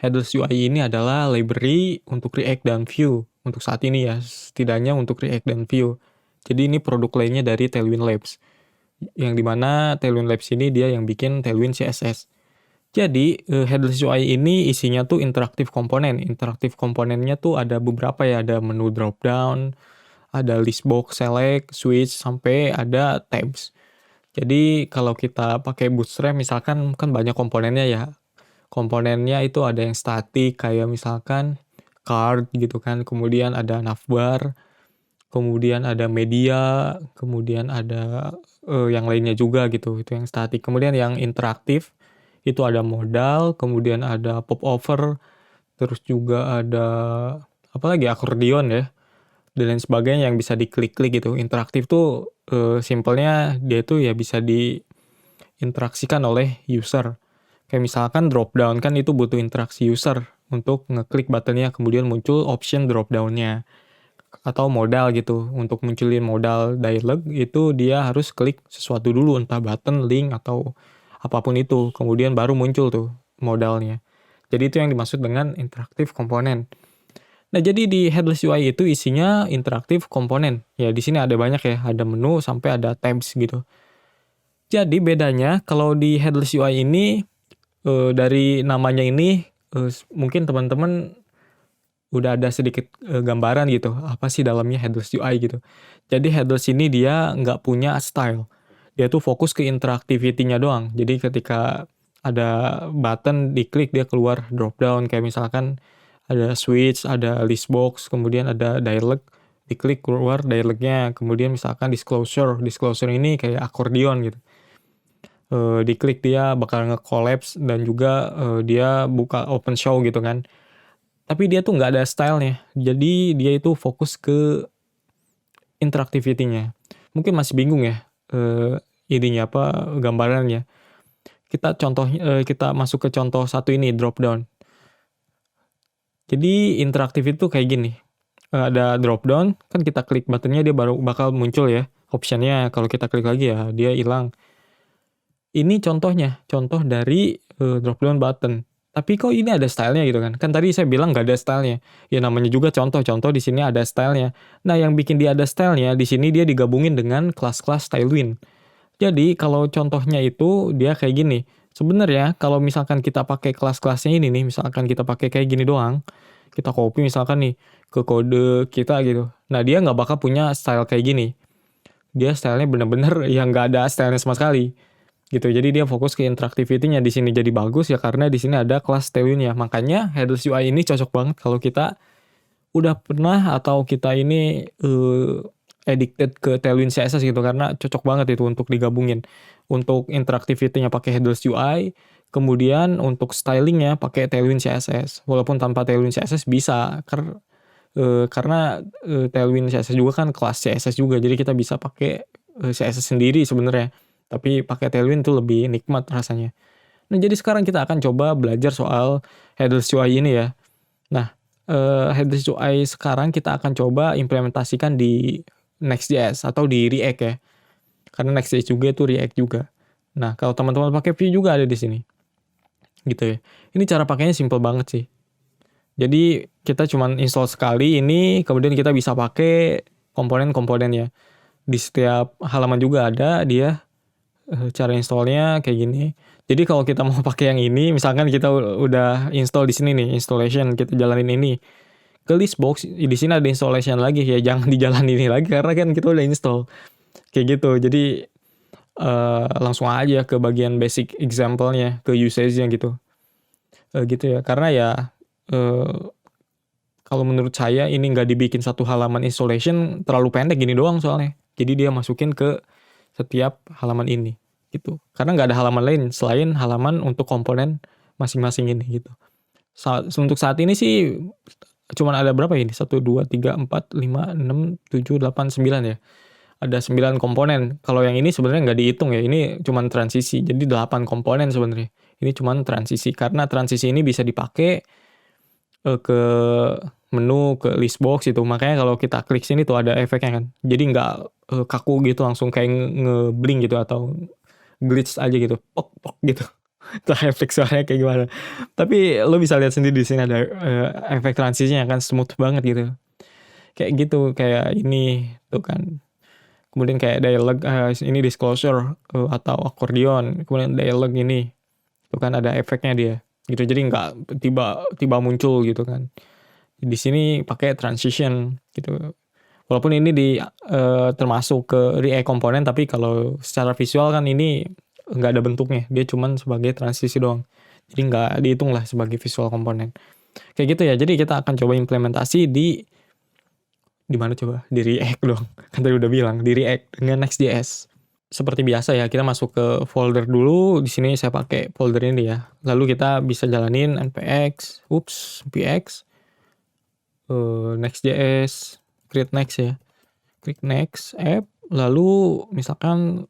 Headless UI ini adalah library untuk React dan Vue. Untuk saat ini ya, setidaknya untuk React dan Vue. Jadi ini produk lainnya dari Tailwind Labs. Yang dimana Tailwind Labs ini dia yang bikin Tailwind CSS. Jadi, Headless UI ini isinya tuh interaktif komponen. Interaktif komponennya tuh ada beberapa ya, ada menu drop down, ada list box select, switch, sampai ada tabs. Jadi kalau kita pakai Bootstrap misalkan kan banyak komponennya ya. Komponennya itu ada yang statik kayak misalkan card gitu kan, kemudian ada navbar, kemudian ada media, kemudian ada yang lainnya juga gitu, itu yang statik. Kemudian yang interaktif itu ada modal, kemudian ada popover, terus juga ada apa lagi akordeon ya, dan lain sebagainya yang bisa diklik-klik gitu. Interaktif tuh simpelnya dia tuh ya bisa diinteraksikan oleh user. Kayak misalkan drop down kan itu butuh interaksi user untuk ngeklik buttonnya kemudian muncul option drop down-nya. Atau modal gitu, untuk munculin modal dialog itu dia harus klik sesuatu dulu, entah button, link, atau apapun itu. Kemudian baru muncul tuh modalnya. Jadi itu yang dimaksud dengan interaktif komponen. Nah, jadi di Headless UI itu isinya interaktif komponen. Ya, di sini ada banyak ya, ada menu sampai ada tabs gitu. Jadi bedanya kalau di Headless UI ini dari namanya ini mungkin teman-teman udah ada sedikit gambaran gitu, apa sih dalamnya Headless UI gitu. Jadi Headless ini dia nggak punya style. Dia tuh fokus ke interactivity-nya doang. Jadi ketika ada button diklik dia keluar drop down kayak misalkan ada switch, ada list box, kemudian ada dialog, diklik keluar dialognya, kemudian misalkan disclosure ini kayak akordeon gitu. Diklik dia bakal nge-collapse dan juga dia buka open show gitu kan. Tapi dia tuh nggak ada stylenya. Jadi dia itu fokus ke interactivity-nya. Mungkin masih bingung ya ininya apa gambarannya. Kita masuk ke contoh satu ini drop down. Jadi interaktif itu kayak gini. Ada drop down, kan kita klik buttonnya dia baru bakal muncul ya optionnya. Kalau kita klik lagi ya dia hilang. Ini contohnya, contoh dari drop down button. Tapi kok ini ada stylenya gitu kan? Kan tadi saya bilang nggak ada stylenya. Ya namanya juga contoh-contoh di sini ada stylenya. Nah yang bikin dia ada stylenya di sini dia digabungin dengan kelas-kelas Tailwind. Jadi kalau contohnya itu dia kayak gini. Sebenarnya kalau misalkan kita pakai kelas-kelasnya ini nih, misalkan kita pakai kayak gini doang, kita copy misalkan nih ke kode kita gitu. Nah dia nggak bakal punya style kayak gini. Dia stylenya bener-bener yang nggak ada stylenya sama sekali gitu. Jadi dia fokus ke interactivity-nya di sini jadi bagus ya karena di sini ada kelas Tailwind-nya. Makanya Headless UI ini cocok banget kalau kita udah pernah atau kita ini addicted ke Tailwind CSS gitu karena cocok banget itu untuk digabungin. Untuk interactivity-nya pakai Headless UI, kemudian untuk stylingnya pakai Tailwind CSS. Walaupun tanpa Tailwind CSS bisa karena Tailwind CSS juga kan kelas CSS juga. Jadi kita bisa pakai CSS sendiri sebenarnya. Tapi pakai Tailwind tuh lebih nikmat rasanya. Nah, jadi sekarang kita akan coba belajar soal Headless UI ini ya. Nah, Headless UI sekarang kita akan coba implementasikan di Next.js atau di React ya. Karena Next.js juga itu React juga. Nah, kalau teman-teman pakai Vue juga ada di sini. Gitu ya. Ini cara pakainya simple banget sih. Jadi kita cuman install sekali ini, kemudian kita bisa pakai komponen-komponennya. Di setiap halaman juga ada dia cara installnya kayak gini. Jadi kalau kita mau pakai yang ini, misalkan kita udah install di sini nih, installation kita jalanin ini. Ke list box di sini ada installation lagi ya, jangan dijalanin ini lagi karena kan kita udah install. Kayak gitu. Jadi langsung aja ke bagian basic example-nya, ke usage-nya gitu. Gitu ya. Karena ya kalau menurut saya ini nggak dibikin satu halaman installation terlalu pendek gini doang soalnya. Jadi dia masukin ke setiap halaman ini gitu. Karena nggak ada halaman lain selain halaman untuk komponen masing-masing ini gitu. Untuk saat ini sih cuman ada berapa ini? 1, 2, 3, 4, 5, 6, 7, 8, 9 ya. Ada 9 komponen. Kalau yang ini sebenarnya nggak dihitung ya. Ini cuman transisi. Jadi 8 komponen sebenarnya. Ini cuman transisi. Karena transisi ini bisa dipakai ke menu, ke list box itu. Makanya kalau kita klik sini tuh ada efeknya kan. Jadi nggak kaku gitu langsung kayak ngeblink gitu atau glitch aja gitu. Pok pok gitu. Entah efek suaranya kayak gimana. Tapi lo bisa lihat sendiri di sini ada efek transisinya kan smooth banget gitu. Kayak gitu, kayak ini tuh kan. Kemudian kayak dialog ini disclosure atau accordion, kemudian dialog ini. Tuh kan ada efeknya dia. Gitu. Jadi nggak tiba-tiba muncul gitu kan. Di sini pakai transition gitu. Walaupun ini termasuk ke React komponen, tapi kalau secara visual kan ini nggak ada bentuknya, dia cuman sebagai transisi doang. Jadi nggak dihitung lah sebagai visual komponen. Kayak gitu ya. Jadi kita akan coba implementasi di mana coba? Di React dong. Kan tadi udah bilang di React dengan Next.js. Seperti biasa ya, kita masuk ke folder dulu. Di sini saya pakai folder ini ya. Lalu kita bisa jalanin npx Next.js, create next ya. Klik next app, lalu misalkan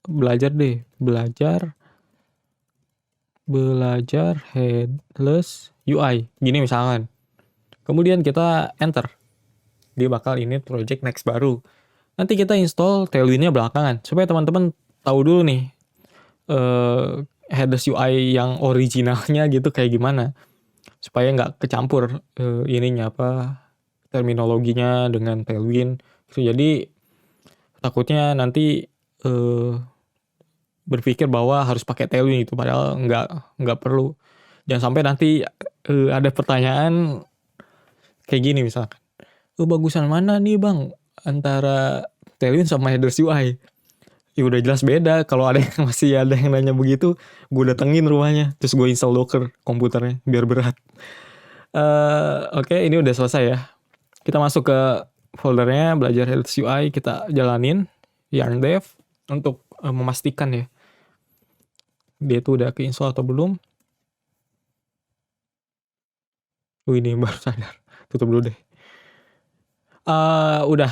belajar headless UI. Gini misalkan. Kemudian kita enter. Dia bakal init project next baru. Nanti kita install Tailwind-nya belakangan. Supaya teman-teman tahu dulu nih headless UI yang originalnya gitu kayak gimana. Supaya nggak kecampur terminologinya dengan Tailwind. Jadi takutnya nanti berpikir bahwa harus pakai Tailwind itu, padahal nggak perlu. Jangan sampai nanti ada pertanyaan kayak gini misalkan. Bagusan mana nih bang antara Tailwind sama headless UI? Ya udah jelas beda. Kalau masih ada yang nanya begitu, gue datengin rumahnya, terus gue install Docker komputernya biar berat. Oke, ini udah selesai ya. Kita masuk ke foldernya belajar headless UI, kita jalanin yarn dev untuk memastikan ya dia tuh udah keinstall atau belum. Ini baru sadar. Tutup dulu deh. Udah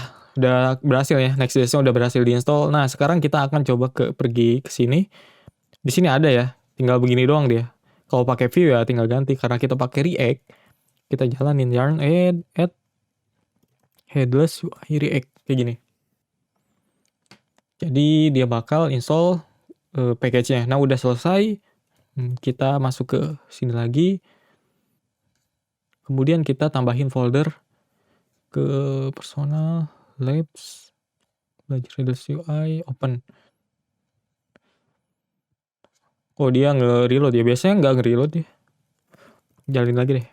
berhasil ya. Next.js-nya udah berhasil diinstal. Nah, sekarang kita akan coba pergi ke sini. Di sini ada ya. Tinggal begini doang dia. Kalau pakai Vue ya tinggal ganti. Karena kita pakai React, kita jalanin yarn add headless UI React kayak gini. Jadi dia bakal install package-nya. Nah, udah selesai. Kita masuk ke sini lagi. Kemudian kita tambahin folder ke personal labs belajar headless UI open. Oh, dia nge-reload ya. Biasanya nggak nge-reload ya. Jalin lagi deh.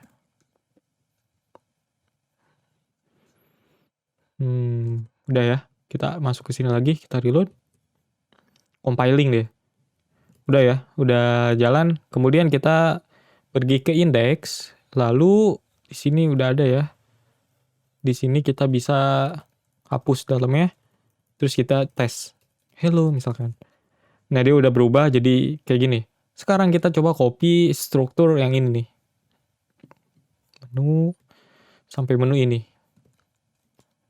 Udah ya. Kita masuk ke sini lagi, kita reload. Compiling deh. Udah ya, udah jalan. Kemudian kita pergi ke index, lalu di sini udah ada ya. Di sini kita bisa hapus dalamnya, terus kita tes. Hello misalkan. Nah, dia udah berubah jadi kayak gini. Sekarang kita coba copy struktur yang ini nih. Menu sampai menu ini.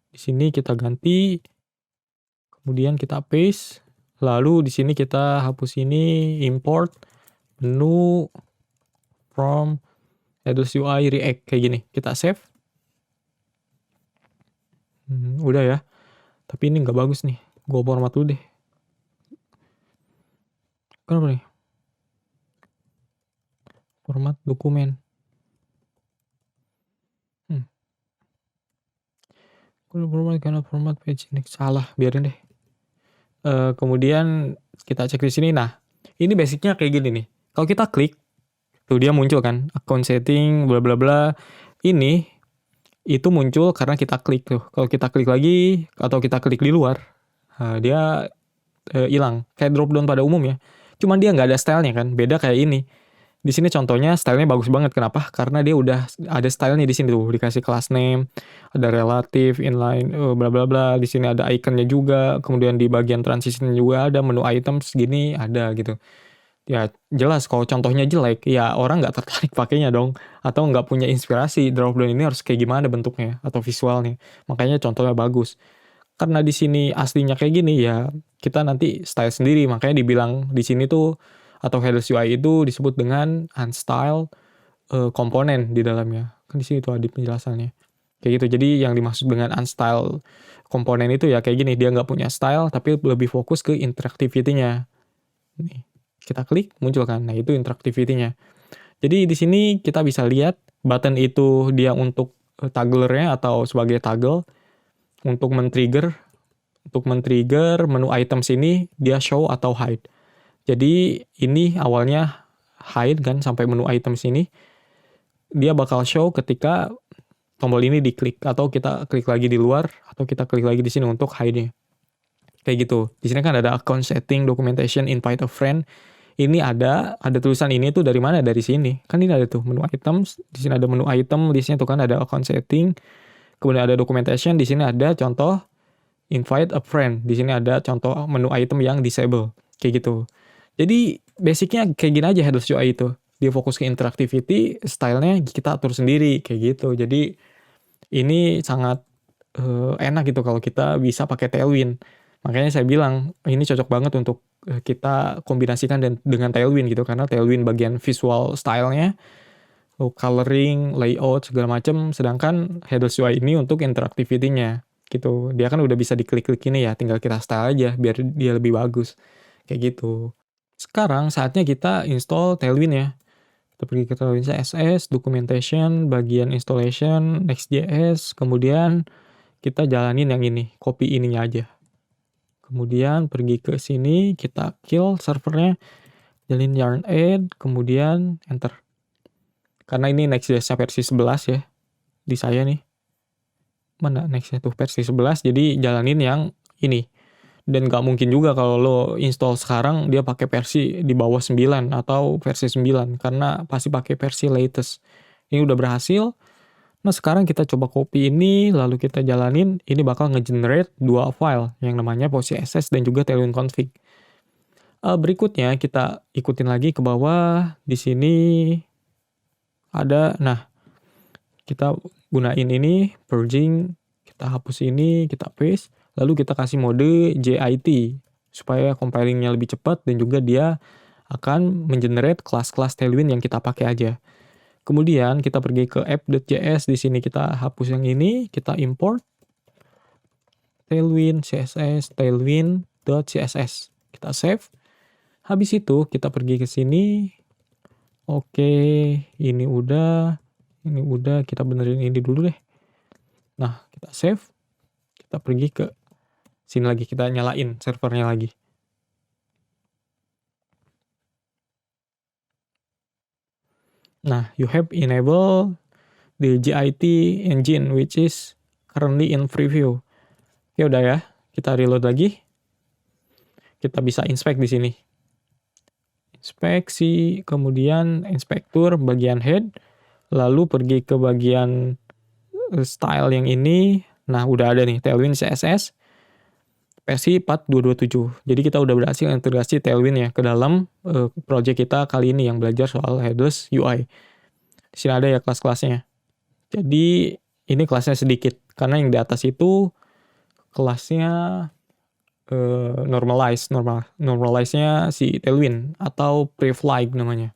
Di sini kita ganti. Kemudian kita paste. Lalu di sini kita hapus ini, import menu from headless UI React kayak gini. Kita save. Udah ya. Tapi ini nggak bagus nih. Gue format dulu deh. Kenapa nih? Format dokumen. Format page ini salah, biarin deh. Kemudian kita cek di sini. Nah, ini basicnya kayak gini nih. Kalau kita klik, tuh dia muncul kan, account setting, bla bla bla. Ini itu muncul karena kita klik tuh. Kalau kita klik lagi atau kita klik di luar, dia hilang. Kayak drop down pada umumnya. Cuman dia nggak ada stylenya kan, beda kayak ini. Di sini contohnya stylenya bagus banget. Kenapa? Karena dia udah ada stylenya di sini tuh, dikasih class name, ada relative, inline, bla bla bla. Di sini ada iconnya juga. Kemudian di bagian transition juga ada menu items gini ada gitu. Ya jelas kalau contohnya jelek, ya orang nggak tertarik pakainya dong. Atau nggak punya inspirasi drop down ini harus kayak gimana bentuknya atau visualnya. Makanya contohnya bagus. Karena di sini aslinya kayak gini ya kita nanti style sendiri. Makanya dibilang di sini tuh atau headless UI itu disebut dengan unstyled komponen di dalamnya. Kan di sini tuh ada penjelasannya. Kayak gitu. Jadi yang dimaksud dengan unstyled komponen itu ya kayak gini. Dia nggak punya style tapi lebih fokus ke interactivity-nya. Nih. Kita klik, muncul kan. Nah, itu interactivity-nya. Jadi di sini kita bisa lihat button itu dia untuk toggler-nya atau sebagai toggle untuk men-trigger menu items ini dia show atau hide. Jadi ini awalnya hide kan sampai menu items ini. Dia bakal show ketika tombol ini diklik atau kita klik lagi di luar atau kita klik lagi di sini untuk hide-nya. Kayak gitu. Di sini kan ada account setting, documentation, invite a friend. Ini ada tulisan ini tuh dari mana? Dari sini. Kan ini ada tuh menu items, di sini ada menu item, listnya tuh kan ada account setting, kemudian ada documentation, di sini ada contoh invite a friend. Di sini ada contoh menu item yang disable. Kayak gitu. Jadi basicnya kayak gini aja Headless UI itu. Dia fokus ke interactivity, stylenya kita atur sendiri kayak gitu. Jadi ini sangat enak gitu kalau kita bisa pakai Tailwind. Makanya saya bilang ini cocok banget untuk kita kombinasikan dengan Tailwind gitu karena Tailwind bagian visual stylenya, coloring, layout segala macam, sedangkan Headless UI ini untuk interactivity-nya gitu. Dia kan udah bisa diklik-klik ini ya, tinggal kita style aja biar dia lebih bagus. Kayak gitu. Sekarang saatnya kita install Tailwind ya. Kita pergi ke Tailwind CSS, documentation, bagian installation, Next.js, kemudian kita jalanin yang ini, copy ininya aja. Kemudian pergi ke sini, kita kill servernya, jalin yarn add, kemudian enter. Karena ini Next.js-nya versi 11 ya, di saya nih. Mana Next-nya tuh versi 11, jadi jalanin yang ini. Dan gak mungkin juga kalau lo install sekarang, dia pakai versi di bawah 9 atau versi 9, karena pasti pakai versi latest. Ini udah berhasil. Nah, sekarang kita coba copy ini, lalu kita jalanin, ini bakal nge-generate 2 file, yang namanya PostCSS dan juga Tailwind config. Berikutnya, kita ikutin lagi ke bawah, di sini ada, nah, kita gunain ini, purging, kita hapus ini, kita paste, lalu kita kasih mode JIT, supaya compilingnya lebih cepat, dan juga dia akan men-generate kelas-kelas Tailwind yang kita pakai aja. Kemudian kita pergi ke app.js, di sini kita hapus yang ini, kita import Tailwind CSS, tailwind.css. Kita save. Habis itu kita pergi ke sini. Oke, ini udah, kita benerin ini dulu deh. Nah, kita save. Kita pergi ke sini lagi, kita nyalain servernya lagi. Nah, you have enabled the JIT engine which is currently in preview. Ya udah ya, kita reload lagi. Kita bisa inspect di sini. Inspeksi, kemudian inspektur bagian head, lalu pergi ke bagian style yang ini. Nah, udah ada nih Tailwind CSS versi 4227. Jadi kita udah berhasil integrasi Tailwind ya ke dalam project kita kali ini yang belajar soal Headless UI. Di sini ada ya kelas-kelasnya. Jadi ini kelasnya sedikit karena yang di atas itu kelasnya normalize-nya si Tailwind atau preflight namanya.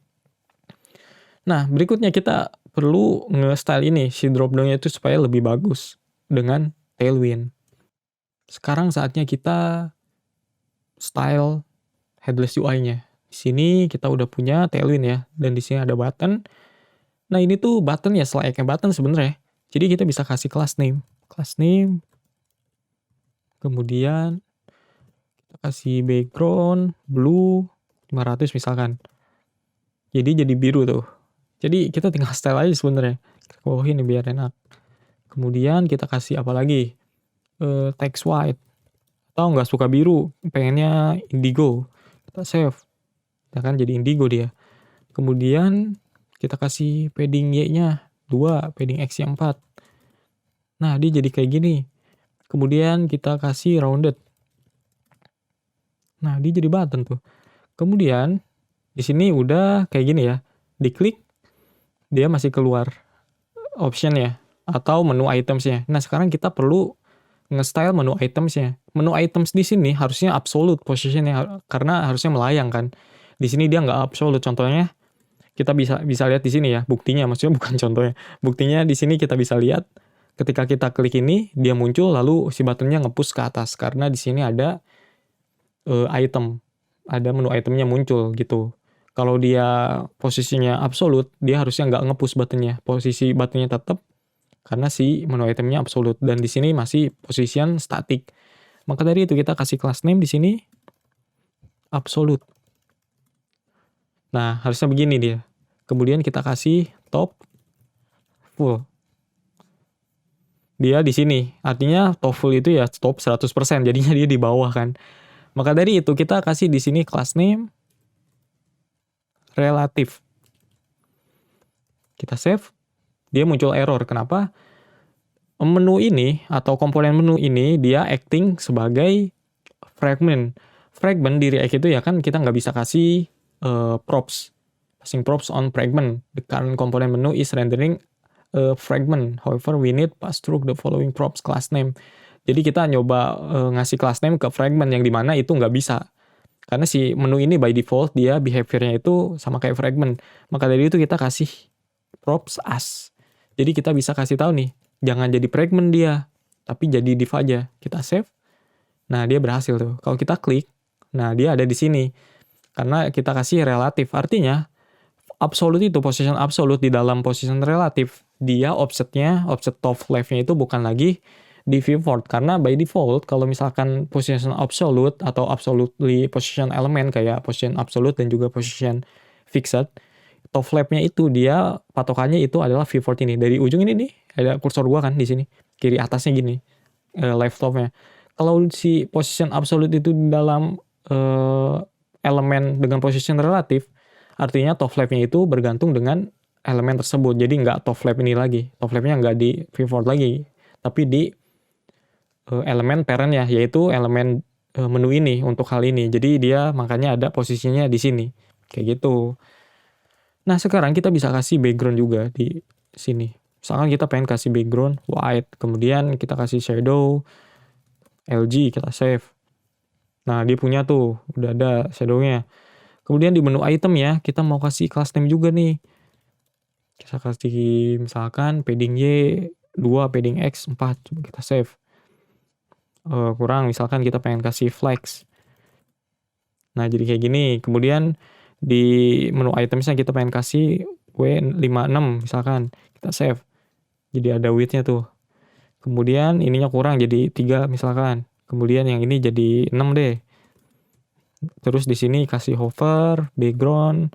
Nah, berikutnya kita perlu nge-style ini si drop-down-nya itu supaya lebih bagus dengan Tailwind. Sekarang saatnya kita style Headless UI-nya. Di sini kita udah punya Tailwind ya, dan di sini ada button. Nah, ini tuh button ya selayaknya button sebenarnya. Jadi kita bisa kasih class name, kemudian kita kasih background blue 500 misalkan. Jadi biru tuh. Jadi kita tinggal style aja sebenarnya. Kita bawahin biar enak. Kemudian kita kasih apa lagi? Text white. Atau nggak suka biru, pengennya indigo. Kita save. Ya kan jadi indigo dia. Kemudian kita kasih padding Y-nya 2, padding X-nya 4. Nah, dia jadi kayak gini. Kemudian kita kasih rounded. Nah, dia jadi button tuh. Kemudian di sini udah kayak gini ya. Diklik, dia masih keluar option ya atau menu items-nya. Nah, sekarang kita perlu nge-style menu items-nya. Menu items di sini harusnya absolute position-nya karena harusnya melayang kan. Di sini dia nggak absolute. Contohnya kita bisa lihat di sini ya, buktinya maksudnya bukan contohnya. Buktinya di sini kita bisa lihat ketika kita klik ini dia muncul lalu si buttonnya nge-push ke atas karena di sini ada item. ada menu itemnya muncul gitu. Kalau dia posisinya absolute, dia harusnya nggak nge-push buttonnya. Posisi buttonnya tetap karena si menu itemnya absolute, dan di sini masih position static. Maka dari itu kita kasih class name di sini absolute. Nah, harusnya begini dia. Kemudian kita kasih top full. Dia di sini. Artinya top full itu ya top 100%, jadinya dia di bawah kan. Maka dari itu kita kasih di sini class name relatif. Kita save. Dia muncul error. Kenapa? Menu ini atau komponen menu ini dia acting sebagai fragment. Fragment di React itu ya kan kita nggak bisa kasih props. Passing props on fragment. The current component menu is rendering a fragment. However, we need pass through the following props class name. Jadi kita nyoba ngasih class name ke fragment yang dimana itu nggak bisa. Karena si menu ini by default dia behavior-nya itu sama kayak fragment. Maka dari itu kita kasih props as. Jadi kita bisa kasih tahu nih, jangan jadi fragment dia, tapi jadi div aja. Kita save. Nah, dia berhasil tuh. Kalau kita klik, nah dia ada di sini. Karena kita kasih relatif. Artinya, absolute itu, position absolute di dalam position relatif, dia offset top left-nya itu bukan lagi di viewport. Karena by default, kalau misalkan position absolute atau absolutely position element, kayak position absolute dan juga position fixed, top left-nya itu dia patokannya itu adalah viewport ini. Dari ujung ini nih, ada kursor gua kan di sini. Kiri atasnya gini, left top-nya. Kalau si position absolute itu di dalam elemen dengan position relatif, artinya top left-nya itu bergantung dengan elemen tersebut. Jadi nggak top left ini lagi. Top left-nya nggak di viewport lagi, tapi di elemen parent-nya, yaitu elemen menu ini untuk hal ini. Jadi dia makanya ada posisinya di sini. Kayak gitu. Nah, sekarang kita bisa kasih background juga di sini. Misalkan kita pengen kasih background white, kemudian kita kasih shadow LG, kita save. Nah, dia punya tuh, udah ada shadow-nya. Kemudian di menu item ya, kita mau kasih class name juga nih. Kita kasih misalkan padding Y 2, padding X 4, coba kita save. Kurang, misalkan kita pengen kasih flex. Nah, jadi kayak gini. Kemudian di menu itemsnya kita pengen kasih W56 misalkan, kita save. Jadi ada width-nya tuh. Kemudian ininya kurang jadi 3 misalkan. Kemudian yang ini jadi 6 deh. Terus di sini kasih hover, background,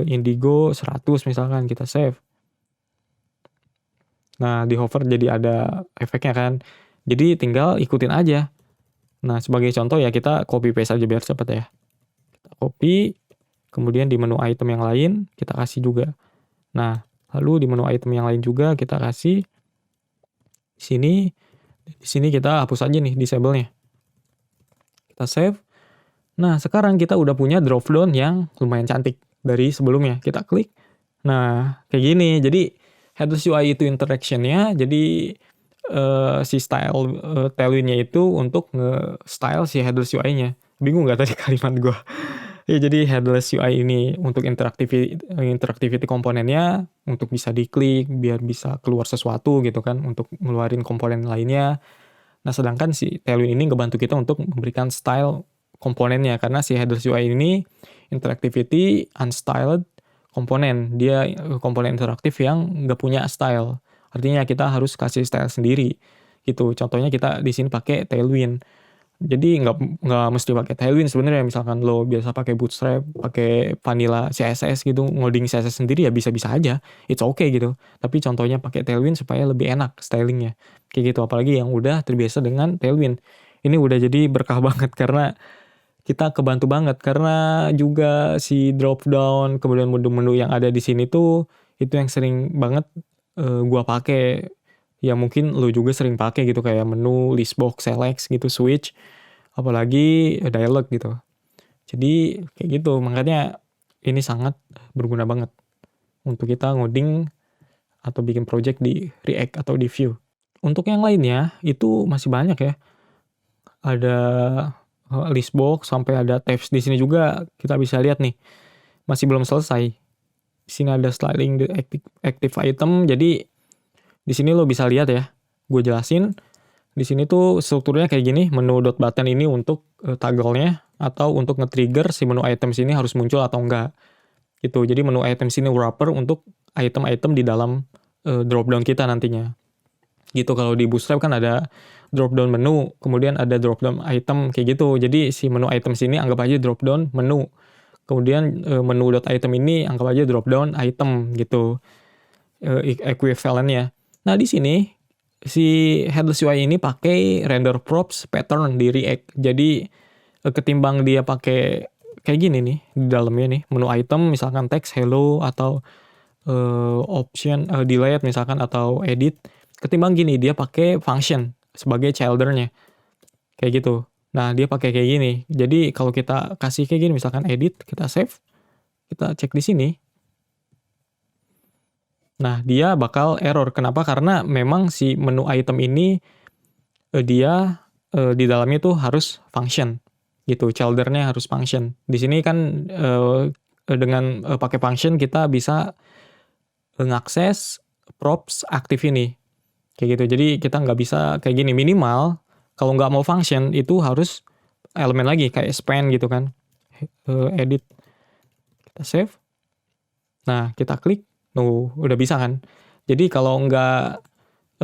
indigo 100 misalkan, kita save. Nah, di hover jadi ada efeknya kan. Jadi tinggal ikutin aja. Nah, sebagai contoh ya kita copy paste aja biar cepet ya. Kita copy, kemudian di menu item yang lain kita kasih juga. Nah, lalu di menu item yang lain juga kita kasih di sini kita hapus aja nih disable-nya. Kita save. Nah, sekarang kita udah punya drop down yang lumayan cantik dari sebelumnya. Kita klik. Nah, kayak gini. Jadi headless UI itu interaction-nya, jadi si style tailwind-nya itu untuk nge-style si headless UI-nya. Bingung gak tadi kalimat gue? Ya, jadi headless UI ini untuk interactivity komponennya, untuk bisa diklik, biar bisa keluar sesuatu gitu kan, untuk ngeluarin komponen lainnya. Nah, sedangkan si tailwind ini ngebantu kita untuk memberikan style komponennya, karena si headless UI ini interactivity unstyled komponen. Dia komponen interaktif yang nggak punya style. Artinya kita harus kasih style sendiri gitu. Contohnya kita di sini pakai tailwind. Jadi nggak mesti pakai tailwind sebenarnya. Misalkan lo biasa pakai bootstrap, pakai vanilla CSS gitu, ngoding CSS sendiri ya bisa-bisa aja. It's okay gitu. Tapi contohnya pakai tailwind supaya lebih enak stylingnya. Kayak gitu. Apalagi yang udah terbiasa dengan tailwind. Ini udah jadi berkah banget karena kita kebantu banget, karena juga si drop down kemudian menu-menu yang ada di sini tuh itu yang sering banget gua pakai. Ya mungkin lo juga sering pakai gitu, kayak menu, list box, select gitu, switch, apalagi dialog gitu. Jadi kayak gitu, makanya ini sangat berguna banget untuk kita ngoding atau bikin project di React atau di Vue. Untuk yang lainnya itu masih banyak ya. Ada list box sampai ada tabs di sini juga, kita bisa lihat nih. Masih belum selesai. Di sini ada styling the active item. Jadi di sini lo bisa lihat ya. Gue jelasin. Di sini tuh strukturnya kayak gini. Menu dot button ini untuk toggle-nya atau untuk nge-trigger si menu items ini harus muncul atau enggak gitu. Jadi menu items ini wrapper untuk item-item di dalam drop down kita nantinya gitu. Kalau di Bootstrap kan ada drop down menu, kemudian ada drop down item kayak gitu. Jadi si menu items ini anggap aja drop down menu, kemudian menu.item ini anggap aja drop down item gitu, equivalentnya. Nah di sini si headless UI ini pakai render props pattern di React. Jadi ketimbang dia pakai kayak gini nih di dalamnya nih menu item misalkan text hello atau option delete misalkan atau edit, ketimbang gini dia pakai function sebagai childernya kayak gitu. Nah dia pakai kayak gini. Jadi kalau kita kasih kayak gini misalkan edit, kita save, kita cek di sini. Nah dia bakal error. Kenapa? Karena memang si menu item ini dia di dalamnya tuh harus function gitu, childernya harus function. Di sini kan dengan pakai function kita bisa ngakses props aktif ini kayak gitu. Jadi kita nggak bisa kayak gini, minimal kalau nggak mau function itu harus elemen lagi kayak span gitu kan. Edit, kita save, nah kita klik, udah bisa kan. Jadi kalau nggak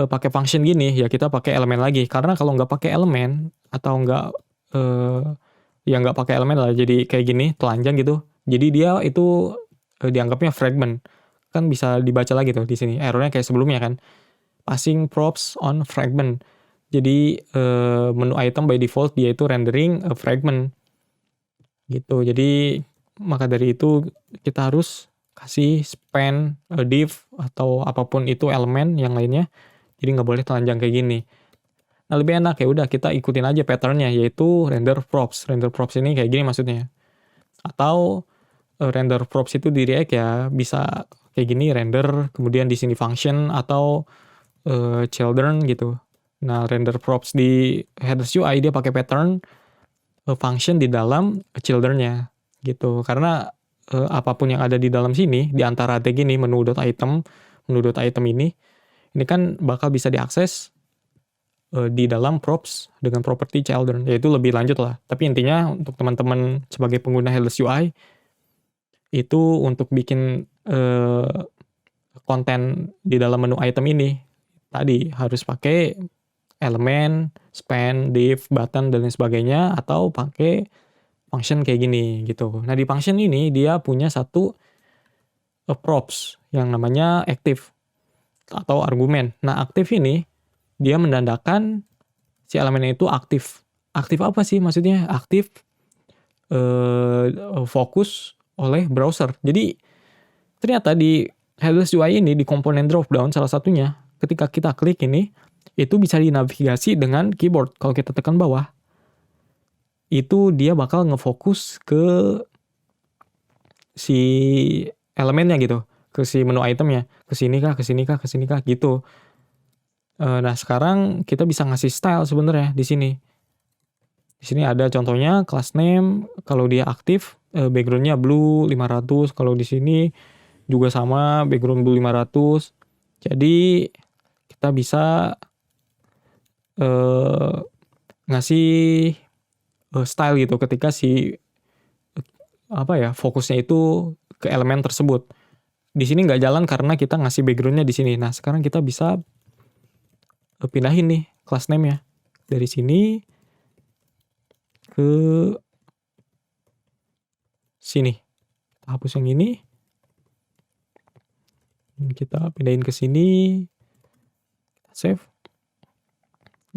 pakai function gini ya kita pakai elemen lagi, karena kalau nggak pakai elemen atau nggak ya nggak pakai elemen lah, jadi kayak gini telanjang gitu, jadi dia itu dianggapnya fragment kan. Bisa dibaca lagi tuh di sini errornya kayak sebelumnya kan, passing props on fragment. Jadi menu item by default dia itu rendering a fragment gitu. Jadi maka dari itu kita harus kasih span, div atau apapun itu elemen yang lainnya, jadi nggak boleh telanjang kayak gini. Nah lebih enak ya udah kita ikutin aja patternnya, yaitu render props. Render props ini kayak gini maksudnya. Atau render props itu di React ya bisa kayak gini, render kemudian di sini function atau children gitu. Nah render props di headers UI dia pakai pattern function di dalam children-nya gitu. Karena apapun yang ada di dalam sini di antara tag ini menu.item ini kan bakal bisa diakses di dalam props dengan property children, yaitu lebih lanjut lah. Tapi intinya untuk teman-teman sebagai pengguna headless UI itu untuk bikin konten di dalam menu item ini tadi harus pakai elemen, span, div, button dan lain sebagainya, atau pakai function kayak gini gitu. Nah di function ini dia punya satu props yang namanya active atau argumen. Nah aktif ini dia menandakan si elemen itu aktif. Aktif apa sih maksudnya? Aktif fokus oleh browser. Jadi ternyata di headless UI ini di komponen dropdown salah satunya ketika kita klik ini itu bisa dinavigasi dengan keyboard. Kalau kita tekan bawah itu dia bakal ngefokus ke si elemennya gitu, ke si menu itemnya, ke sini kah gitu. Nah sekarang kita bisa ngasih style sebenarnya di sini. Di sini ada contohnya class name, kalau dia aktif backgroundnya blue 500, kalau di sini juga sama background blue 500. Jadi kita bisa ngasih style gitu ketika si fokusnya itu ke elemen tersebut. Di sini nggak jalan karena kita ngasih backgroundnya di sini. Nah sekarang kita bisa pindahin nih class name-nya dari sini ke sini. Kita hapus yang ini. Kita pindahin ke sini. Save.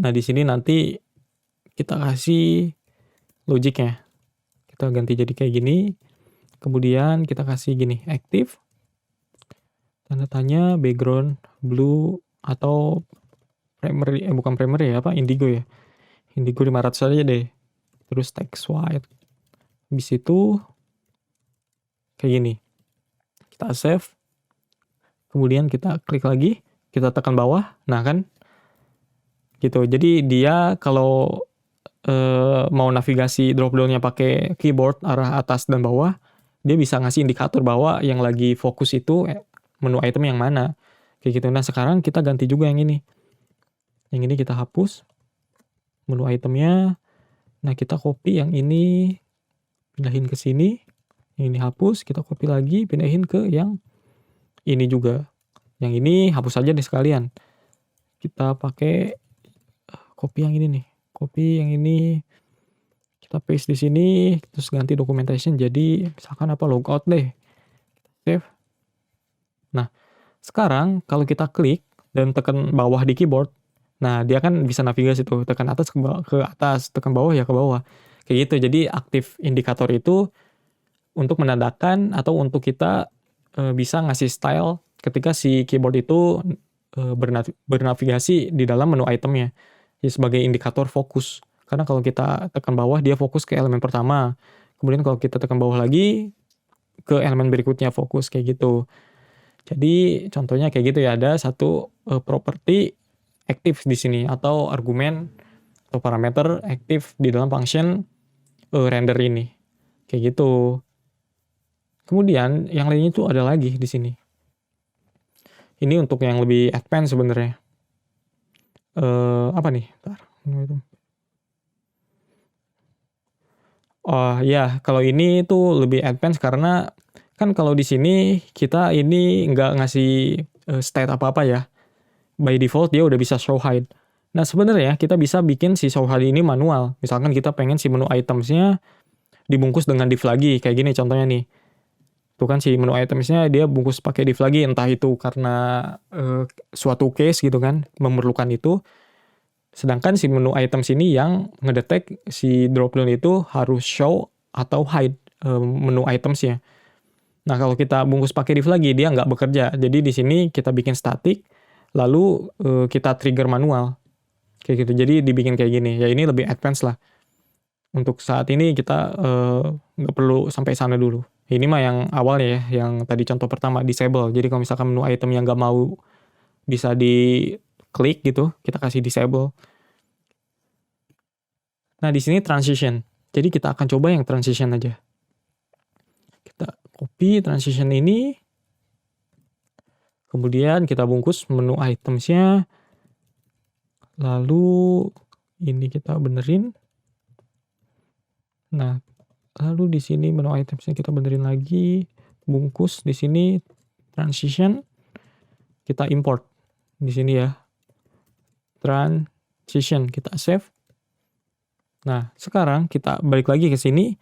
Nah, di sini nanti kita kasih logiknya. Kita ganti jadi kayak gini. Kemudian kita kasih gini, active. Tanda tanya background blue atau primary, bukan primary ya, indigo ya. Indigo 500 aja deh. Terus text white. Habis itu kayak gini. Kita save. Kemudian kita klik lagi, kita tekan bawah. Nah kan gitu. Jadi dia kalau mau navigasi dropdownnya pakai keyboard arah atas dan bawah, dia bisa ngasih indikator bahwa yang lagi fokus itu menu item yang mana. Kayak gitu. Nah sekarang kita ganti juga yang ini. Yang ini kita hapus menu itemnya. Nah kita copy yang ini, pindahin ke sini, yang ini hapus, kita copy lagi, pindahin ke yang ini juga. Yang ini hapus aja deh sekalian. Kita pakai copy yang ini nih. Copy yang ini kita paste di sini, terus ganti documentation jadi misalkan apa logout deh. Save. Nah, sekarang kalau kita klik dan tekan bawah di keyboard, nah dia kan bisa navigasi tuh, tekan atas ke atas, tekan bawah ya ke bawah. Kayak gitu. Jadi aktif indikator itu untuk menandakan atau untuk kita bisa ngasih style ketika si keyboard itu bernavigasi di dalam menu itemnya. Jadi sebagai indikator fokus. Karena kalau kita tekan bawah dia fokus ke elemen pertama. Kemudian kalau kita tekan bawah lagi ke elemen berikutnya fokus kayak gitu. Jadi contohnya kayak gitu ya, ada satu properti aktif di sini atau argumen atau parameter aktif di dalam function render ini. Kayak gitu. Kemudian yang lainnya itu ada lagi di sini. Ini untuk yang lebih advance sebenarnya. Apa nih? Bentar. Oh ya, kalau ini tuh lebih advance karena kan kalau di sini kita ini nggak ngasih state apa-apa ya. By default dia udah bisa show hide. Nah sebenarnya kita bisa bikin si show hide ini manual. Misalkan kita pengen si menu itemsnya dibungkus dengan div lagi, kayak gini contohnya nih. Tuh kan si menu itemsnya dia bungkus pakai div lagi, entah itu karena suatu case gitu kan, memerlukan itu. Sedangkan si menu items ini yang ngedetek si dropdown itu harus show atau hide menu itemsnya. Nah kalau kita bungkus pakai div lagi dia nggak bekerja. Jadi di sini kita bikin static, lalu kita trigger manual kayak gitu. Jadi dibikin kayak gini. Ya ini lebih advance lah. Untuk saat ini kita nggak perlu sampai sana dulu. Ini mah yang awalnya ya, yang tadi contoh pertama disable. Jadi kalau misalkan menu item yang nggak mau bisa diklik gitu, kita kasih disable. Nah di sini transition. Jadi kita akan coba yang transition aja. Kita copy transition ini. Kemudian kita bungkus menu itemsnya. Lalu ini kita benerin. Nah, lalu di sini menu itemsnya kita benerin lagi. Bungkus di sini transition. Kita import di sini ya. Transition kita save. Nah, sekarang kita balik lagi ke sini.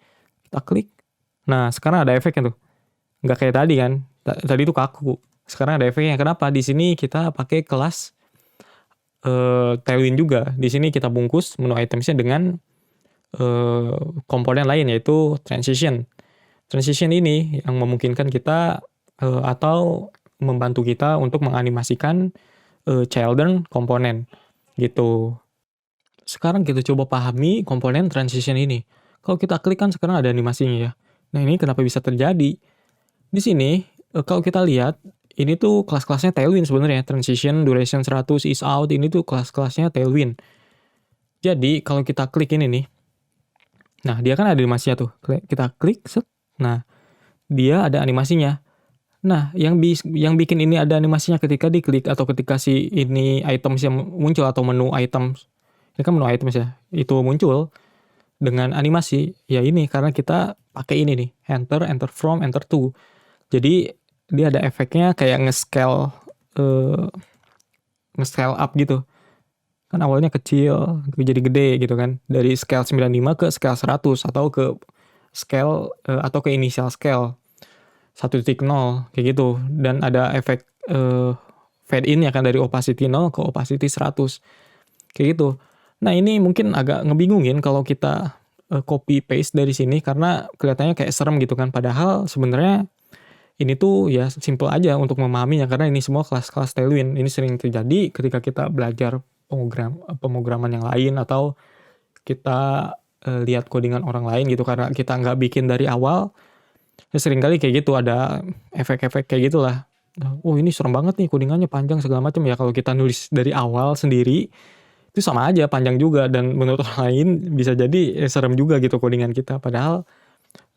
Kita klik. Nah, sekarang ada efeknya tuh. Nggak kayak tadi kan. Tadi itu kaku. Sekarang ada efeknya. Kenapa? Di sini kita pakai kelas Tailwind juga. Di sini kita bungkus menu itemsnya dengan komponen lain yaitu transition. Transition ini yang memungkinkan kita atau membantu kita untuk menganimasikan children komponen gitu. Sekarang kita coba pahami komponen transition ini. Kalau kita klik kan sekarang ada animasinya ya. Nah ini kenapa bisa terjadi? Di sini kalau kita lihat ini tuh kelas-kelasnya Tailwind sebenarnya. Transition, duration 100, is out, ini tuh kelas-kelasnya Tailwind. Jadi kalau kita klik ini nih, nah dia kan ada animasinya tuh. Kita klik, set. Nah dia ada animasinya. Nah yang bikin ini ada animasinya ketika diklik atau ketika si ini items yang muncul atau menu items, ini kan menu items ya, itu muncul dengan animasi. Ya ini karena kita pakai ini nih, enter, enter from, enter to. Jadi dia ada efeknya kayak nge-scale up gitu. Kan awalnya kecil, jadi gede gitu kan. Dari scale 95 ke scale 100 atau ke scale atau ke initial scale 1.0 kayak gitu. Dan ada efek fade in ya kan dari opacity 0 ke opacity 100. Kayak gitu. Nah, ini mungkin agak ngebingungin kalau kita copy paste dari sini karena kelihatannya kayak serem gitu kan. Padahal sebenarnya ini tuh ya simple aja untuk memahaminya karena ini semua kelas-kelas Tailwind. Ini sering terjadi ketika kita belajar pemrograman yang lain atau kita lihat codingan orang lain gitu karena kita nggak bikin dari awal. Ya sering kali kayak gitu ada efek-efek kayak gitulah. Oh ini serem banget nih codingannya panjang segala macam ya kalau kita nulis dari awal sendiri itu sama aja panjang juga dan menurut orang lain bisa jadi serem juga gitu codingan kita padahal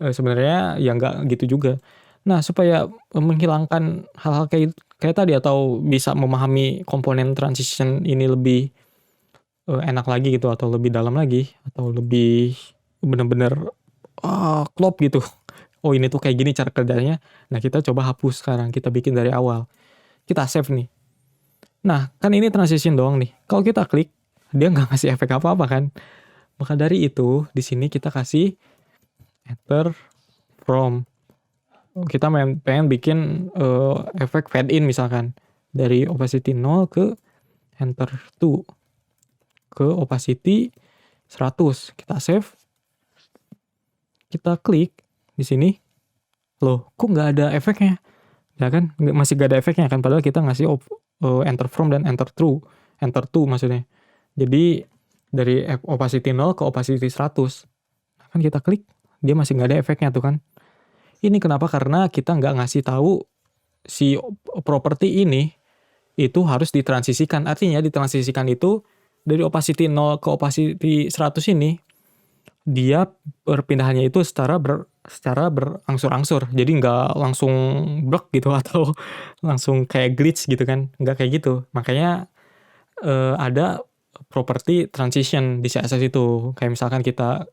sebenarnya ya nggak gitu juga. Nah, supaya menghilangkan hal-hal kayak tadi atau bisa memahami komponen transition ini lebih enak lagi gitu atau lebih dalam lagi atau lebih benar-benar klop gitu. Oh ini tuh kayak gini cara kerjanya. Nah kita coba hapus sekarang, kita bikin dari awal. Kita save nih. Nah kan ini transition doang nih. Kalau kita klik, dia nggak ngasih efek apa-apa kan. Maka dari itu di sini kita kasih enter from. Kita pengen bikin efek fade in misalkan. Dari opacity 0 ke enter to. Ke opacity 100. Kita save. Kita klik di sini. Loh, kok nggak ada efeknya? Ya kan, masih nggak ada efeknya kan, padahal kita ngasih enter from dan enter to maksudnya. Jadi dari opacity 0 ke opacity 100. Kan kita klik, dia masih nggak ada efeknya tuh kan. Ini kenapa? Karena kita nggak ngasih tahu si properti ini itu harus ditransisikan. Artinya ditransisikan itu dari opacity 0 ke opacity 100 ini, dia perpindahannya itu secara berangsur-angsur. Jadi nggak langsung blok gitu atau langsung kayak glitch gitu kan. Nggak kayak gitu. Makanya ada property transition di CSS itu. Kayak misalkan kita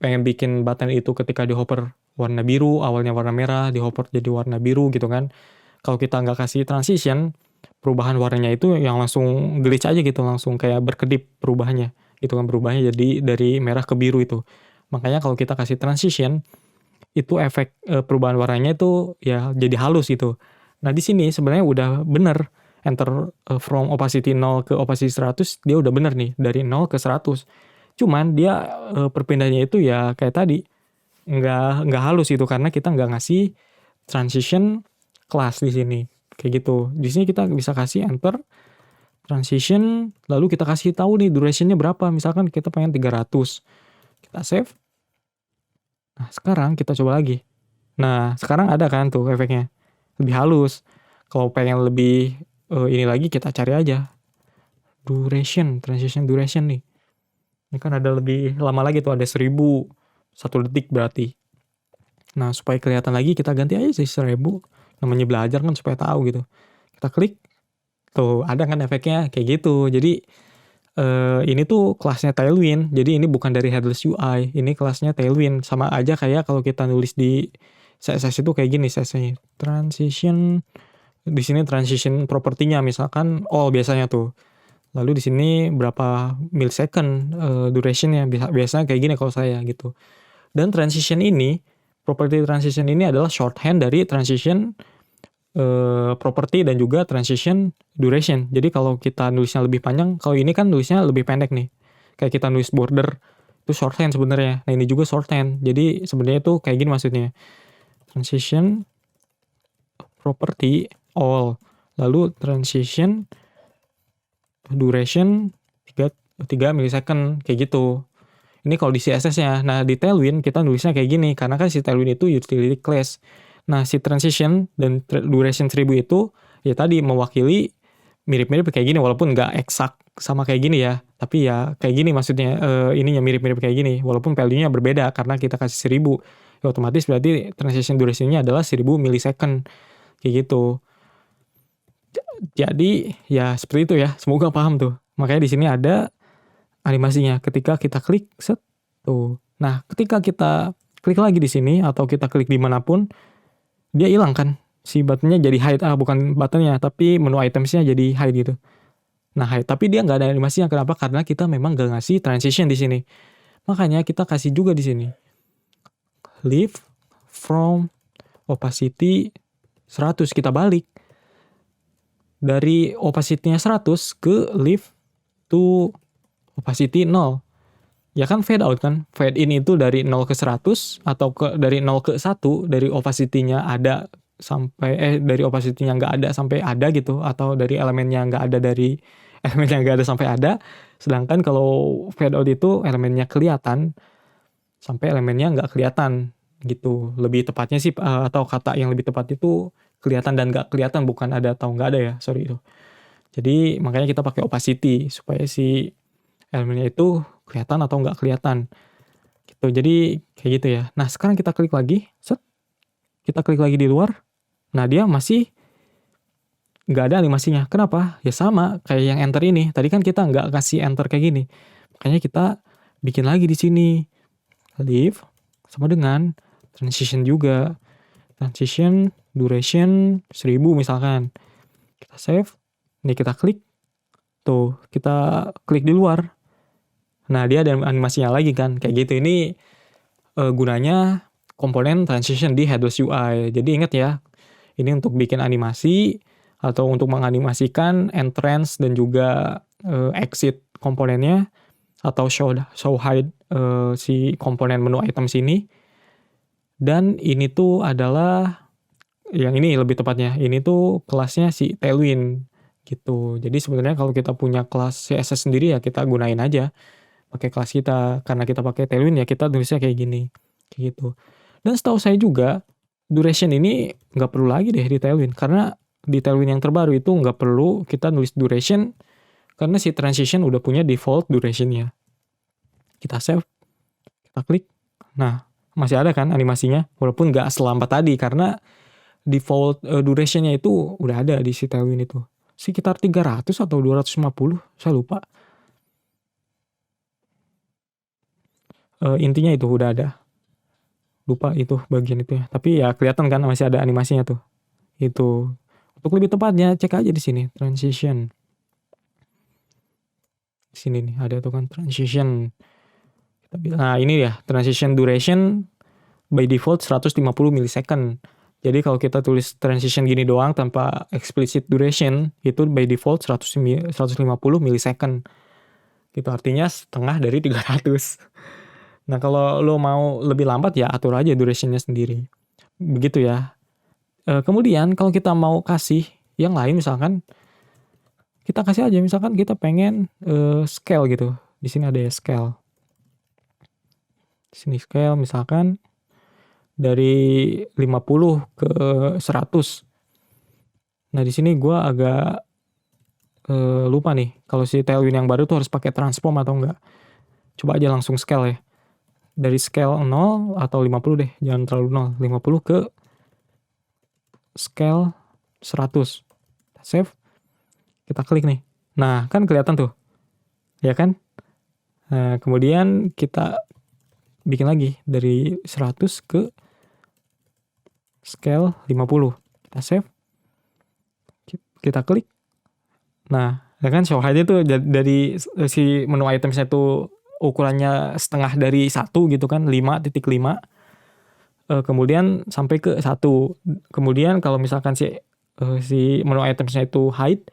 pengen bikin button itu ketika di hopper warna biru, awalnya warna merah, di hopper jadi warna biru gitu kan. Kalau kita nggak kasih transition, perubahan warnanya itu yang langsung glitch aja gitu, langsung kayak berkedip perubahannya. Itu kan berubahnya jadi dari merah ke biru itu. Makanya kalau kita kasih transition, itu efek perubahan warnanya itu ya jadi halus gitu. Nah di sini sebenarnya udah bener enter from opacity 0 ke opacity 100, dia udah bener nih dari 0 ke 100. Cuman dia perpindahannya itu ya kayak tadi nggak halus itu karena kita nggak ngasih transition class di sini kayak gitu. Di sini kita bisa kasih enter transition, lalu kita kasih tahu nih durationnya berapa. Misalkan kita pengen 300. Kita save. Nah, sekarang kita coba lagi. Nah, sekarang ada kan tuh efeknya. Lebih halus. Kalau pengen lebih ini lagi kita cari aja. Duration, transition duration nih. Ini kan ada lebih lama lagi tuh, ada 1000. 1 detik berarti. Nah, supaya kelihatan lagi kita ganti aja sih 1000. Namanya belajar kan supaya tahu gitu. Kita klik. Tuh, ada kan efeknya kayak gitu. Jadi ini tuh kelasnya Tailwind. Jadi ini bukan dari headless UI. Ini kelasnya Tailwind. Sama aja kayak kalau kita nulis di CSS itu kayak gini CSS-nya. Transition. Di sini transition propertinya misalkan all biasanya tuh. Lalu di sini berapa millisecond durationnya. Biasanya kayak gini kalau saya gitu. Dan transition ini, property transition ini adalah shorthand dari transition property dan juga transition duration. Jadi kalau kita nulisnya lebih panjang, kalau ini kan nulisnya lebih pendek nih. Kayak kita nulis border, itu shorthand sebenarnya. Nah ini juga shorthand. Jadi sebenarnya itu kayak gini maksudnya. Transition property all. Lalu transition duration 3 millisecond kayak gitu. Ini kalau di CSS-nya. Nah di Tailwind kita nulisnya kayak gini. Karena kan si Tailwind itu utility class. Nah, si transition dan duration 1000 itu ya tadi mewakili mirip-mirip kayak gini walaupun nggak eksak sama kayak gini ya. Tapi ya kayak gini maksudnya ininya mirip-mirip kayak gini walaupun value-nya berbeda karena kita kasih 1000. Ya otomatis berarti transition duration-nya adalah 1000 millisecond. Kayak gitu. Jadi ya seperti itu ya. Semoga paham tuh. Makanya di sini ada animasinya ketika kita klik set tuh. Nah, ketika kita klik lagi di sini atau kita klik dimanapun dia hilang kan si buttonnya jadi hide bukan buttonnya tapi menu itemsnya jadi hide gitu. Nah hide tapi dia nggak ada animasinya. Kenapa? Karena kita memang nggak ngasih transition di sini. Makanya kita kasih juga di sini leave from opacity 100. Kita balik dari opacity-nya 100 ke leave to opacity 0. Ya kan fade out kan. Fade in itu dari 0 ke 100 atau dari 0 ke 1 dari opacity-nya ada sampai dari opacity-nya nggak ada sampai ada gitu atau dari elemennya nggak ada dari elemennya nggak ada sampai ada. Sedangkan kalau fade out itu elemennya kelihatan sampai elemennya nggak kelihatan gitu. Lebih tepatnya sih atau kata yang lebih tepat itu kelihatan dan nggak kelihatan bukan ada atau nggak ada ya. Sorry itu. Jadi makanya kita pakai opacity supaya si elemennya itu kelihatan atau nggak kelihatan gitu. Jadi kayak gitu ya. Nah sekarang kita klik lagi, set, kita klik lagi di luar. Nah dia masih nggak ada animasinya. Kenapa? Ya sama kayak yang enter ini. Tadi kan kita nggak kasih enter kayak gini. Makanya kita bikin lagi di sini. Leave sama dengan transition juga. Transition, duration 1000 misalkan. Kita save, ini kita klik, tuh kita klik di luar. Nah dia ada animasinya lagi kan, kayak gitu. Ini gunanya komponen transition di headless UI. Jadi ingat ya, ini untuk bikin animasi atau untuk menganimasikan entrance dan juga exit komponennya, atau show hide si komponen menu item sini. Dan ini tuh adalah, yang ini lebih tepatnya, ini tuh kelasnya si Tailwind gitu. Jadi sebenarnya kalau kita punya kelas CSS sendiri ya kita gunain aja pakai kelas kita. Karena kita pakai Tailwind ya kita tulisnya kayak gini, kayak gitu. Dan setahu saya juga duration ini nggak perlu lagi deh di Tailwind, karena di Tailwind yang terbaru itu nggak perlu kita nulis duration karena si transition udah punya default durationnya. Kita save, kita klik, nah masih ada kan animasinya walaupun nggak selambat tadi karena default durationnya itu udah ada di si Tailwind itu sekitar 300 atau 250, saya lupa. Intinya itu udah ada, lupa itu bagian itu ya, tapi ya kelihatan kan masih ada animasinya tuh. Itu untuk lebih tepatnya cek aja di sini transition. Di sini nih ada tuh kan transition. Nah ini ya transition duration by default 150 milisecond. Jadi kalau kita tulis transition gini doang tanpa explicit duration itu by default 150 milisecond. Itu artinya setengah dari 300. Nah kalau lo mau lebih lambat ya atur aja durationnya sendiri. Begitu ya. Kemudian kalau kita mau kasih yang lain misalkan kita kasih aja misalkan kita pengen scale gitu. Di sini ada ya scale. Di sini scale misalkan dari 50 ke 100. Nah di sini gue agak lupa nih kalau si Tailwind yang baru tuh harus pakai transform atau enggak. Coba aja langsung scale ya. Dari scale 0 atau 50 deh, jangan terlalu 0. 50 ke scale 100. Save. Kita klik nih. Nah, kan kelihatan tuh. Ya kan? Nah, kemudian kita bikin lagi dari 100 ke scale 50. Kita save. Kita klik. Nah, ya kan show hide itu dari si menu itemsnya itu ukurannya setengah dari 1 gitu kan, 5.5. Kemudian sampai ke 1. Kemudian kalau misalkan si menu itemsnya itu hide,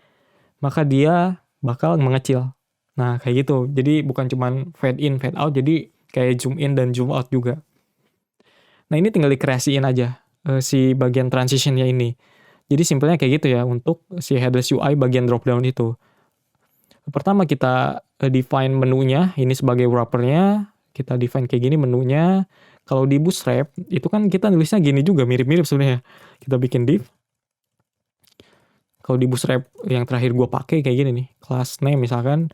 maka dia bakal mengecil. Nah, kayak gitu. Jadi bukan cuman fade in, fade out, jadi kayak zoom in dan zoom out juga. Nah, ini tinggal dikreasiin aja si bagian transitionnya ini. Jadi simpelnya kayak gitu ya untuk si headless UI bagian drop down itu. Pertama kita define menunya, ini sebagai wrappernya, kita define kayak gini menunya. Kalau di Bootstrap itu kan kita nulisnya gini juga, mirip-mirip sebenarnya. Kita bikin div. Kalau di Bootstrap yang terakhir gue pakai kayak gini nih, class name misalkan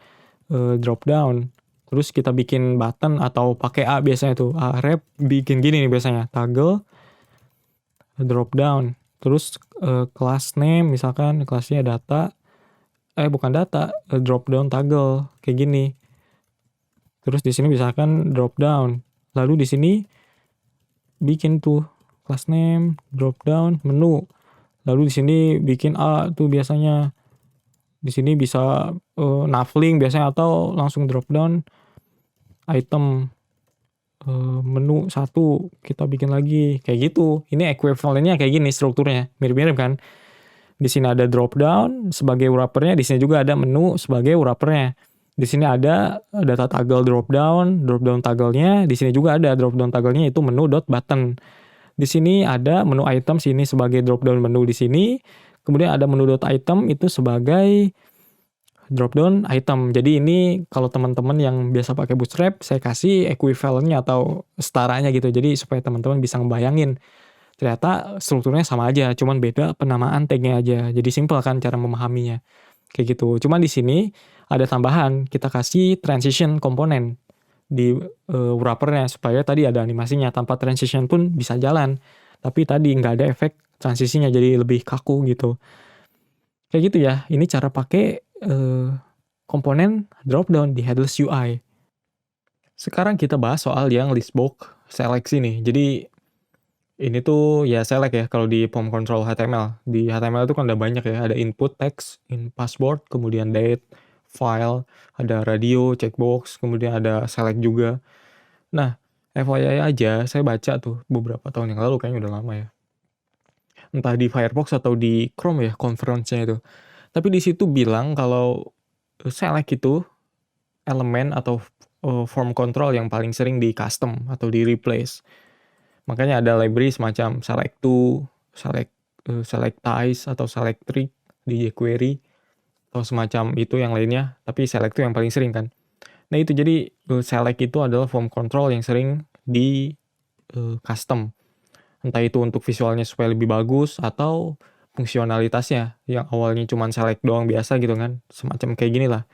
drop down. Terus kita bikin button atau pakai A biasanya tuh, rep bikin gini nih biasanya, toggle drop down. Terus class name misalkan kelasnya data, bukan data, drop down toggle kayak gini. Terus di sini misalkan drop down. Lalu di sini bikin tuh class name, drop down, menu. Lalu di sini bikin A tuh biasanya. Di sini bisa navling biasanya atau langsung drop down item menu 1 kita bikin lagi kayak gitu. Ini equivalentnya kayak gini strukturnya, mirip-mirip kan. Di sini ada drop down sebagai wrappernya, di sini juga ada menu sebagai wrappernya. Di sini ada data toggle drop down toggle-nya, di sini juga ada drop down toggle-nya itu menu.button. Di sini ada menu item sini sebagai drop down menu di sini. Kemudian ada menu.item itu sebagai drop down item. Jadi ini kalau teman-teman yang biasa pakai Bootstrap, saya kasih equivalentnya atau setaranya gitu. Jadi supaya teman-teman bisa ngebayangin. Ternyata strukturnya sama aja, cuman beda penamaan tag-nya aja. Jadi simpel kan cara memahaminya. Kayak gitu. Cuman di sini ada tambahan, kita kasih transition komponen di wrappernya supaya tadi ada animasinya. Tanpa transition pun bisa jalan. Tapi tadi nggak ada efek transisinya, jadi lebih kaku gitu. Kayak gitu ya. Ini cara pakai komponen drop down di headless UI. Sekarang kita bahas soal yang listbox seleksi nih. Jadi ini tuh ya select ya kalau di form control HTML. Di HTML itu kan ada banyak ya, ada input text, in password, kemudian date, file, ada radio, checkbox, kemudian ada select juga. Nah, FYI aja, saya baca tuh beberapa tahun yang lalu, kayaknya udah lama ya. Entah di Firefox atau di Chrome ya, conference-nya itu. Tapi di situ bilang kalau select itu elemen atau form control yang paling sering di custom atau di replace. Makanya ada library semacam select to, selectize atau selectric di jQuery atau semacam itu yang lainnya, tapi select to yang paling sering kan. Nah itu jadi select itu adalah form control yang sering di custom. Entah itu untuk visualnya supaya lebih bagus atau fungsionalitasnya yang awalnya cuma select doang biasa gitu kan, semacam kayak gini lah.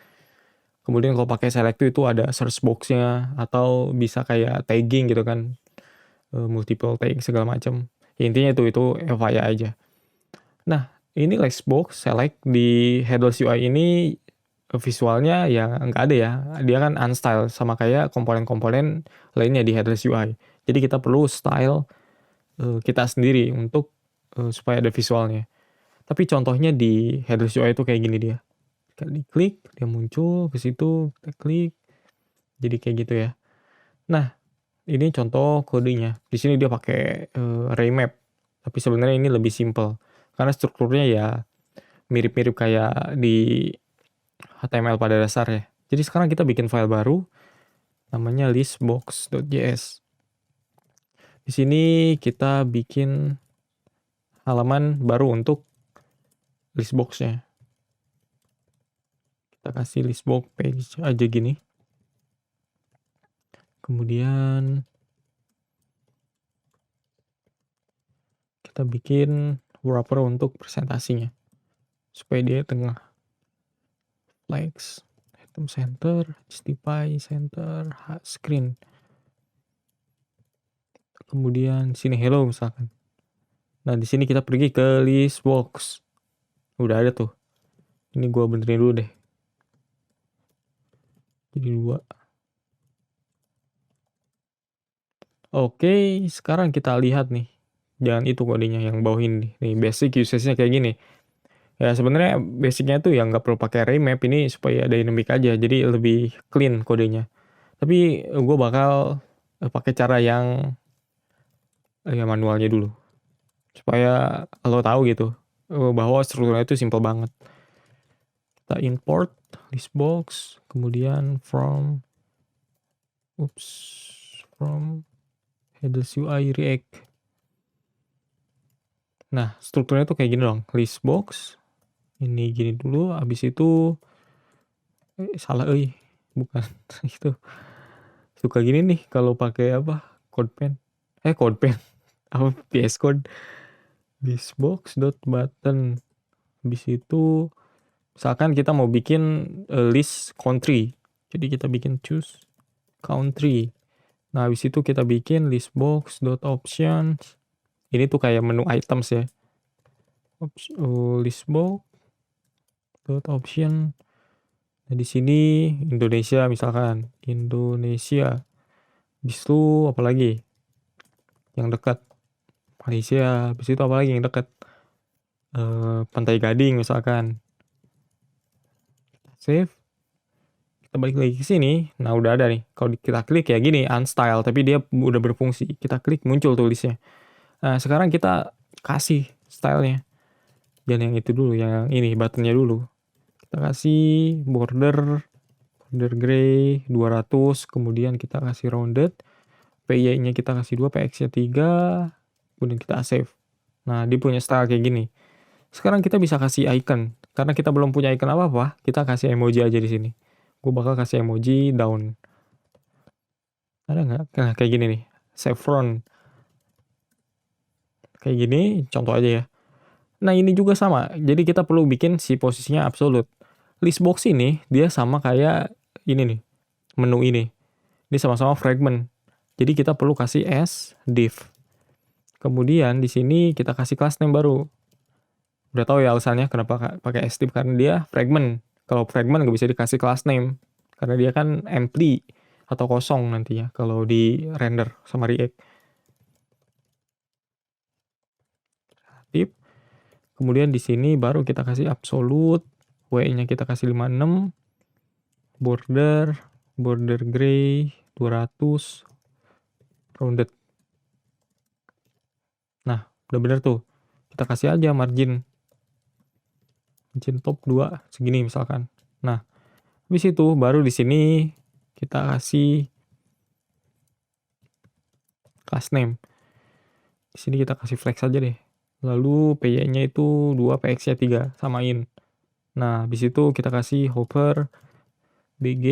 Kemudian kalau pakai select to itu ada search box-nya atau bisa kayak tagging gitu kan, multiple tag segala macam. Ya, intinya itu FYI aja. Nah, ini listbox select di headless UI ini visualnya ya nggak ada ya. Dia kan unstyle sama kayak komponen-komponen lainnya di headless UI. Jadi kita perlu style kita sendiri untuk supaya ada visualnya. Tapi contohnya di headless UI itu kayak gini dia. Klik, dia muncul ke situ, kita klik. Jadi kayak gitu ya. Nah, ini contoh kodenya. Di sini dia pakai remap. Tapi sebenarnya ini lebih simple. Karena strukturnya ya mirip-mirip kayak di HTML pada dasarnya. Jadi sekarang kita bikin file baru namanya listbox.js. Di sini kita bikin halaman baru untuk listbox-nya. Kita kasih listbox page aja gini. Kemudian kita bikin wrapper untuk presentasinya. Supaya dia tengah. Flags, item center, justify center, screen. Kemudian sini hello misalkan. Nah, di sini kita pergi ke listbox. Udah ada tuh. Ini gua benerin dulu deh. Jadi 2. Oke, sekarang kita lihat nih. Jangan itu kodenya yang bawah ini. Nih, basic usage-nya kayak gini. Ya sebenarnya basicnya tuh yang nggak perlu pakai remap ini supaya dynamic aja. Jadi lebih clean kodenya. Tapi gue bakal pakai cara yang ya manualnya dulu. Supaya lo tahu gitu bahwa strukturnya itu simple banget. Kita import listbox, kemudian from headless UI React. Nah, strukturnya tuh kayak gini dong. Listbox, ini gini dulu, habis itu salah bukan itu. Suka gini nih kalau pakai apa? CodePen. CodePen. Apa VS Code. Listbox.button. Habis itu misalkan kita mau bikin list country. Jadi kita bikin choose country. Nah, habis itu kita bikin listbox.options. Ini tuh kayak menu items ya. Listbox.option. Nah, di sini Indonesia misalkan. Indonesia. Habis itu apa lagi? Yang dekat. Malaysia. Habis itu apa lagi yang dekat? Pantai Gading misalkan. Save. Kita balik lagi ke sini. Nah, udah ada nih. Kalau kita klik ya gini, unstyle, tapi dia udah berfungsi. Kita klik muncul tulisnya. Nah, sekarang kita kasih stylenya. Jangan yang itu dulu, yang ini buttonnya dulu. Kita kasih border gray 200, kemudian kita kasih rounded. PY-nya kita kasih 2, PX-nya 3, kemudian kita save. Nah, dia punya style kayak gini. Sekarang kita bisa kasih icon. Karena kita belum punya icon apa-apa, kita kasih emoji aja di sini. Gue bakal kasih emoji down. Ada nggak? Nah, kayak gini nih. Saffron. Kayak gini, contoh aja ya. Nah, ini juga sama. Jadi kita perlu bikin si posisinya absolute. Listbox ini, dia sama kayak ini nih. Menu ini. Ini sama-sama fragment. Jadi kita perlu kasih as div. Kemudian di sini kita kasih class name baru. Udah tahu ya alasannya kenapa pakai as div, karena dia fragment. Kalau fragment nggak bisa dikasih class name karena dia kan empty. atau kosong nantinya kalau di render sama React. Tip. Kemudian di sini baru kita kasih absolute, W-nya kita kasih 56, border gray 200, rounded. Nah, udah bener tuh. Kita kasih aja margin top 2 segini misalkan. Nah, habis itu baru di sini kita kasih class name. Di sini kita kasih flex aja deh. Lalu PY-nya itu 2, PX-nya 3, samain. Nah, habis itu kita kasih hover BG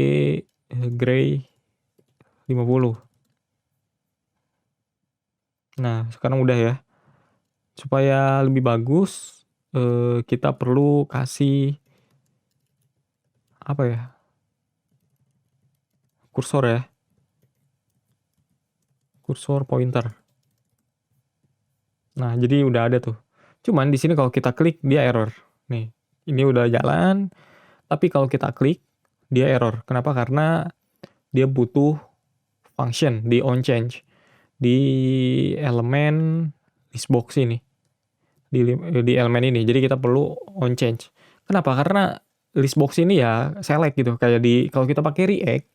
gray 50. Nah, sekarang udah ya. Supaya lebih bagus, kita perlu kasih apa ya? Kursor ya. Kursor pointer. Nah, jadi udah ada tuh. Cuman di sini kalau kita klik dia error. Nih, ini udah jalan, tapi kalau kita klik dia error. Kenapa? Karena dia butuh function di onChange di elemen listbox ini. Di elemen ini. Jadi kita perlu onChange. Kenapa? Karena listbox ini ya select gitu. Kayak kalau kita pakai React,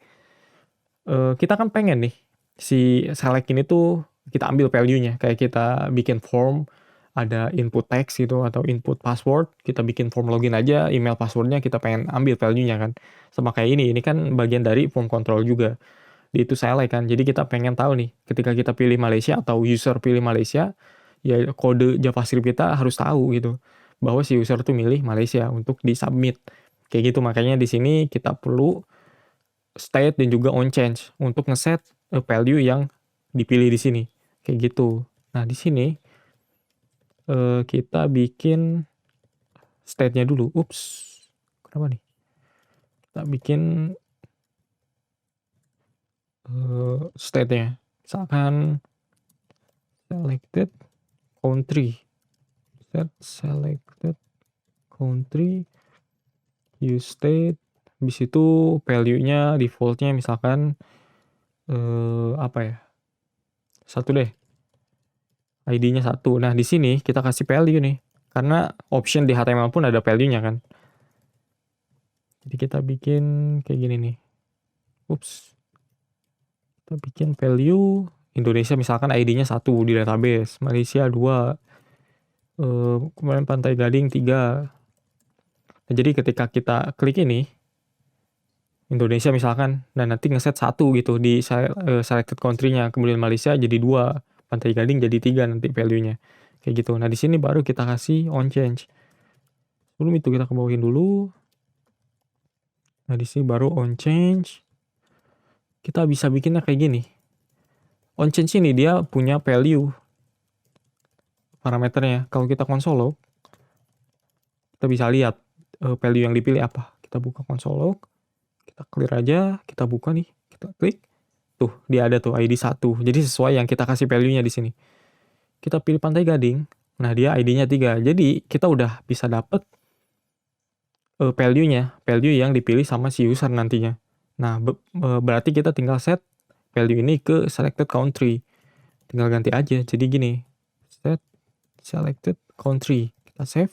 kita kan pengen nih si select ini tuh kita ambil value-nya. Kayak kita bikin form, ada input text gitu atau input password, kita bikin form login aja, email passwordnya kita pengen ambil value-nya kan. Sama kayak ini kan bagian dari form control juga. Di itu select kan. Jadi kita pengen tahu nih, ketika kita pilih Malaysia atau user pilih Malaysia, ya kode JavaScript kita harus tahu gitu. Bahwa si user tuh milih Malaysia untuk di-submit. Kayak gitu, makanya di sini kita perlu state dan juga onChange untuk ngeset value yang dipilih di sini. Kayak gitu. Nah, di sini kita bikin state-nya dulu. Ups. Kenapa nih? Kita bikin state-nya. Misalkan selected country. Set selected country. Use state. Habis itu value-nya default-nya misalkan apa ya? 1 deh. ID-nya 1. Nah, di sini kita kasih value nih. Karena option di HTML pun ada value-nya kan. Jadi kita bikin kayak gini nih. Ups. Kita bikin value Indonesia misalkan ID-nya 1 di database. Malaysia 2. Kemudian Pantai Gading 3. Nah, jadi ketika kita klik ini, Indonesia misalkan, dan nanti ngeset 1 gitu di selected country-nya. Kemudian Malaysia jadi 2. Pantai Gading jadi 3 nanti value-nya. Kayak gitu. Nah, di sini baru kita kasih onChange. Sebelum itu kita kebawahin dulu. Nah, di sini baru onChange. Kita bisa bikinnya kayak gini. OnChange ini dia punya value parameternya. Kalau kita console log, kita bisa lihat value yang dipilih apa. Kita buka console log, kita clear aja, kita buka nih, kita klik. Tuh, dia ada tuh ID 1. Jadi sesuai yang kita kasih value-nya di sini. Kita pilih Pantai Gading. Nah, dia ID-nya 3. Jadi kita udah bisa dapet value-nya, value yang dipilih sama si user nantinya. Nah, berarti kita tinggal set value ini ke selected country. Tinggal ganti aja. Jadi gini, set selected country. Kita save.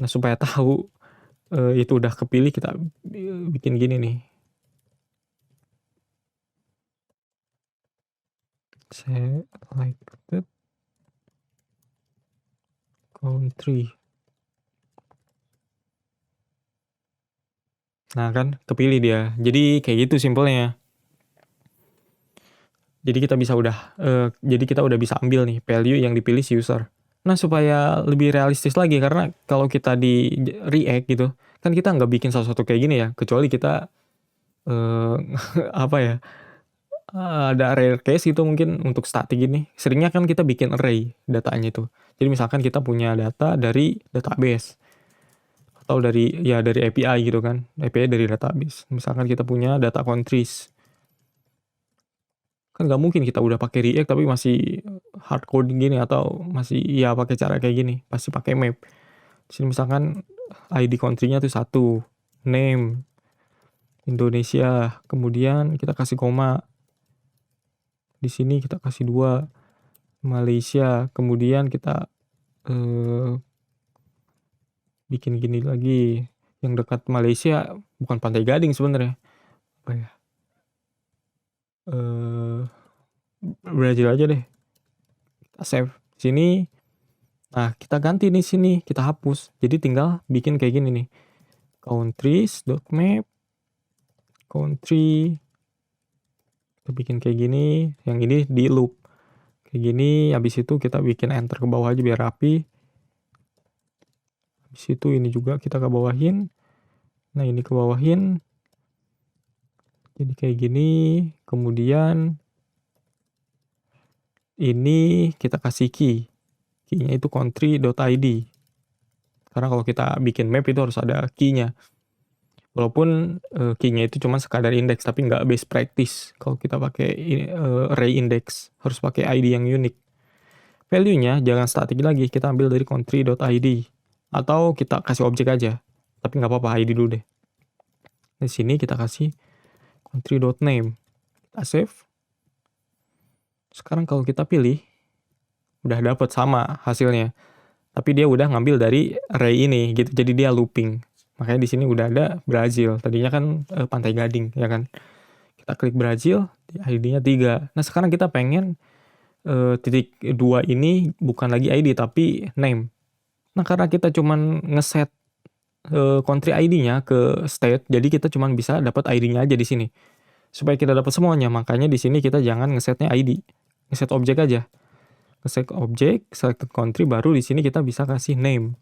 Nah, supaya tahu itu udah kepilih, kita bikin gini nih. Selected country. Nah, kan kepilih dia. Jadi kayak gitu simpelnya. Jadi kita udah bisa ambil nih value yang dipilih si user. Nah, supaya lebih realistis lagi, karena kalau kita di React gitu, kan kita nggak bikin sesuatu kayak gini ya, kecuali kita apa ya, ada rare case gitu mungkin untuk static ini. Seringnya kan kita bikin array datanya itu. Jadi misalkan kita punya data dari database atau dari API gitu kan, API dari database. Misalkan kita punya data countries, kan nggak mungkin kita udah pakai React tapi masih hard coding gini atau masih pakai cara kayak gini, pasti pakai map. Di sini misalkan ID country-nya tuh 1, name Indonesia, kemudian kita kasih koma. Di sini kita kasih 2, Malaysia, kemudian kita bikin gini lagi. Yang dekat Malaysia bukan Pantai Gading sebenarnya. Apa ya? Brazil aja deh. Kita save sini. Nah, kita ganti di sini, kita hapus. Jadi tinggal bikin kayak gini nih. Countries.map country, kita bikin kayak gini, yang ini di loop kayak gini. Habis itu kita bikin enter ke bawah aja biar rapi. Habis itu ini juga kita ke bawahin. Nah, ini ke bawahin jadi kayak gini. Kemudian ini kita kasih key-nya itu country.id, karena kalau kita bikin map itu harus ada key-nya. Walaupun key-nya itu cuma sekadar indeks tapi nggak base practice. Kalau kita pakai array index harus pakai ID yang unik. Value-nya jangan static lagi, kita ambil dari country.id atau kita kasih objek aja. Tapi nggak apa-apa, ID dulu deh. Di sini kita kasih country.name. Kita save. Sekarang kalau kita pilih, udah dapet sama hasilnya. Tapi dia udah ngambil dari array ini gitu. Jadi dia looping. Makanya di sini udah ada Brazil. Tadinya kan Pantai Gading, ya kan. Kita klik Brazil, ID-nya 3. Nah, sekarang kita pengen titik 2 ini bukan lagi ID tapi name. Nah, karena kita cuman ngeset country ID-nya ke state, jadi kita cuman bisa dapat ID-nya aja di sini. Supaya kita dapat semuanya, makanya di sini kita jangan ngesetnya ID. Ngeset objek aja. Ngeset objek, selected country, baru di sini kita bisa kasih name.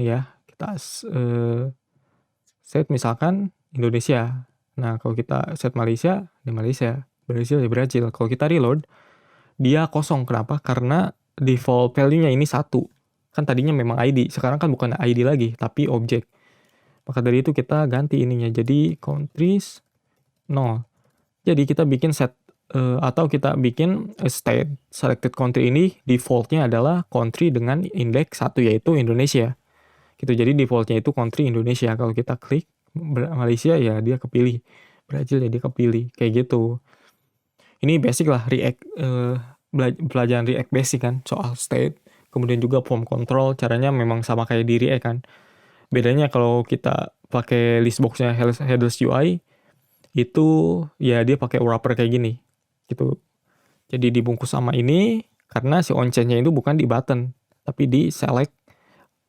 Nih ya, kita set misalkan Indonesia. Nah, kalau kita set Malaysia, di Malaysia. Brazil, di Brazil. Kalau kita reload, dia kosong. Kenapa? Karena default value-nya ini 1. Kan tadinya memang ID, sekarang kan bukan ID lagi, tapi objek. Maka dari itu kita ganti ininya, jadi countries 0. Jadi kita bikin set, atau kita bikin state, selected country ini defaultnya adalah country dengan indeks 1, yaitu Indonesia. Gitu, jadi defaultnya itu country Indonesia. Kalau kita klik Malaysia, ya dia kepilih. Brazil, ya dia kepilih. Kayak gitu. Ini basic lah, React, pelajaran React basic kan, soal state. Kemudian juga form control, caranya memang sama kayak di React kan. Bedanya kalau kita pakai listbox-nya headless UI, itu ya dia pakai wrapper kayak gini. Gitu. Jadi dibungkus sama ini, karena si on-chain-nya itu bukan di button, tapi di select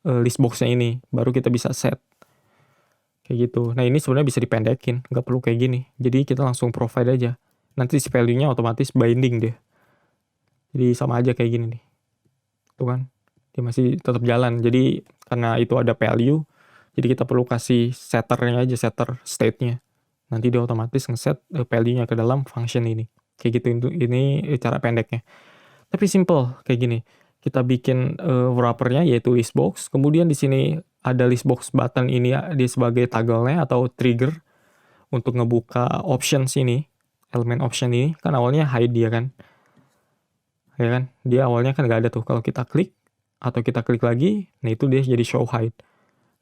listbox-nya ini. Baru kita bisa set. Kayak gitu. Nah, ini sebenarnya bisa dipendekin, nggak perlu kayak gini. Jadi kita langsung provide aja. Nanti si value-nya otomatis binding deh. Jadi sama aja kayak gini nih. Tuh kan, dia masih tetap jalan. Jadi karena itu ada value, jadi kita perlu kasih setternya aja, setter state-nya. Nanti dia otomatis ngeset value-nya ke dalam function ini. Kayak gitu, ini cara pendeknya. Tapi simple kayak gini. Kita bikin wrapper-nya yaitu listbox. Kemudian di sini ada listbox button ini, dia sebagai toggle-nya atau trigger untuk ngebuka options ini, elemen option ini. Kan awalnya hide dia kan. Ya kan, dia awalnya kan nggak ada tuh. Kalau kita klik atau kita klik lagi, nah itu dia jadi show hide.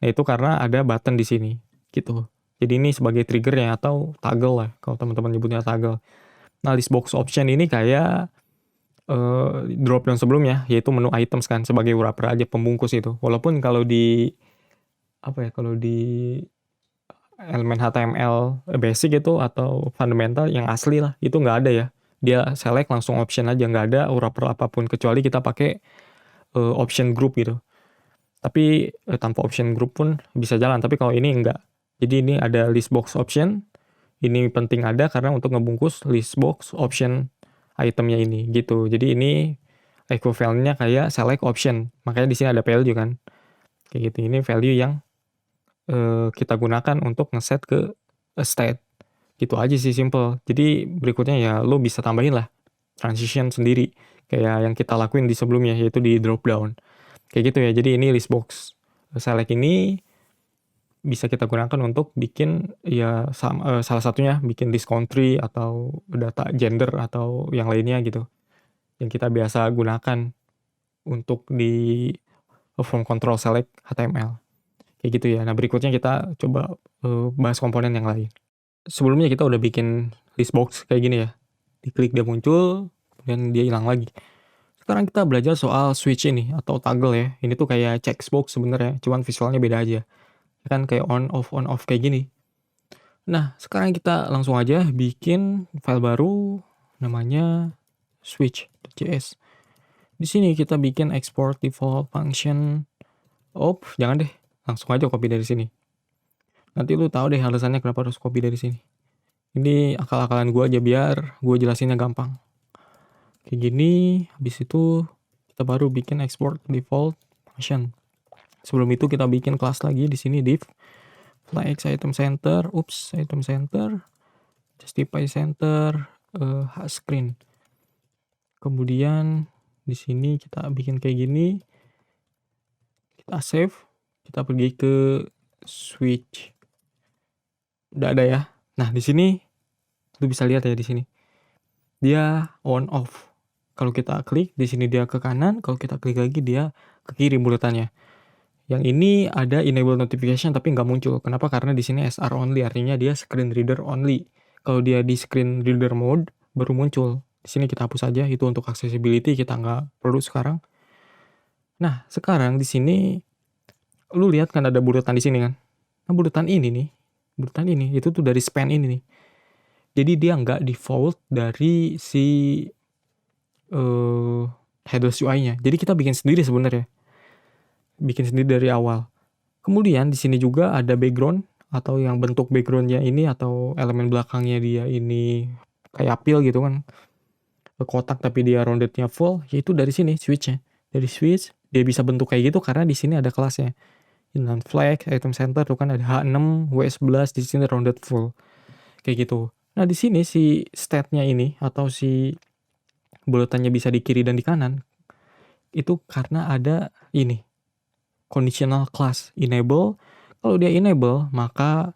Nah, itu karena ada button di sini gitu. Jadi ini sebagai triggernya atau toggle lah kalau teman-teman nyebutnya toggle. Nah, listbox option ini kayak drop down sebelumnya, yaitu menu items kan, sebagai wrapper aja, pembungkus itu. Walaupun kalau di kalau di elemen HTML basic itu atau fundamental yang asli lah, itu nggak ada ya. Dia select langsung option aja, nggak ada wrapper apapun, kecuali kita pakai option group gitu. Tapi tanpa option group pun bisa jalan, tapi kalau ini enggak. Jadi ini ada listbox option, ini penting ada karena untuk ngebungkus listbox option itemnya ini gitu. Jadi ini equivalentnya kayak select option, makanya di sini ada value kan, kayak gitu. Ini value yang kita gunakan untuk ngeset ke state. Gitu aja sih, simple. Jadi berikutnya ya lo bisa tambahin lah transition sendiri kayak yang kita lakuin di sebelumnya, yaitu di drop down. Kayak gitu ya. Jadi ini listbox select ini bisa kita gunakan untuk bikin ya salah satunya bikin list country atau data gender atau yang lainnya gitu. Yang kita biasa gunakan untuk di form control select HTML. Kayak gitu ya. Nah, berikutnya kita coba bahas komponen yang lain. Sebelumnya kita udah bikin list box kayak gini ya. Diklik dia muncul, kemudian dia hilang lagi. Sekarang kita belajar soal switch ini atau toggle ya. Ini tuh kayak checkbox sebenarnya, cuman visualnya beda aja. Kan kayak on off kayak gini. Nah, sekarang kita langsung aja bikin file baru namanya switch.js. Di sini kita bikin export default function. Jangan deh. Langsung aja copy dari sini. Nanti lu tahu deh alasannya kenapa harus copy dari sini. Ini akal-akalan gue aja biar gue jelasinnya gampang. Kayak gini, habis itu kita baru bikin export default function. Sebelum itu kita bikin kelas lagi di sini div flex item center, item center, justify center, screen. Kemudian di sini kita bikin kayak gini. Kita save, kita pergi ke switch. Udah ada ya. Nah, di sini lu bisa lihat ya di sini. Dia on off. Kalau kita klik di sini dia ke kanan, kalau kita klik lagi dia ke kiri bulatannya. Yang ini ada enable notification tapi nggak muncul. Kenapa? Karena di sini SR only, artinya dia screen reader only. Kalau dia di screen reader mode baru muncul. Di sini kita hapus aja, itu untuk accessibility kita nggak perlu sekarang. Nah, sekarang di sini lu lihat kan ada bulatan di sini kan. Nah, bulatan ini itu tuh dari span ini nih. Jadi dia nggak default dari si headless UI-nya. Jadi kita bikin sendiri sebenarnya. Bikin sendiri dari awal. Kemudian di sini juga ada background atau yang bentuk backgroundnya ini atau elemen belakangnya dia ini kayak pil gitu kan. Kotak tapi dia roundednya full, yaitu dari sini switch-nya. Dari switch dia bisa bentuk kayak gitu karena di sini ada kelasnya. Inline flag, item center tuh kan ada H6, W11 di sini rounded full. Kayak gitu. Nah, di sini si state-nya ini atau si bulatannya bisa di kiri dan di kanan itu karena ada ini conditional class enable. Kalau dia enable maka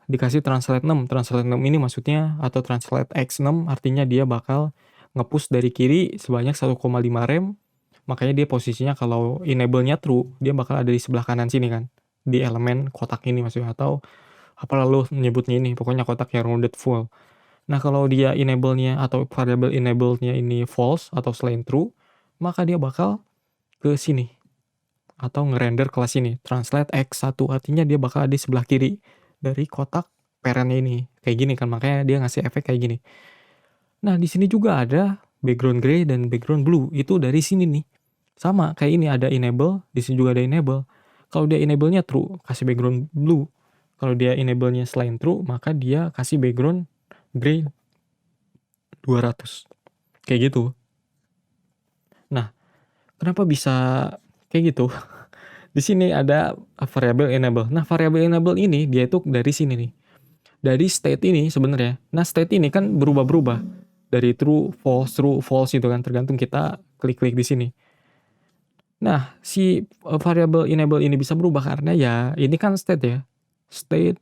dikasih translate 6. Translate 6 ini maksudnya atau translate x6 artinya dia bakal nge-push dari kiri sebanyak 1,5 rem. Makanya dia posisinya kalau enable-nya true, dia bakal ada di sebelah kanan sini kan. Di elemen kotak ini maksudnya atau apa lalu nyebutnya ini, pokoknya kotak yang rounded full. Nah, kalau dia enable-nya atau variable enable-nya ini false atau selain true, maka dia bakal ke sini atau ngerender kelas ini translate x1 artinya dia bakal ada di sebelah kiri dari kotak parent-nya ini kayak gini kan, makanya dia ngasih efek kayak gini. Nah, di sini juga ada background gray dan background blue, itu dari sini nih sama kayak ini ada enable, di sini juga ada enable. Kalau dia enable-nya true kasih background blue, kalau dia enable-nya selain true maka dia kasih background gray 200 kayak gitu. Nah, kenapa bisa kayak gitu? Di sini ada variable enable. Nah, variable enable ini dia itu dari sini nih. Dari state ini sebenarnya. Nah, state ini kan berubah-berubah. Dari true, false itu kan tergantung kita klik-klik di sini. Nah, si variable enable ini bisa berubah karena ya ini kan state ya. State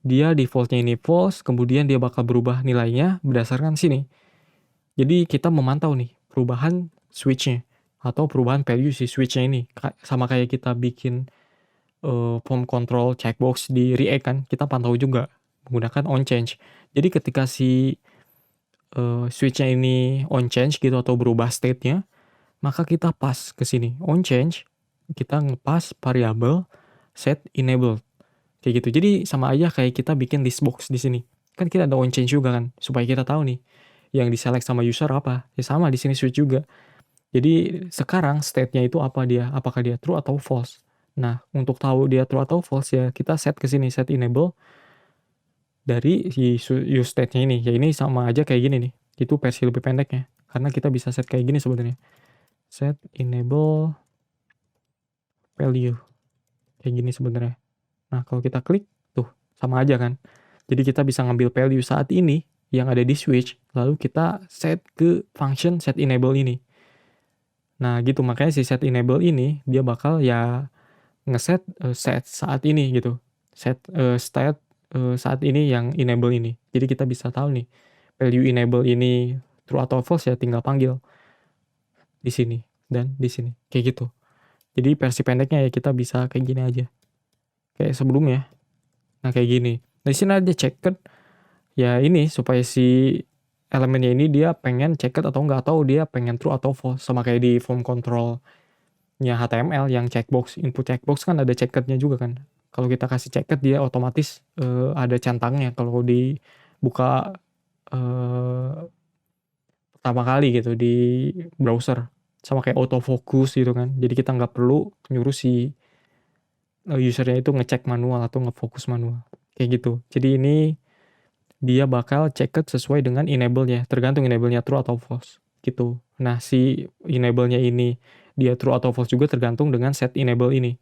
dia defaultnya ini false, kemudian dia bakal berubah nilainya berdasarkan sini. Jadi kita memantau nih perubahan switch-nya atau perubahan value si switch-nya ini. Sama kayak kita bikin form control checkbox di React kan, kita pantau juga menggunakan onChange. Jadi ketika si switch-nya ini onChange gitu atau berubah state-nya, maka kita pas ke sini onChange, kita ngepas variable set enable kayak gitu. Jadi sama aja kayak kita bikin list box di sini. Kan kita ada onChange juga kan, supaya kita tahu nih yang diselect sama user apa. Ya sama di sini switch juga. Jadi sekarang state-nya itu apa dia? Apakah dia true atau false? Nah, untuk tahu dia true atau false ya kita set ke sini set enable dari si use state-nya ini. Ya ini sama aja kayak gini nih. Itu versi lebih pendeknya. Karena kita bisa set kayak gini sebenarnya. Set enable value. Kayak gini sebenarnya. Nah, kalau kita klik tuh sama aja kan. Jadi kita bisa ngambil value saat ini yang ada di switch, lalu kita set ke function set enable ini. Nah, gitu makanya si set enable ini dia bakal ya ngeset set saat ini gitu. Set state saat ini yang enable ini. Jadi kita bisa tahu nih value enable ini true atau false ya tinggal panggil di sini dan di sini. Kayak gitu. Jadi versi pendeknya ya kita bisa kayak gini aja. kayak sebelumnya. Nah kayak gini. Nah, di sini ada checked. Ya ini supaya si elemennya ini dia pengen checked atau enggak, atau dia pengen true atau false, sama kayak di form control-nya HTML yang checkbox, input checkbox kan ada checkednya juga kan. Kalau kita kasih checked dia otomatis ada centangnya kalau dibuka pertama kali gitu di browser, sama kayak autofocus gitu kan. Jadi kita nggak perlu nyuruh si usernya itu ngecek manual atau ngefokus manual kayak gitu. Jadi ini dia bakal checked sesuai dengan enable-nya, tergantung enable-nya true atau false gitu. Nah si enable-nya ini dia true atau false juga tergantung dengan set enable ini.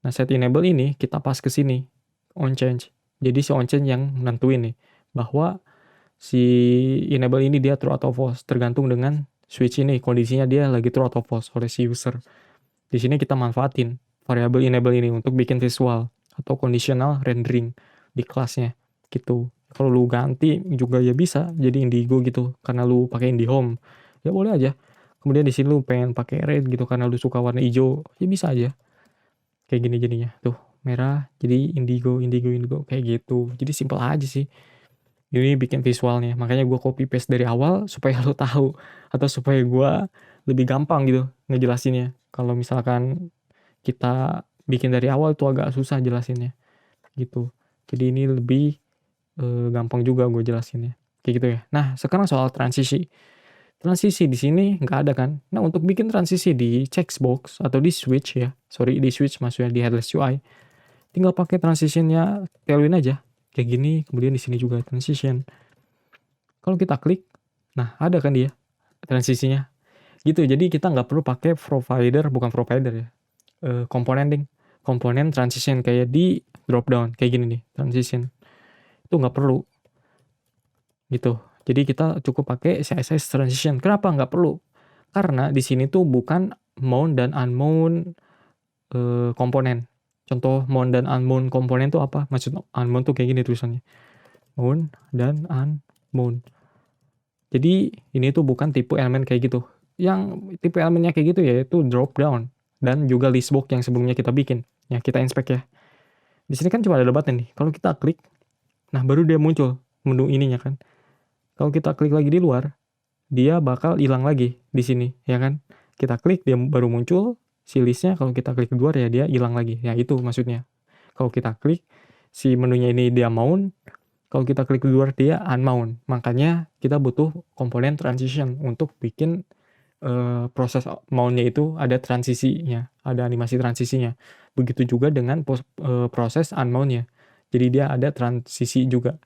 Nah set enable ini kita pas ke sini on change. Jadi si on change yang nentuin nih bahwa si enable ini dia true atau false tergantung dengan switch ini, kondisinya dia lagi true atau false oleh si user. Di sini kita manfaatin variabel enable ini untuk bikin visual atau conditional rendering di kelasnya gitu. Kalau lu ganti juga ya bisa jadi indigo gitu karena lu pakai IndiHome. Ya boleh aja. Kemudian di sini lu pengen pakai red gitu karena lu suka warna hijau, ya bisa aja. Kayak gini jadinya. Tuh, merah jadi indigo, indigo, indigo kayak gitu. Jadi simpel aja sih. Ini bikin visualnya. Makanya gue copy paste dari awal supaya lo tahu, atau supaya gue lebih gampang gitu ngejelasinnya. Kalau misalkan kita bikin dari awal itu agak susah jelasinnya gitu. Jadi ini lebih gampang juga gue jelasinnya. Kayak gitu ya. Nah, sekarang soal transisi. Transisi di sini nggak ada kan. Nah, untuk bikin transisi di checkbox atau di switch ya. Sorry, di switch maksudnya di headless UI. Tinggal pakai transitionnya Tailwind aja. Kayak gini, kemudian di sini juga transition. Kalau kita klik, nah ada kan dia transisinya. Gitu, jadi kita nggak perlu pakai bukan provider ya. Komponen transition kayak di drop down, kayak gini nih, transition. Itu nggak perlu. Gitu. Jadi kita cukup pakai CSS transition. Kenapa nggak perlu? Karena di sini tuh bukan mount dan unmount komponen. Contoh mount dan unmount komponen tuh apa? Maksud unmount tuh kayak gini tulisannya. Mount dan unmount. Jadi ini tuh bukan tipe elemen kayak gitu. Yang tipe elemennya kayak gitu yaitu drop down dan juga listbox yang sebelumnya kita bikin. Ya kita inspect ya. Di sini kan cuma ada debatnya nih. Kalau kita klik, nah baru dia muncul menu ininya kan. Kalau kita klik lagi di luar, dia bakal hilang lagi di sini, ya kan? Kita klik dia baru muncul si listnya. Kalau kita klik di luar ya dia hilang lagi. Ya itu maksudnya. Kalau kita klik si menunya ini dia mount, kalau kita klik di luar dia unmount. Makanya kita butuh komponen transition untuk bikin proses mountnya itu ada transisinya, ada animasi transisinya. Begitu juga dengan proses unmountnya. Jadi dia ada transisi juga.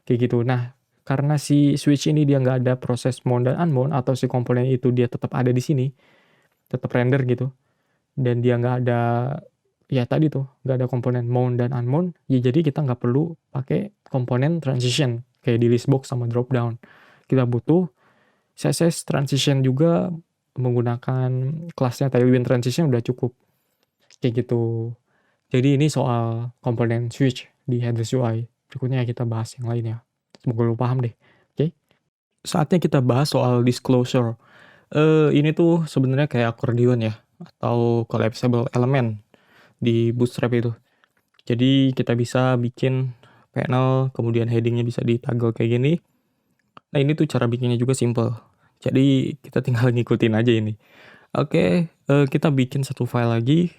Kayak gitu. Nah, karena si switch ini dia nggak ada proses mount dan unmount, atau si komponen itu dia tetap ada di sini, tetap render gitu. Dan dia nggak ada, ya tadi tuh, nggak ada komponen mount dan unmount, ya jadi kita nggak perlu pakai komponen transition, kayak di listbox sama dropdown. Kita butuh CSS transition juga menggunakan kelasnya Tailwind transition udah cukup. Kayak gitu. Jadi ini soal komponen switch di headless UI. Berikutnya kita bahas yang lain ya. Semoga lu paham deh. Oke. Saatnya kita bahas soal disclosure. Ini tuh sebenarnya kayak accordion ya, atau collapsible element di Bootstrap itu. Jadi kita bisa bikin panel, kemudian headingnya bisa ditoggle kayak gini. Nah ini tuh cara bikinnya juga simple. Jadi kita tinggal ngikutin aja ini. Oke, kita bikin satu file lagi.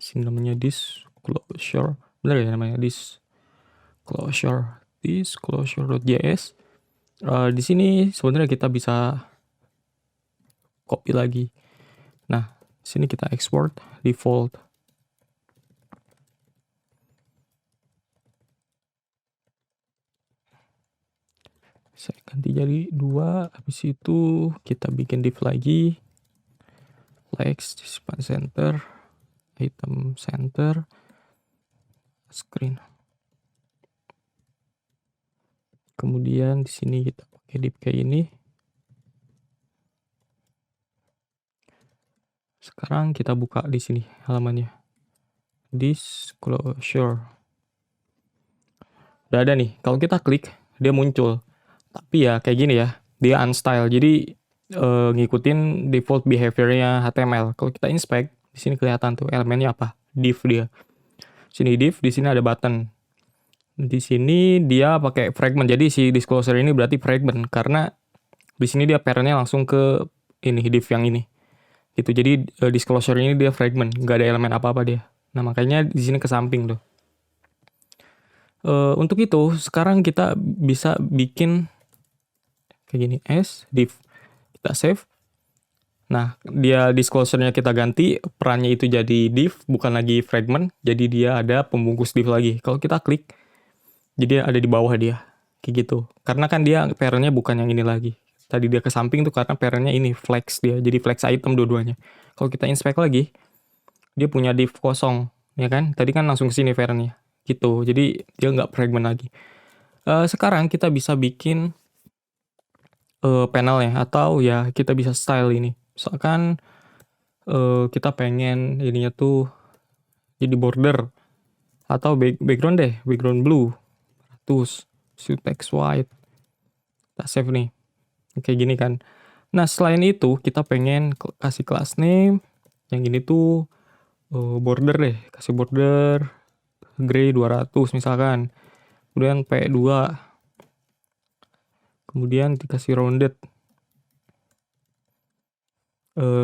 Sini namanya disclosure. Bener ya namanya disclosure.js. Di sini sebenarnya kita bisa copy lagi. Nah, sini kita export default. Saya ganti jadi 2. Habis itu kita bikin div lagi. Flex, span center, item center, screen. Kemudian di sini kita pakai div kayak ini. Sekarang kita buka di sini halamannya. Disclosure. Udah ada nih. Kalau kita klik, dia muncul. Tapi ya kayak gini ya. Dia unstyle. Jadi ngikutin default behavior-nya HTML. Kalau kita inspect, di sini kelihatan tuh elemennya apa? Div dia. Sini div, di sini ada button. Di sini dia pakai fragment. Jadi si disclosure ini berarti fragment karena di sini dia parentnya langsung ke ini div yang ini. Gitu. Jadi disclosure ini dia fragment, nggak ada elemen apa-apa dia. Nah, makanya di sini ke samping tuh. Untuk itu, sekarang kita bisa bikin kayak gini, s div. Kita save. Nah, dia disclosure-nya kita ganti, perannya itu jadi div, bukan lagi fragment. Jadi dia ada pembungkus div lagi. Kalau kita klik, jadi ada di bawah dia. Kayak gitu. Karena kan dia parent-nya bukan yang ini lagi. Tadi dia ke samping tuh karena parent-nya ini, flex dia. Jadi flex item dua-duanya. Kalau kita inspect lagi, dia punya div kosong. Ya kan? Tadi kan langsung ke sini parent-nya. Gitu. Jadi dia nggak fragment lagi. Sekarang kita bisa bikin panelnya. Atau ya kita bisa style ini. Misalkan kita pengen ininya tuh jadi border. Atau background deh. Background blue. Terus text white. Kita save nih. Kayak gini kan. Nah, selain itu kita pengen kasih class name. Yang ini tuh border deh. Kasih border gray 200 misalkan. Kemudian P2. Kemudian dikasih rounded.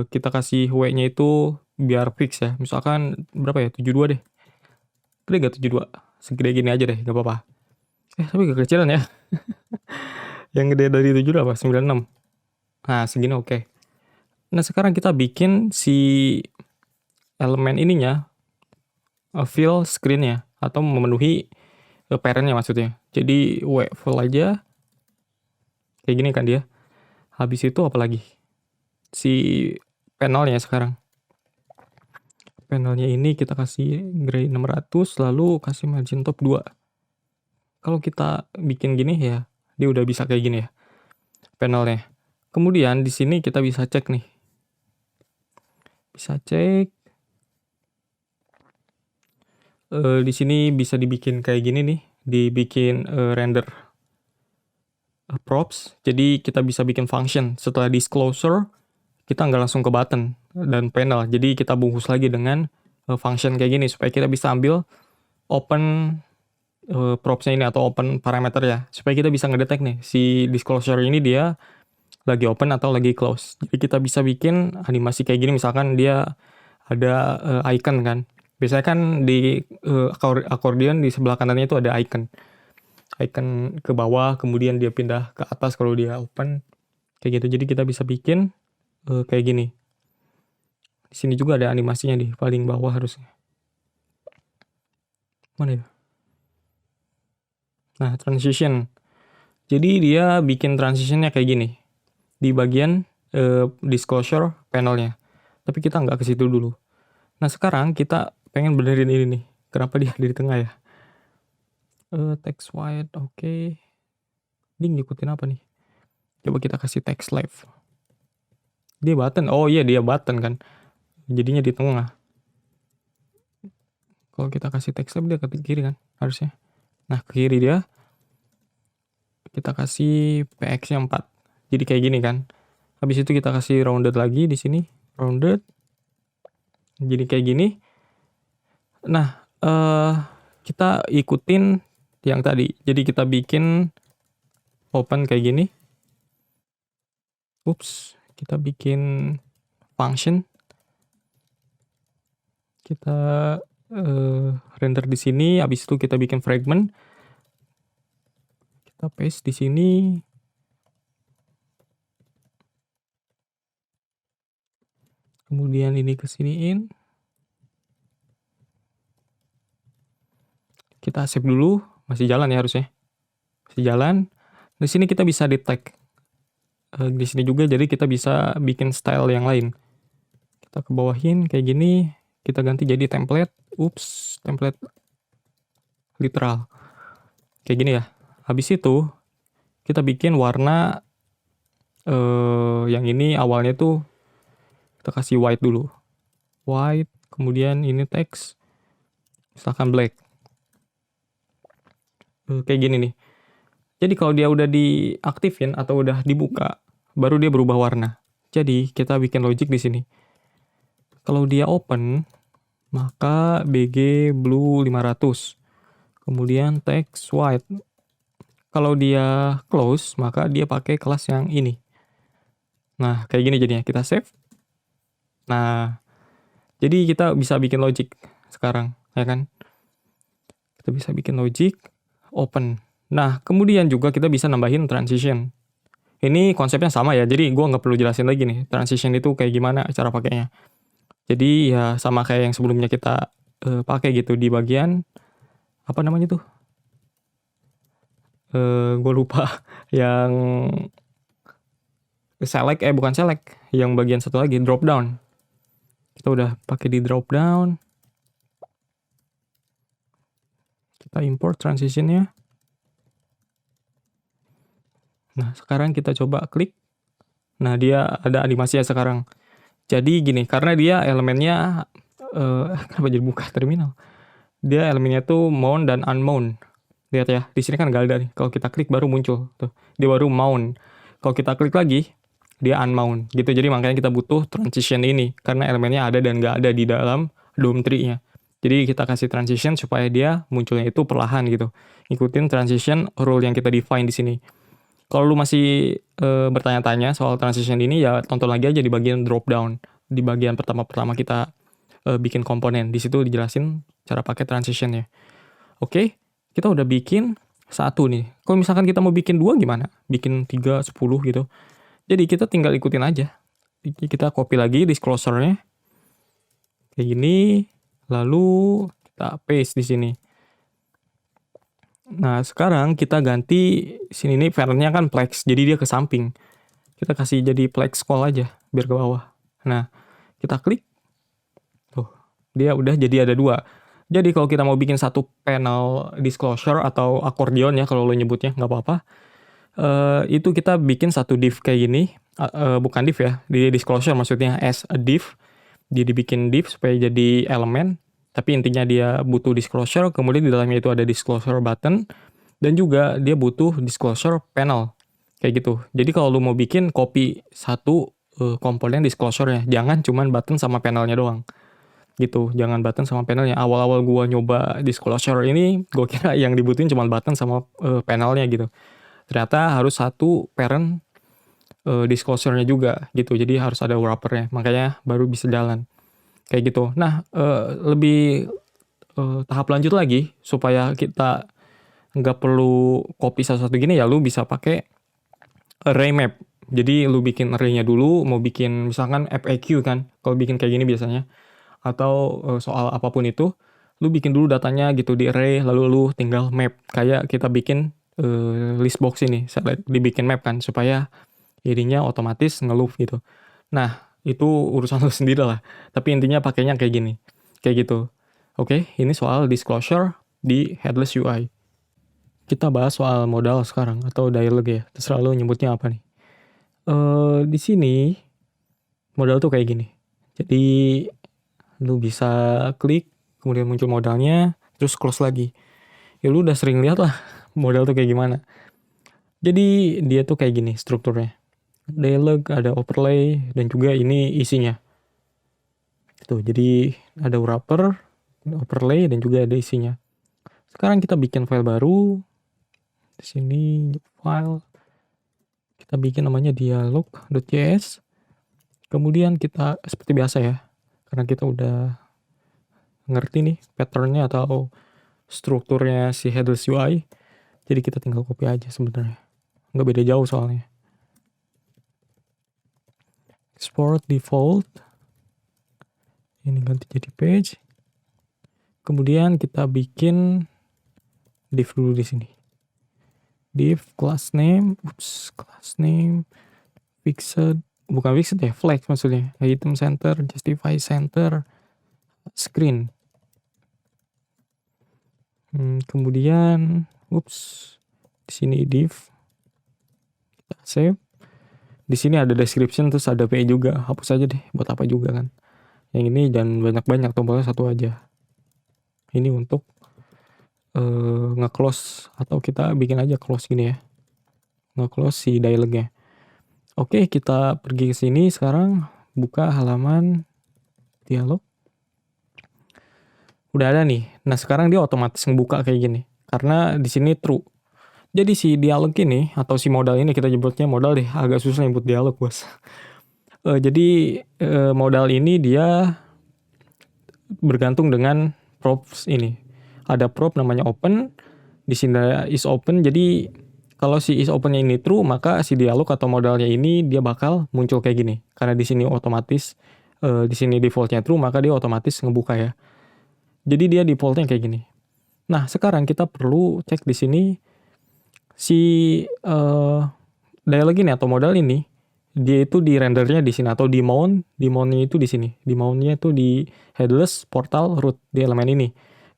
Kita kasih W-nya itu biar fix ya. Misalkan berapa ya? 72 deh. Gede gak 72? Segede gini aja deh, gak apa-apa. Tapi gak kecilan ya. Yang gede dari 7 apa? 96. Nah, segini oke. Nah, sekarang kita bikin si elemen ininya fill screen-nya atau memenuhi parent-nya maksudnya. Jadi full aja. Kayak gini kan dia. Habis itu apa lagi? Si panelnya sekarang. Panelnya ini kita kasih gray 600 lalu kasih margin top 2. Kalau kita bikin gini ya, dia udah bisa kayak gini ya. Panelnya. Kemudian di sini kita bisa cek nih. Bisa cek. Di sini bisa dibikin kayak gini nih, dibikin render props. Jadi kita bisa bikin function. Setelah disclosure, kita nggak langsung ke button dan panel. Jadi kita bungkus lagi dengan function kayak gini supaya kita bisa ambil open props-nya ini atau open parameter ya. Supaya kita bisa ngedetek nih si disclosure ini dia lagi open atau lagi close. Jadi kita bisa bikin animasi kayak gini, misalkan dia ada icon kan. Biasanya kan di accordion di sebelah kanannya itu ada icon ke bawah, kemudian dia pindah ke atas kalau dia open kayak gitu. Jadi kita bisa bikin kayak gini. Di sini juga ada animasinya di paling bawah harusnya. Mana ya? Nah, transition. Jadi dia bikin transitionnya kayak gini di bagian disclosure panelnya. Tapi kita nggak ke situ dulu. Nah, sekarang kita pengen benerin ini nih. Kenapa dia ada di tengah ya? Text white, oke. Dia ngikutin apa nih? Coba kita kasih text left. Dia button. Oh iya, dia button kan. Jadinya di tengah. Kalau kita kasih text left dia ke kiri kan harusnya. Nah, ke kiri dia. Kita kasih PX-nya 4. Jadi kayak gini kan. Habis itu kita kasih rounded lagi di sini. Rounded. Jadi kayak gini. Nah, kita ikutin yang tadi. Jadi kita bikin open kayak gini. Ups, kita bikin function. Kita render di sini. Habis itu kita bikin fragment. Kita paste di sini. Kemudian ini kesiniin. Kita save dulu. Masih jalan ya harusnya. Masih jalan. Di sini kita bisa detect. Di sini juga jadi kita bisa bikin style yang lain. Kita ke bawahin kayak gini. Kita ganti jadi template. Ups, template literal. Kayak gini ya. Habis itu kita bikin warna yang ini awalnya tuh kita kasih white dulu. White, kemudian ini text. Misalkan black. Kayak gini nih. Jadi kalau dia udah diaktifin atau udah dibuka, baru dia berubah warna. Jadi kita bikin logic di sini. Kalau dia open, maka BG blue 500. Kemudian text white. Kalau dia close, maka dia pakai kelas yang ini. Nah, kayak gini jadinya. Kita save. Nah, jadi kita bisa bikin logic sekarang, ya kan? Kita bisa bikin logic, open. Nah, kemudian juga kita bisa nambahin transition. Ini konsepnya sama ya, jadi gue nggak perlu jelasin lagi nih, transition itu kayak gimana cara pakainya. Jadi ya sama kayak yang sebelumnya kita pakai gitu di bagian, apa namanya tuh? Gue lupa, yang select, bukan select, yang bagian satu lagi, drop down. Kita udah pakai di drop down. Kita import transitionnya. Nah, sekarang kita coba klik. Nah, dia ada animasinya sekarang. Jadi gini, karena dia elemennya, kenapa jadi buka terminal? Dia elemennya tuh mount dan unmount. Lihat ya, di sini kan nggak ada nih. Kalau kita klik baru muncul. Tuh, dia baru mount. Kalau kita klik lagi, dia unmount. Gitu, jadi makanya kita butuh transition ini. Karena elemennya ada dan nggak ada di dalam DOM tree-nya. Jadi kita kasih transition supaya dia munculnya itu perlahan gitu. Ikutin transition rule yang kita define di sini. Kalau lu masih bertanya-tanya soal transition ini, ya tonton lagi aja di bagian drop down. Di bagian pertama-pertama kita bikin komponen. Di situ dijelasin cara pakai transitionnya. Oke, kita udah bikin satu nih. Kalau misalkan kita mau bikin dua gimana? Bikin 3, 10 gitu. Jadi kita tinggal ikutin aja. Kita copy lagi disclosure-nya. Kayak gini. Lalu kita paste di sini. Nah, sekarang kita ganti sini nih parent-nya kan flex, jadi dia ke samping. Kita kasih jadi flex scroll aja biar ke bawah. Nah, kita klik. Tuh, dia udah jadi ada dua. Jadi kalau kita mau bikin satu panel disclosure atau accordion ya kalau lo nyebutnya, nggak apa-apa. Itu kita bikin satu div kayak gini. Bukan div ya, di disclosure maksudnya as a div. Dia dibikin div supaya jadi elemen. Tapi intinya dia butuh disclosure, kemudian di dalamnya itu ada disclosure button, dan juga dia butuh disclosure panel. Kayak gitu. Jadi kalau lu mau bikin copy satu komponen disclosure-nya, jangan cuman button sama panelnya doang. Gitu, jangan button sama panelnya. Awal-awal gua nyoba disclosure ini, gua kira yang dibutuhin cuma button sama panelnya gitu. Ternyata harus satu parent disclosure-nya juga gitu. Jadi harus ada wrapper-nya. Makanya baru bisa jalan. Kayak gitu. Nah, lebih tahap lanjut lagi supaya kita nggak perlu copy satu-satu gini ya, lu bisa pakai array map. Jadi lu bikin array-nya dulu, mau bikin misalkan FAQ kan, kalau bikin kayak gini biasanya, atau soal apapun itu, lu bikin dulu datanya gitu di array, lalu lu tinggal map. Kayak kita bikin list box ini, dibikin map kan, supaya jadinya otomatis nge-loop gitu. Nah, itu urusan lu sendiri lah. Tapi intinya pakainya kayak gini. Kayak gitu. Oke, ini soal disclosure di headless UI. Kita bahas soal modal sekarang atau dialog ya. Terserah lu nyebutnya apa nih. Di sini modal tuh kayak gini. Jadi lu bisa klik, kemudian muncul modalnya, terus close lagi. Ya lu udah sering lihat lah modal tuh kayak gimana. Jadi dia tuh kayak gini strukturnya. Dialog, ada overlay, dan juga ini isinya. Tuh, jadi ada wrapper, overlay, dan juga ada isinya. Sekarang kita bikin file baru. Di sini file. Kita bikin namanya dialog.js. Kemudian kita seperti biasa ya. Karena kita udah ngerti nih patternnya atau strukturnya si headless UI. Jadi kita tinggal copy aja sebenarnya. Nggak beda jauh soalnya. Export default. Ini ganti jadi page. Kemudian kita bikin div dulu di sini. Div class name, class name fixed, bukan fixed ya, flag maksudnya. Item center, justify center, screen. Kemudian, di sini div, kita save. Di sini ada description terus ada PE juga, hapus aja deh, buat apa juga kan. Yang ini dan banyak-banyak, tombolnya satu aja. Ini untuk nge-close atau kita bikin aja close gini ya. Nge-close si dialognya. Oke, kita pergi ke sini sekarang, buka halaman dialog. Udah ada nih. Nah, sekarang dia otomatis ngebuka kayak gini. Karena di sini true. Jadi si dialog ini atau si modal ini kita nyebutnya modal deh, agak susah nyebut dialog, Bos. Jadi modal ini dia bergantung dengan props ini. Ada prop namanya open, di sini is open. Jadi kalau si is opennya ini true, maka si dialog atau modalnya ini dia bakal muncul kayak gini. Karena di sini otomatis di sini defaultnya true, maka dia otomatis ngebuka ya. Jadi dia defaultnya kayak gini. Nah, sekarang kita perlu cek di sini si dialog ini atau modal ini dia itu di rendernya di sini atau di mountnya itu di sini. Di mountnya itu di headless portal root di elemen ini.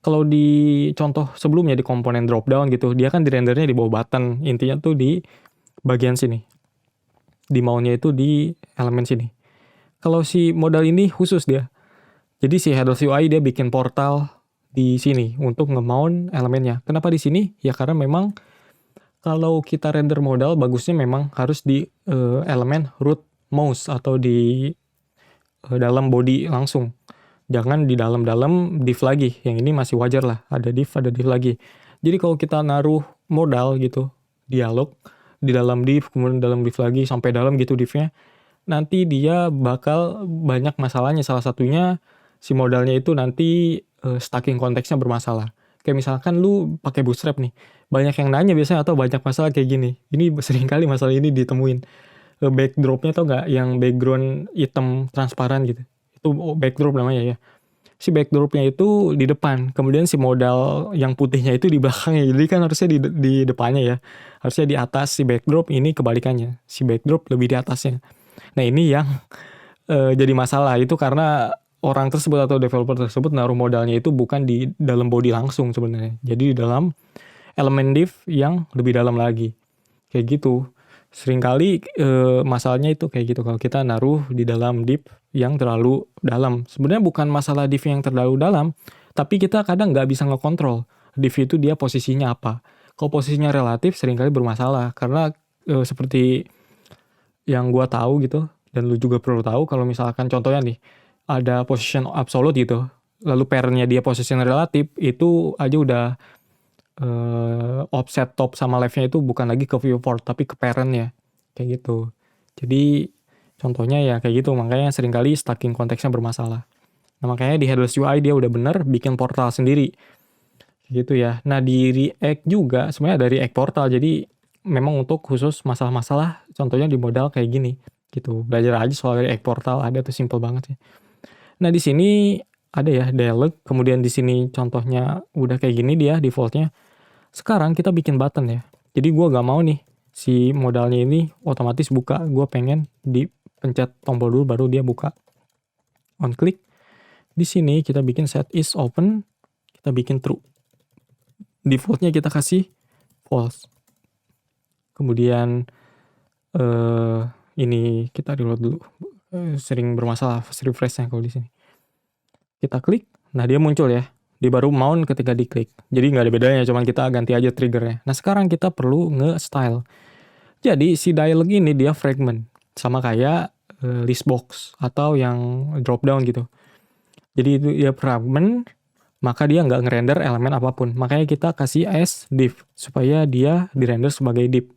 Kalau di contoh sebelumnya di komponen drop down gitu, dia kan di rendernya di bawah button. Intinya tuh di bagian sini. Di mountnya itu di elemen sini. Kalau si modal ini khusus dia. Jadi si headless UI dia bikin portal di sini untuk nge-mount elemennya. Kenapa di sini? Ya karena memang kalau kita render modal bagusnya memang harus di elemen root mouse atau di dalam body langsung. Jangan di dalam-dalam div lagi. Yang ini masih wajar lah. Ada div lagi. Jadi kalau kita naruh modal gitu, dialog, di dalam div, kemudian dalam div lagi, sampai dalam gitu divnya, nanti dia bakal banyak masalahnya. Salah satunya si modalnya itu nanti stacking konteksnya bermasalah. Kayak misalkan lu pakai Bootstrap nih, banyak yang nanya biasanya atau banyak masalah kayak gini. Ini sering kali masalah ini ditemuin. Backdropnya tau nggak yang background hitam transparan gitu. Itu backdrop namanya ya. Si backdropnya itu di depan, kemudian si modal yang putihnya itu di belakangnya. Jadi kan harusnya di depannya ya. Harusnya di atas si backdrop, ini kebalikannya. Si backdrop lebih di atasnya. Nah ini yang jadi masalah itu karena orang tersebut atau developer tersebut naruh modalnya itu bukan di dalam body langsung sebenarnya. Jadi di dalam elemen div yang lebih dalam lagi. Kayak gitu. Seringkali masalahnya itu kayak gitu kalau kita naruh di dalam div yang terlalu dalam. Sebenarnya bukan masalah div yang terlalu dalam, tapi kita kadang nggak bisa ngekontrol div itu dia posisinya apa. Kalau posisinya relatif seringkali bermasalah karena seperti yang gua tahu gitu dan lu juga perlu tahu kalau misalkan contohnya nih ada position absolute gitu, lalu parentnya dia position relatif, itu aja udah offset top sama leftnya itu bukan lagi ke viewport tapi ke parentnya kayak gitu. Jadi contohnya ya kayak gitu, makanya seringkali stacking konteksnya bermasalah. Nah makanya di headless UI dia udah bener bikin portal sendiri gitu ya. Nah di React juga sebenarnya ada React portal, jadi memang untuk khusus masalah-masalah contohnya di modal kayak gini gitu. Belajar aja soal React portal, ada tuh simple banget sih. Nah di sini ada ya dialog, kemudian di sini contohnya udah kayak gini dia defaultnya. Sekarang kita bikin button ya. Jadi gue gak mau nih si modalnya ini otomatis buka. Gue pengen dipencet tombol dulu baru dia buka. On click. Di sini kita bikin set is open. Kita bikin true. Defaultnya kita kasih false. Kemudian ini kita reload dulu. Sering bermasalah refreshnya kalau di sini. Kita klik. Nah dia muncul ya. Dia baru mount ketika diklik. Jadi nggak ada bedanya, cuman kita ganti aja triggernya. Nah sekarang kita perlu nge-style. Jadi si dialog ini dia fragment. Sama kayak list box atau yang drop down gitu. Jadi itu dia fragment, maka dia nggak ngerender elemen apapun. Makanya kita kasih as div, supaya dia dirender sebagai div.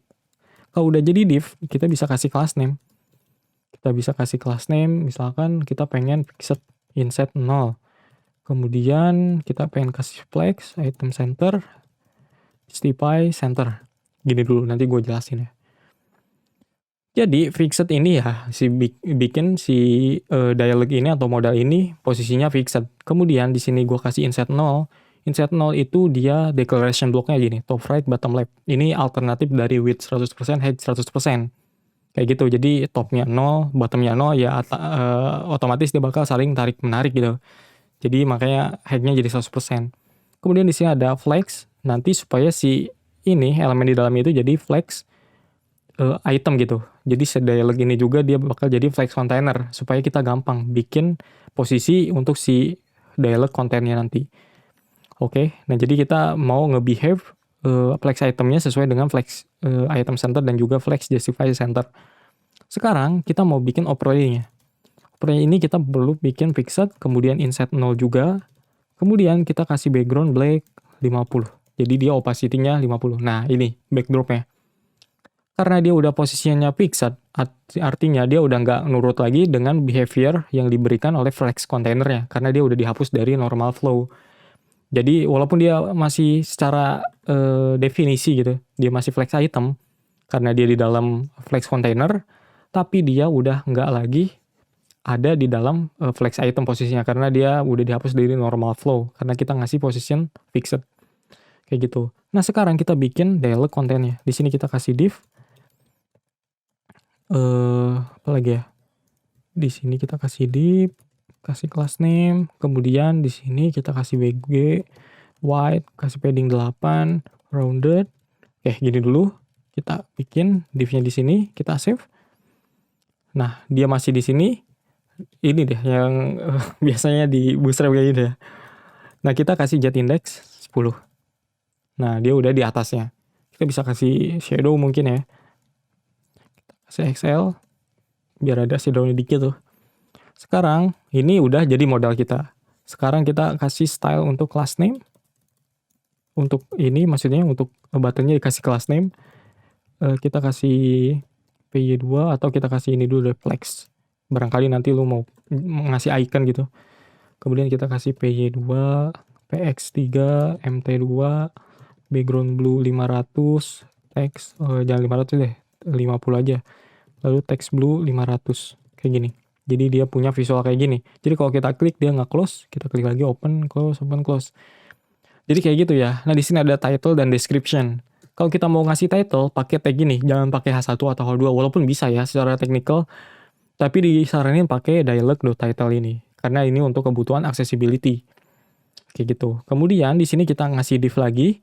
Kalau udah jadi div, kita bisa kasih class name. Kita bisa kasih class name, misalkan kita pengen fixed inset 0. Kemudian kita pengen kasih flex, item center, justify center. Gini dulu, nanti gue jelasin ya. Jadi fixed ini ya, bikin si dialog ini atau modal ini posisinya fixed. Kemudian di sini gue kasih inset 0. Inset 0 itu dia declaration blocknya gini, top right, bottom left. Ini alternatif dari width 100%, height 100%. Kayak gitu, jadi topnya 0, bottomnya 0, ya otomatis dia bakal saling tarik-menarik gitu. Jadi makanya heightnya jadi 100%. Kemudian di sini ada flex, nanti supaya si ini elemen di dalam itu jadi flex item gitu. Jadi si dialog ini juga dia bakal jadi flex container supaya kita gampang bikin posisi untuk si dialog kontennya nanti. Oke, nah jadi kita mau nge-behave flex itemnya sesuai dengan flex item center dan juga flex justify center. Sekarang kita mau bikin operasinya. Operasi ini kita perlu bikin fixed, kemudian inset 0 juga, Kemudian kita kasih background black 50. Jadi dia opacity-nya 50. Nah, ini backdrop-nya. Karena dia udah posisinya fixed, artinya dia udah nggak nurut lagi dengan behavior yang diberikan oleh flex containernya. Karena dia udah dihapus dari normal flow. Jadi walaupun dia masih secara definisi gitu, dia masih flex item, karena dia di dalam flex container, tapi dia udah nggak lagi ada di dalam flex item posisinya karena dia udah dihapus dari normal flow karena kita ngasih position fixed kayak gitu. Nah sekarang kita bikin dialog kontennya. Di sini kita kasih div apa lagi ya? Di sini kita kasih div, kasih class name, kemudian di sini kita kasih wg white, kasih padding 8, rounded. Gini dulu. Kita bikin divnya di sini, kita save. Nah, dia masih di sini. Ini deh yang biasanya di bootstrap kayak gitu ya. Nah, kita kasih jet index 10. Nah, dia udah di atasnya. Kita bisa kasih shadow mungkin ya. Kita kasih XL biar ada shadow-nya dikit tuh. Sekarang ini udah jadi modal kita. Sekarang kita kasih style untuk class name. Untuk ini maksudnya untuk buttonnya dikasih class name. Kita kasih PY2 atau kita kasih ini dulu reflex. Barangkali nanti lu mau ngasih icon gitu. Kemudian kita kasih PY2, PX3, MT2, background blue 500, text, jangan 500 deh, 50 aja. Lalu text blue 500, kayak gini. Jadi dia punya visual kayak gini. Jadi kalau kita klik dia nggak close, kita klik lagi open, close, open, close. Jadi kayak gitu ya. Nah di sini ada title dan description. Kalau kita mau ngasih title, pakai tag gini, jangan pakai H1 atau H2, walaupun bisa ya secara technical. Tapi disaranin pakai dialog.title ini. Karena ini untuk kebutuhan accessibility. Kayak gitu. Kemudian di sini kita ngasih div lagi.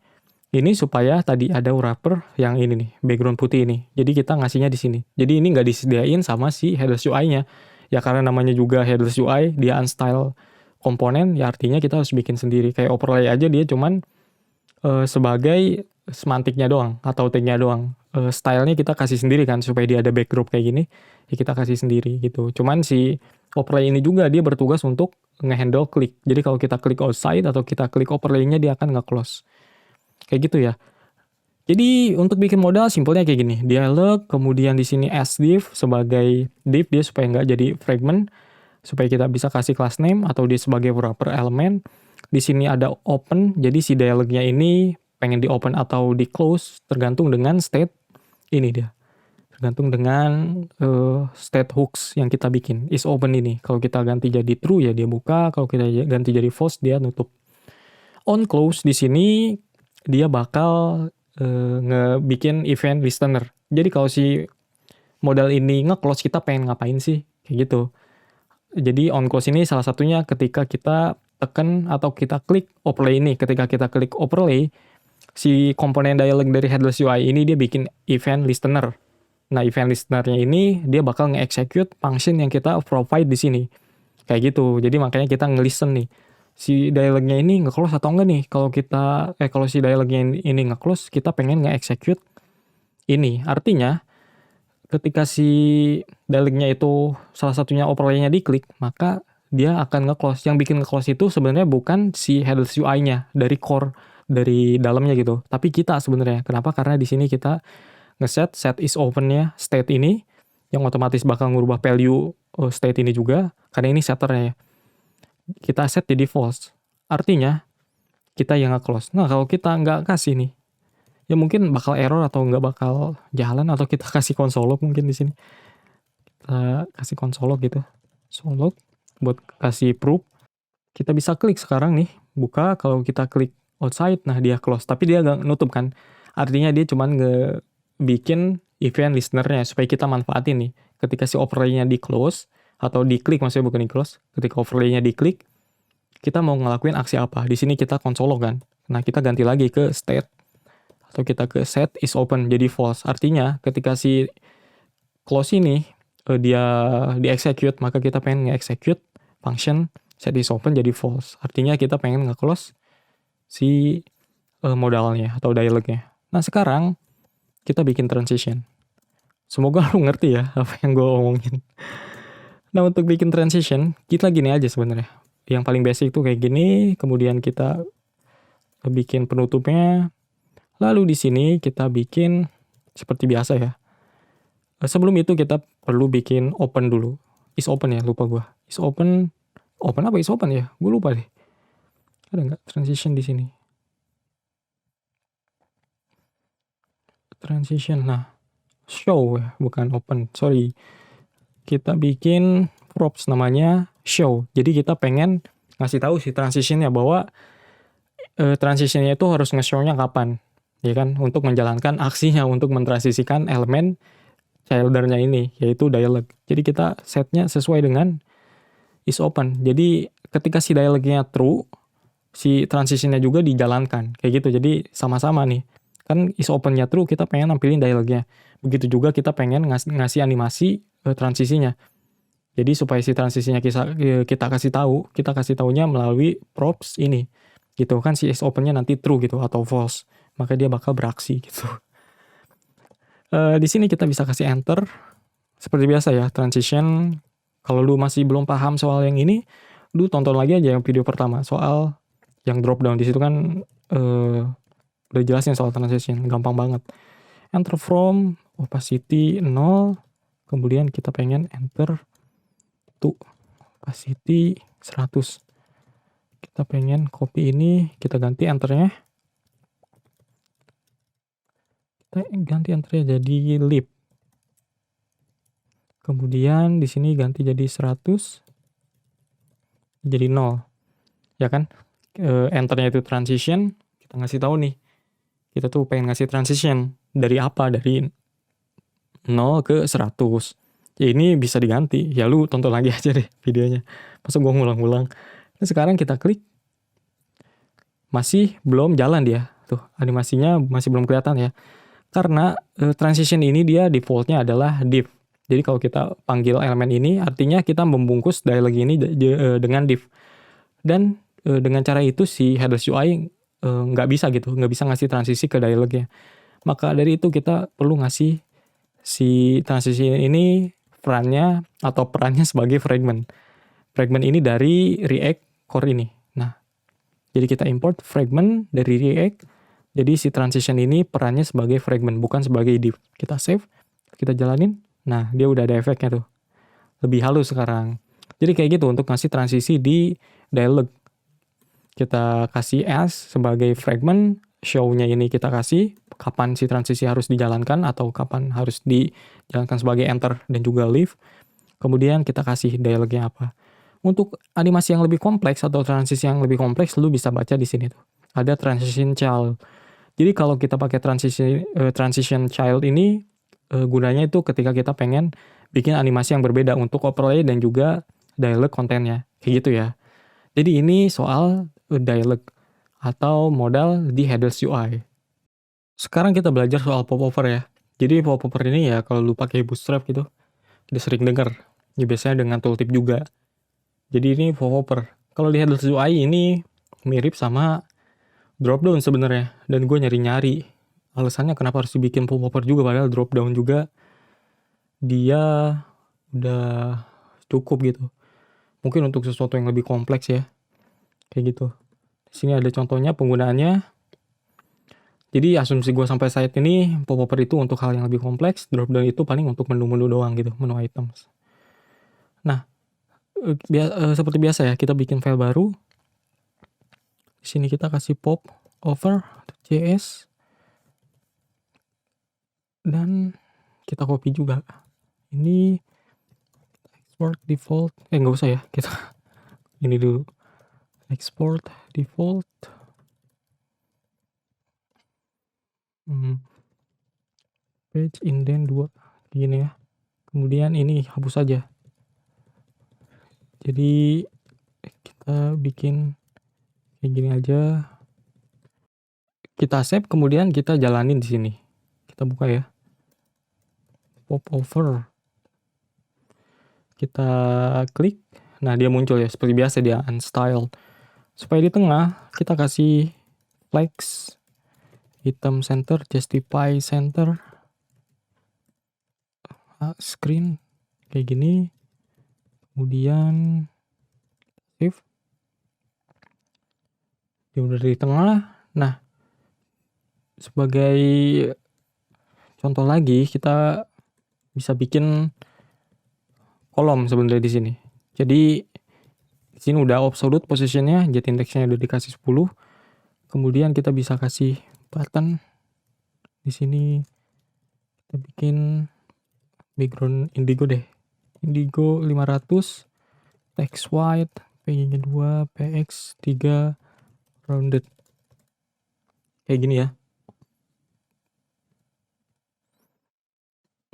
Ini supaya tadi ada wrapper yang ini nih. Background putih ini. Jadi kita ngasihnya di sini. Jadi ini nggak disediain sama si headless UI-nya. Ya karena namanya juga headless UI. Dia unstyle komponen. Ya artinya kita harus bikin sendiri. Kayak overlay aja dia cuman sebagai semantiknya doang. Atau tag-nya doang. Stylenya kita kasih sendiri kan supaya dia ada backdrop kayak gini ya kita kasih sendiri gitu. Cuman si overlay ini juga dia bertugas untuk ngehandle klik. Jadi kalau kita klik outside atau kita klik overlay-nya dia akan nge-close. Kayak gitu ya. Jadi untuk bikin modal simpelnya kayak gini. Dialog, kemudian di sini as div sebagai div dia supaya nggak jadi fragment, supaya kita bisa kasih class name atau dia sebagai wrapper element. Di sini ada open, jadi si dialognya ini pengen di open atau di close tergantung dengan state ini dia. Tergantung dengan state hooks yang kita bikin. Is open ini. Kalau kita ganti jadi true ya dia buka, kalau kita ganti jadi false dia nutup. On close di sini dia bakal ngebikin event listener. Jadi kalau si modal ini nge-close kita pengen ngapain sih? Kayak gitu. Jadi on close ini salah satunya ketika kita tekan atau kita klik overlay ini. Ketika kita klik overlay, si komponen dialog dari headless UI ini dia bikin event listener. Nah, event listener-nya ini dia bakal nge-execute function yang kita provide di sini. Kayak gitu. Jadi makanya kita nge-listen nih. Si dialognya ini nge-close atau enggak nih? Kalau si dialognya ini nge-close, kita pengen nge-execute ini. Artinya, ketika si dialognya itu salah satunya overlay-nya diklik, maka dia akan nge-close. Yang bikin nge-close itu sebenarnya bukan si headless UI-nya dari core, dari dalamnya gitu. Tapi kita sebenarnya. Kenapa? Karena di sini kita ngeset set is open-nya state ini, yang otomatis bakal ngubah value state ini juga, karena ini setternya ya. Kita set jadi false. Artinya, kita yang nge-close. Nah, kalau kita nggak kasih nih, ya mungkin bakal error atau nggak bakal jalan, atau kita kasih console log mungkin di sini. Kita kasih console log gitu. Console log buat kasih proof. Kita bisa klik sekarang nih, buka. Kalau kita klik outside, nah dia close. Tapi dia nggak nutup kan. Artinya dia cuman bikin event listener-nya supaya kita manfaatin nih. Ketika si overlay-nya di close, atau diklik maksudnya bukan di close. Ketika overlay-nya diklik, kita mau ngelakuin aksi apa. Di sini kita console log kan. Nah, kita ganti lagi ke state. Atau kita ke set is open jadi false. Artinya ketika si close ini dia di-execute, maka kita pengen nge-execute function set is open jadi false. Artinya kita pengen nge-close si modalnya atau dialognya. Nah, sekarang kita bikin transition. Semoga lu ngerti ya apa yang gue omongin. Nah, untuk bikin transition, kita gini aja sebenarnya. yang paling basic tuh kayak gini, kemudian kita bikin penutupnya. Lalu di sini kita bikin seperti biasa ya. Sebelum itu kita perlu bikin open dulu. Is open ya, lupa gua. Is open, open apa is open ya? Gue lupa deh. Ada nggak transition di sini? Transition, nah show ya, bukan open. Sorry. Kita bikin props namanya show. Jadi kita pengen ngasih tahu si transitionnya bahwa transitionnya itu harus nge-show-nya kapan, ya kan? Untuk menjalankan aksinya untuk mentransisikan elemen childer-nya ini, yaitu dialog. Jadi kita setnya sesuai dengan is open. Jadi ketika si dialognya true, si transitionnya juga dijalankan, kayak gitu. Jadi sama-sama nih. Kan is open-nya true, kita pengen nampilin dialognya. Begitu juga kita pengen ngasih animasi transisinya. Jadi supaya si transisinya kita kasih tahu, kita kasih taunya melalui props ini. Gitu kan si is open-nya nanti true gitu atau false. Maka dia bakal beraksi gitu. Di sini kita bisa kasih enter. Seperti biasa ya, transition. Kalau lu masih belum paham soal yang ini, lu tonton lagi aja yang video pertama soal yang drop down. Di situ kan udah jelasin soal transition, gampang banget. Enter from opacity 0, kemudian kita pengen enter to opacity 100. Kita pengen copy ini, kita ganti enternya. Kita ganti enternya jadi lip. Kemudian di sini ganti jadi 100, jadi 0. Ya kan? Enternya itu transition, kita ngasih tahu nih. Kita tuh pengen ngasih transition dari apa? Dari 0 ke 100. Ya ini bisa diganti. Ya lu tonton lagi aja deh videonya. Masa gua ngulang-ngulang. Nah, sekarang kita klik. Masih belum jalan dia. Tuh, animasinya masih belum kelihatan ya. Karena transition ini dia defaultnya adalah div. Jadi kalau kita panggil elemen ini, artinya kita membungkus dialog ini dengan div. Dan dengan cara itu si headless UI nggak bisa gitu, nggak bisa ngasih transisi ke dialognya. Maka dari itu kita perlu ngasih si transisi ini perannya sebagai fragment. Fragment ini dari React core ini. Nah, jadi kita import fragment dari React. Jadi si transition ini perannya sebagai fragment, bukan sebagai div. Kita save, kita jalanin. Nah, dia udah ada efeknya tuh. Lebih halus sekarang. Jadi kayak gitu untuk ngasih transisi di dialog. Kita kasih as sebagai fragment, show-nya ini kita kasih kapan si transisi harus dijalankan atau kapan harus dijalankan sebagai enter dan juga leave. Kemudian kita kasih dialognya apa. Untuk animasi yang lebih kompleks atau transisi yang lebih kompleks, lu bisa baca di sini tuh. Ada transition child. Jadi kalau kita pakai transition child ini gunanya itu ketika kita pengen bikin animasi yang berbeda untuk overlay dan juga dialog kontennya. Kayak gitu ya. Jadi ini soal dialog atau modal di headless UI. Sekarang kita belajar soal popover ya. Jadi popover ini ya kalau lu pakai Bootstrap gitu, udah sering denger. Ya biasanya dengan tooltip juga. Jadi ini popover. Kalau di headless UI ini mirip sama dropdown sebenarnya. Dan gue nyari-nyari alasannya kenapa harus dibikin popover juga, padahal dropdown juga dia udah cukup gitu. Mungkin untuk sesuatu yang lebih kompleks ya. Kayak gitu. Di sini ada contohnya penggunaannya. Jadi asumsi gue sampai saat ini popover itu untuk hal yang lebih kompleks, dropdown itu paling untuk menu-menu doang gitu, menu items. Nah, seperti biasa ya, kita bikin file baru. Di sini kita kasih pop over.js dan kita copy juga. Ini export default, nggak usah ya, kita ini dulu. Export default. Page indent 2 gini ya. Kemudian ini hapus saja. Jadi kita bikin kayak gini aja. Kita save, kemudian kita jalanin di sini. Kita buka ya. Pop over. Kita klik. Nah, dia muncul ya. Seperti biasa dia unstyled. Supaya di tengah kita kasih flex item center, justify center, screen kayak gini. Kemudian save. dia udah di tengah. Nah, sebagai contoh lagi kita bisa bikin kolom sebenarnya di sini. Jadi di sini udah absolute positionnya, jet indexnya udah dikasih 10. Kemudian kita bisa kasih button di sini. Kita bikin background indigo deh. Indigo 500, text white, PG-nya 2, PX 3, rounded. Kayak gini ya.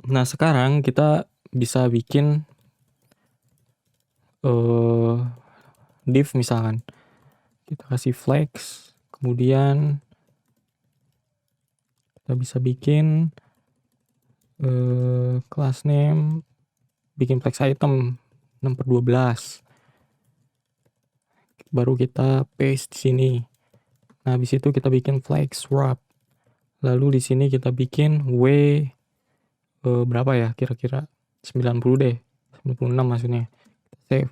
Nah, sekarang kita bisa bikin div misalkan. Kita kasih flex, kemudian kita bisa bikin class name, bikin flex item 6/12. Baru kita paste di sini. Nah, habis itu kita bikin flex wrap. Lalu di sini kita bikin berapa ya kira-kira 90 deh. 96 maksudnya. Save.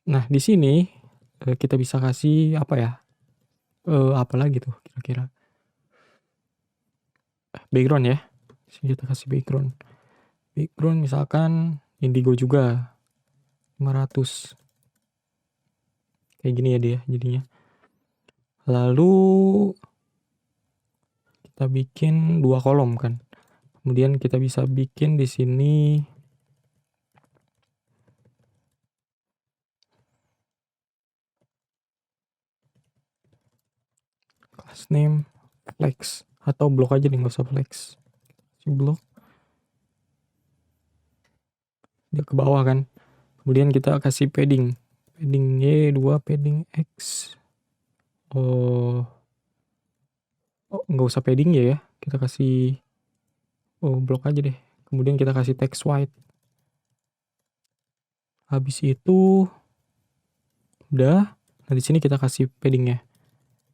Nah, di sini kita bisa kasih apa ya? Apa lagi tuh kira-kira? Background ya. Sini kita kasih background. Background misalkan indigo juga 500. Kayak gini ya dia jadinya. Lalu kita bikin 2 kolom kan. Kemudian kita bisa bikin di sini class name flex atau blok aja nih, nggak usah flex. Si blok dia ke bawah kan. Kemudian kita kasih padding Y2, padding X. Nggak usah padding ya, kita kasih blok aja deh. Kemudian kita kasih text white. Habis itu udah. Nah, di sini kita kasih paddingnya,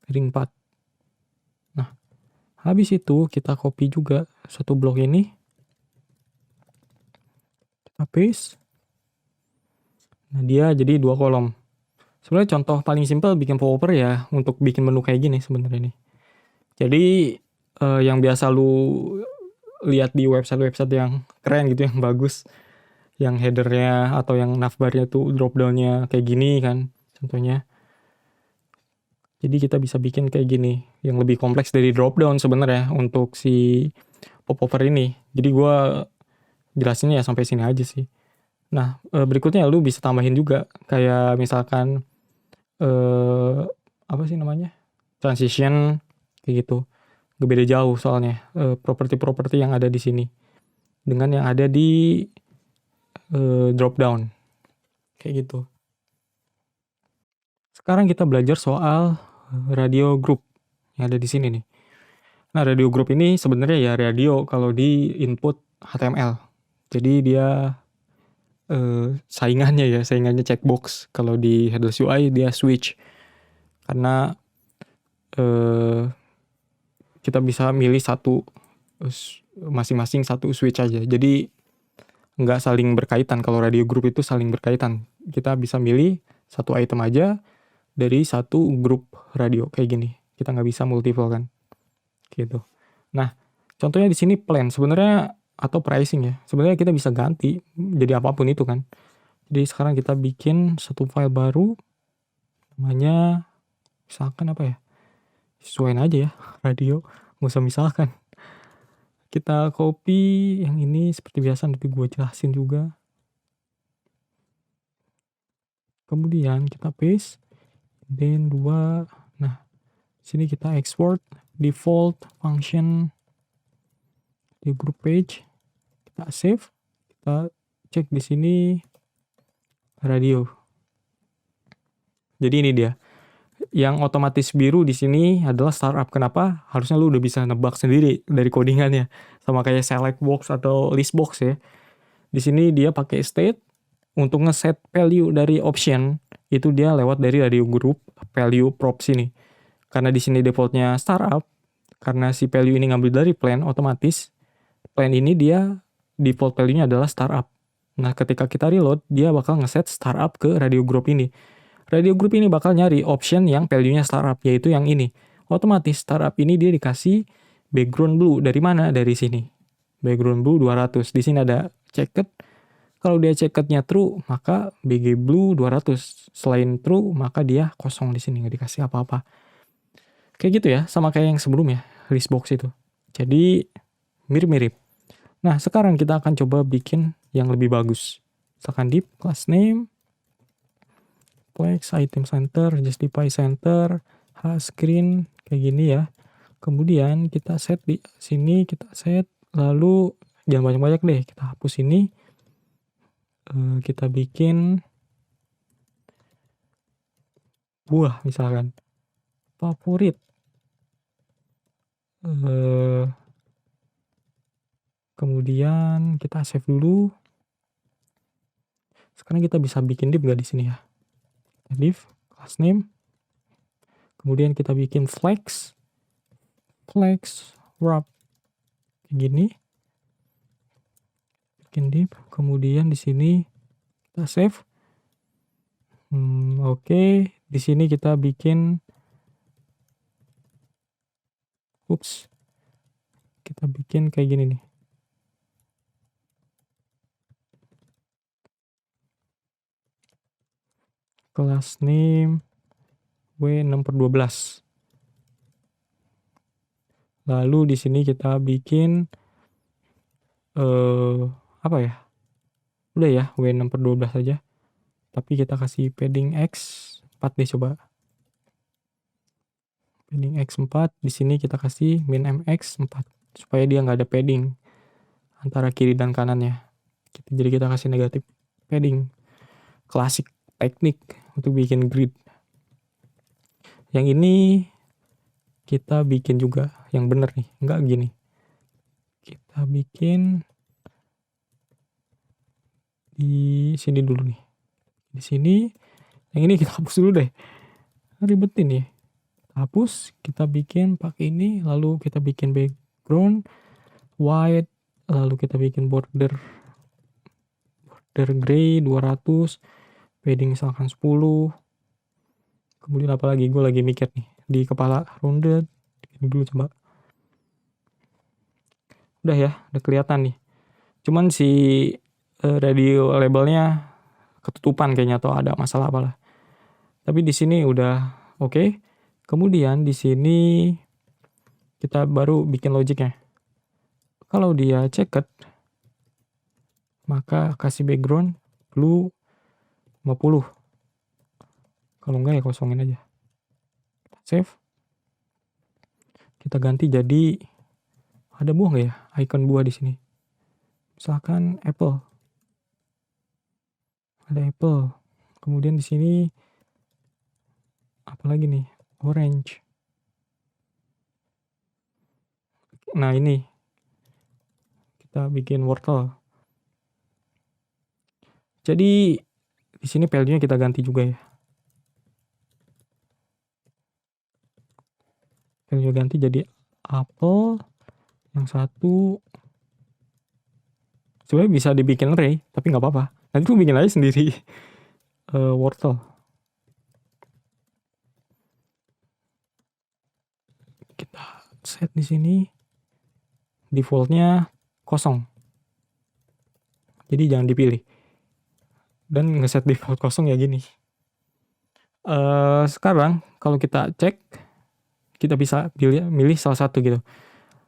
padding 4. Nah, habis itu kita copy juga satu blok ini, kita paste. Nah, dia jadi 2 kolom. Sebenarnya contoh paling simpel bikin popper ya untuk bikin menu kayak gini sebenarnya nih. Jadi yang biasa lu lihat di website-website yang keren gitu, yang bagus, yang headernya atau yang navbarnya tuh drop downnya kayak gini kan contohnya. Jadi kita bisa bikin kayak gini yang lebih kompleks dari drop down sebenarnya untuk si popover ini. Jadi gua jelasinnya ya sampai sini aja sih. Nah, berikutnya lu bisa tambahin juga kayak misalkan apa sih namanya? Transition kayak gitu. Gak beda jauh soalnya properti-properti yang ada di sini dengan yang ada di drop down kayak gitu. Sekarang kita belajar soal radio group yang ada di sini nih. Nah, radio group ini sebenarnya ya radio kalau di input HTML. Jadi dia saingannya checkbox. Kalau di headless UI dia switch. Karena kita bisa milih satu masing-masing satu switch aja. Jadi nggak saling berkaitan. Kalau radio group itu saling berkaitan. Kita bisa milih satu item aja dari satu grup radio kayak gini. Kita nggak bisa multiple kan, gitu. Nah, contohnya di sini plan sebenarnya atau pricing ya. Sebenarnya kita bisa ganti jadi apapun itu kan. Jadi sekarang kita bikin satu file baru, namanya misalkan apa ya? Sesuaiin aja ya radio, nggak usah misalkan. Kita copy yang ini seperti biasa, tapi gue jelasin juga. Kemudian kita paste. Dan 2. Nah, sini kita export default function di group page. Kita save. Kita cek di sini radio. Jadi ini dia. Yang otomatis biru di sini adalah startup. Kenapa? Harusnya lu udah bisa nebak sendiri dari codingannya. Sama kayak select box atau list box ya. Di sini dia pakai state untuk ngeset value dari option. Itu dia lewat dari radio group value props ini. Karena di sini defaultnya startup, karena si value ini ngambil dari plan, otomatis plan ini dia default value-nya adalah startup. Nah, ketika kita reload, dia bakal ngeset startup ke radio group ini. Radio group ini bakal nyari option yang value-nya startup, yaitu yang ini. Otomatis startup ini dia dikasih background blue. Dari mana? Dari sini. Background blue 200. Di sini ada checked. Kalau dia checkednya true, maka BG blue 200. Selain true, maka dia kosong di sini, nggak dikasih apa-apa. Kayak gitu ya, sama kayak yang sebelumnya, list box itu. Jadi mirip-mirip. Nah, sekarang kita akan coba bikin yang lebih bagus. Misalkan div class name, flex, item center, justify center, screen, kayak gini ya. Kemudian kita set di sini, kita set, lalu jangan banyak-banyak deh, kita hapus ini. Kita bikin buah misalkan. Favorit. Kemudian kita save dulu. Sekarang kita bisa bikin div gak di sini ya? Div, class name. Kemudian kita bikin flex, wrap, kayak gini. Bikin div. Kemudian di sini kita save. Oke. Di sini kita bikin, kita bikin kayak gini nih. Class name W6/12. Lalu di sini kita bikin apa ya? Udah ya, W6/12 aja. Tapi kita kasih padding X 4 deh coba. Padding X 4, di sini kita kasih min MX 4 supaya dia nggak ada padding antara kiri dan kanannya. Jadi kita kasih negatif padding. Klasik teknik untuk bikin grid. Yang ini kita bikin juga yang bener nih, nggak gini. Kita bikin di sini dulu nih. Di sini, yang ini kita hapus dulu deh. Ribetin nih. Hapus, kita bikin pakai ini, lalu kita bikin background white, lalu kita bikin border gray 200, padding misalkan 10. Kemudian apa lagi? Gue lagi mikir nih di kepala, rounded. Ini dulu coba. Udah ya, udah kelihatan nih. Cuman si radio labelnya ketutupan kayaknya atau ada masalah apalah. Tapi di sini udah oke. Kemudian di sini kita baru bikin logiknya. Kalau dia checked, maka kasih background blue 50. Kalau enggak ya kosongin aja. Save. Kita ganti jadi, ada buah nggak ya? Icon buah di sini. Misalkan apple. Ada apple. Kemudian di sini apa lagi nih? Orange. Nah ini kita bikin wortel. Jadi di sini value-nya kita ganti juga ya. Value ganti jadi apple. Yang satu sebenarnya bisa dibikin array, tapi nggak apa-apa. Nanti gue bikin aja sendiri wortel. Kita set di sini. Defaultnya kosong. Jadi jangan dipilih. Dan ngeset default kosong ya gini. Sekarang kalau kita cek, kita bisa milih salah satu gitu.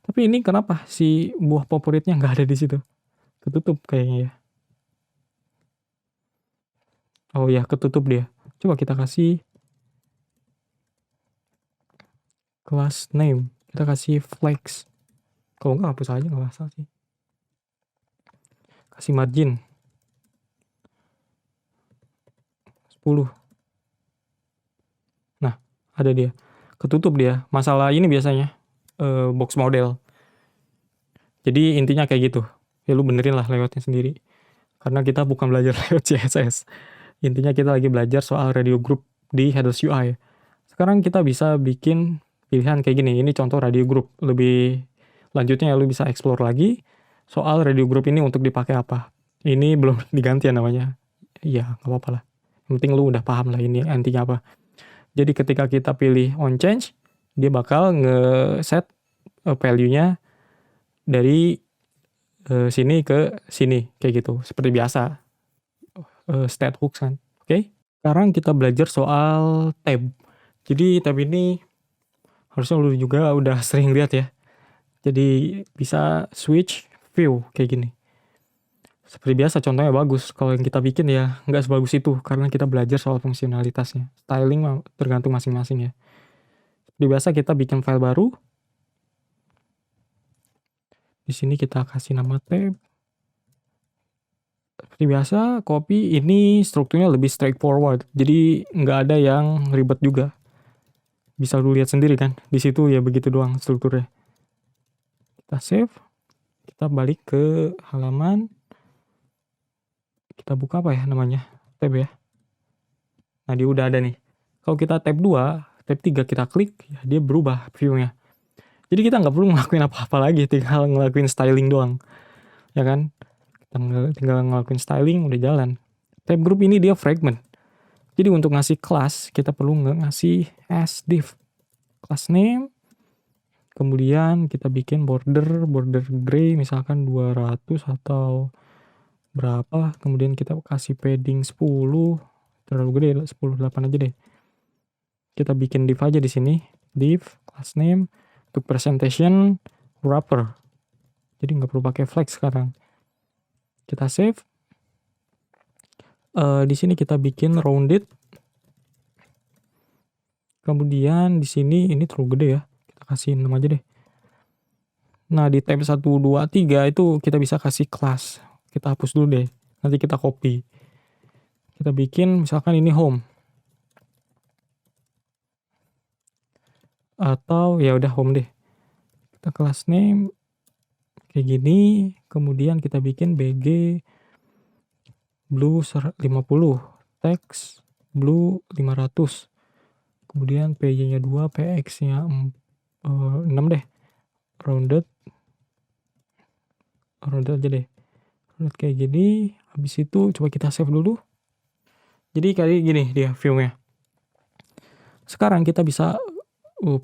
Tapi ini kenapa si buah favoritnya nggak ada di situ? Ketutup kayaknya ya. Oh ya, ketutup dia. Coba kita kasih class name. Kita kasih flex. Kalau nggak hapus aja, nggak masalah sih. Kasih margin 10. Nah, ada dia. Ketutup dia. Masalah ini biasanya box model. Jadi intinya kayak gitu. Ya lu benerin lah layoutnya sendiri. Karena kita bukan belajar layout CSS. Intinya kita lagi belajar soal radio group di Headless UI. Sekarang kita bisa bikin pilihan kayak gini. Ini contoh radio group. Lebih lanjutnya lu bisa explore lagi soal radio group ini untuk dipakai apa. Ini belum diganti ya namanya. Iya, nggak apa-apa lah. Yang penting lu udah paham lah ini intinya apa. Jadi ketika kita pilih on change, dia bakal nge-set value-nya dari sini ke sini kayak gitu. Seperti biasa state hooks kan. Oke. Sekarang kita belajar soal tab. Jadi tab ini harusnya lu juga udah sering lihat ya. Jadi bisa switch view kayak gini. Seperti biasa contohnya bagus. Kalau yang kita bikin ya nggak sebagus itu karena kita belajar soal fungsionalitasnya. Styling tergantung masing-masing ya. Seperti biasa kita bikin file baru. Di sini kita kasih nama tab. Seperti biasa copy, ini strukturnya lebih straightforward. Jadi nggak ada yang ribet juga. Bisa lu lihat sendiri kan. Di situ ya begitu doang strukturnya. Kita save. Kita balik ke halaman. Kita buka apa ya namanya? Tab ya. Nah, dia udah ada nih. Kalau kita tab 2, tab 3 kita klik, ya dia berubah view-nya. Jadi kita nggak perlu ngelakuin apa-apa lagi, tinggal ngelakuin styling doang. Ya kan? Kita tinggal ngelakuin styling, udah jalan. Tab group ini dia fragment. Jadi untuk ngasih kelas, kita perlu ngasih as div. Class name. Kemudian kita bikin border gray misalkan 200 atau berapa, kemudian kita kasih padding 10, terlalu gede 10.8 aja deh. Kita bikin div aja di sini, div class name untuk presentation wrapper. Jadi nggak perlu pakai flex sekarang. Kita save. Di sini kita bikin rounded. Kemudian di sini ini terlalu gede ya. Kita kasih 6 aja deh. Nah, di tab 1 2 3 itu kita bisa kasih class. Kita hapus dulu deh. Nanti kita copy. Kita bikin misalkan ini home. Atau ya udah home deh. Kita class name kayak gini, kemudian kita bikin bg blue 50, text blue 500. Kemudian pj-nya 2, px-nya 6 deh. Rounded aja deh. Rounded kayak gini. Habis itu coba kita save dulu. Jadi kayak gini dia view-nya. Sekarang kita bisa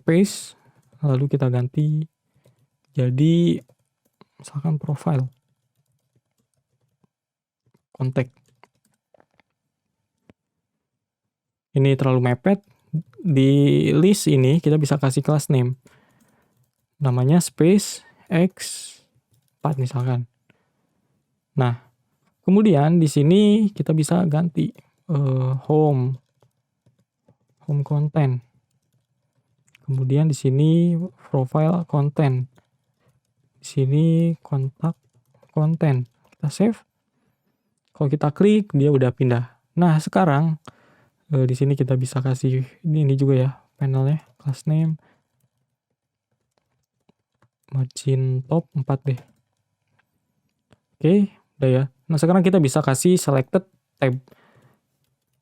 paste, lalu kita ganti jadi misalkan profile, kontak. Ini terlalu mepet. Di list ini kita bisa kasih class name. Namanya space x4 misalkan. Nah, kemudian di sini kita bisa ganti home content. Kemudian di sini profile content. Di sini kontak content. Kita save. Kalau kita klik dia udah pindah. Nah, sekarang di sini kita bisa kasih ini juga ya panelnya, class name, margin top 4 deh. Oke, udah ya. Nah, sekarang kita bisa kasih selected tab.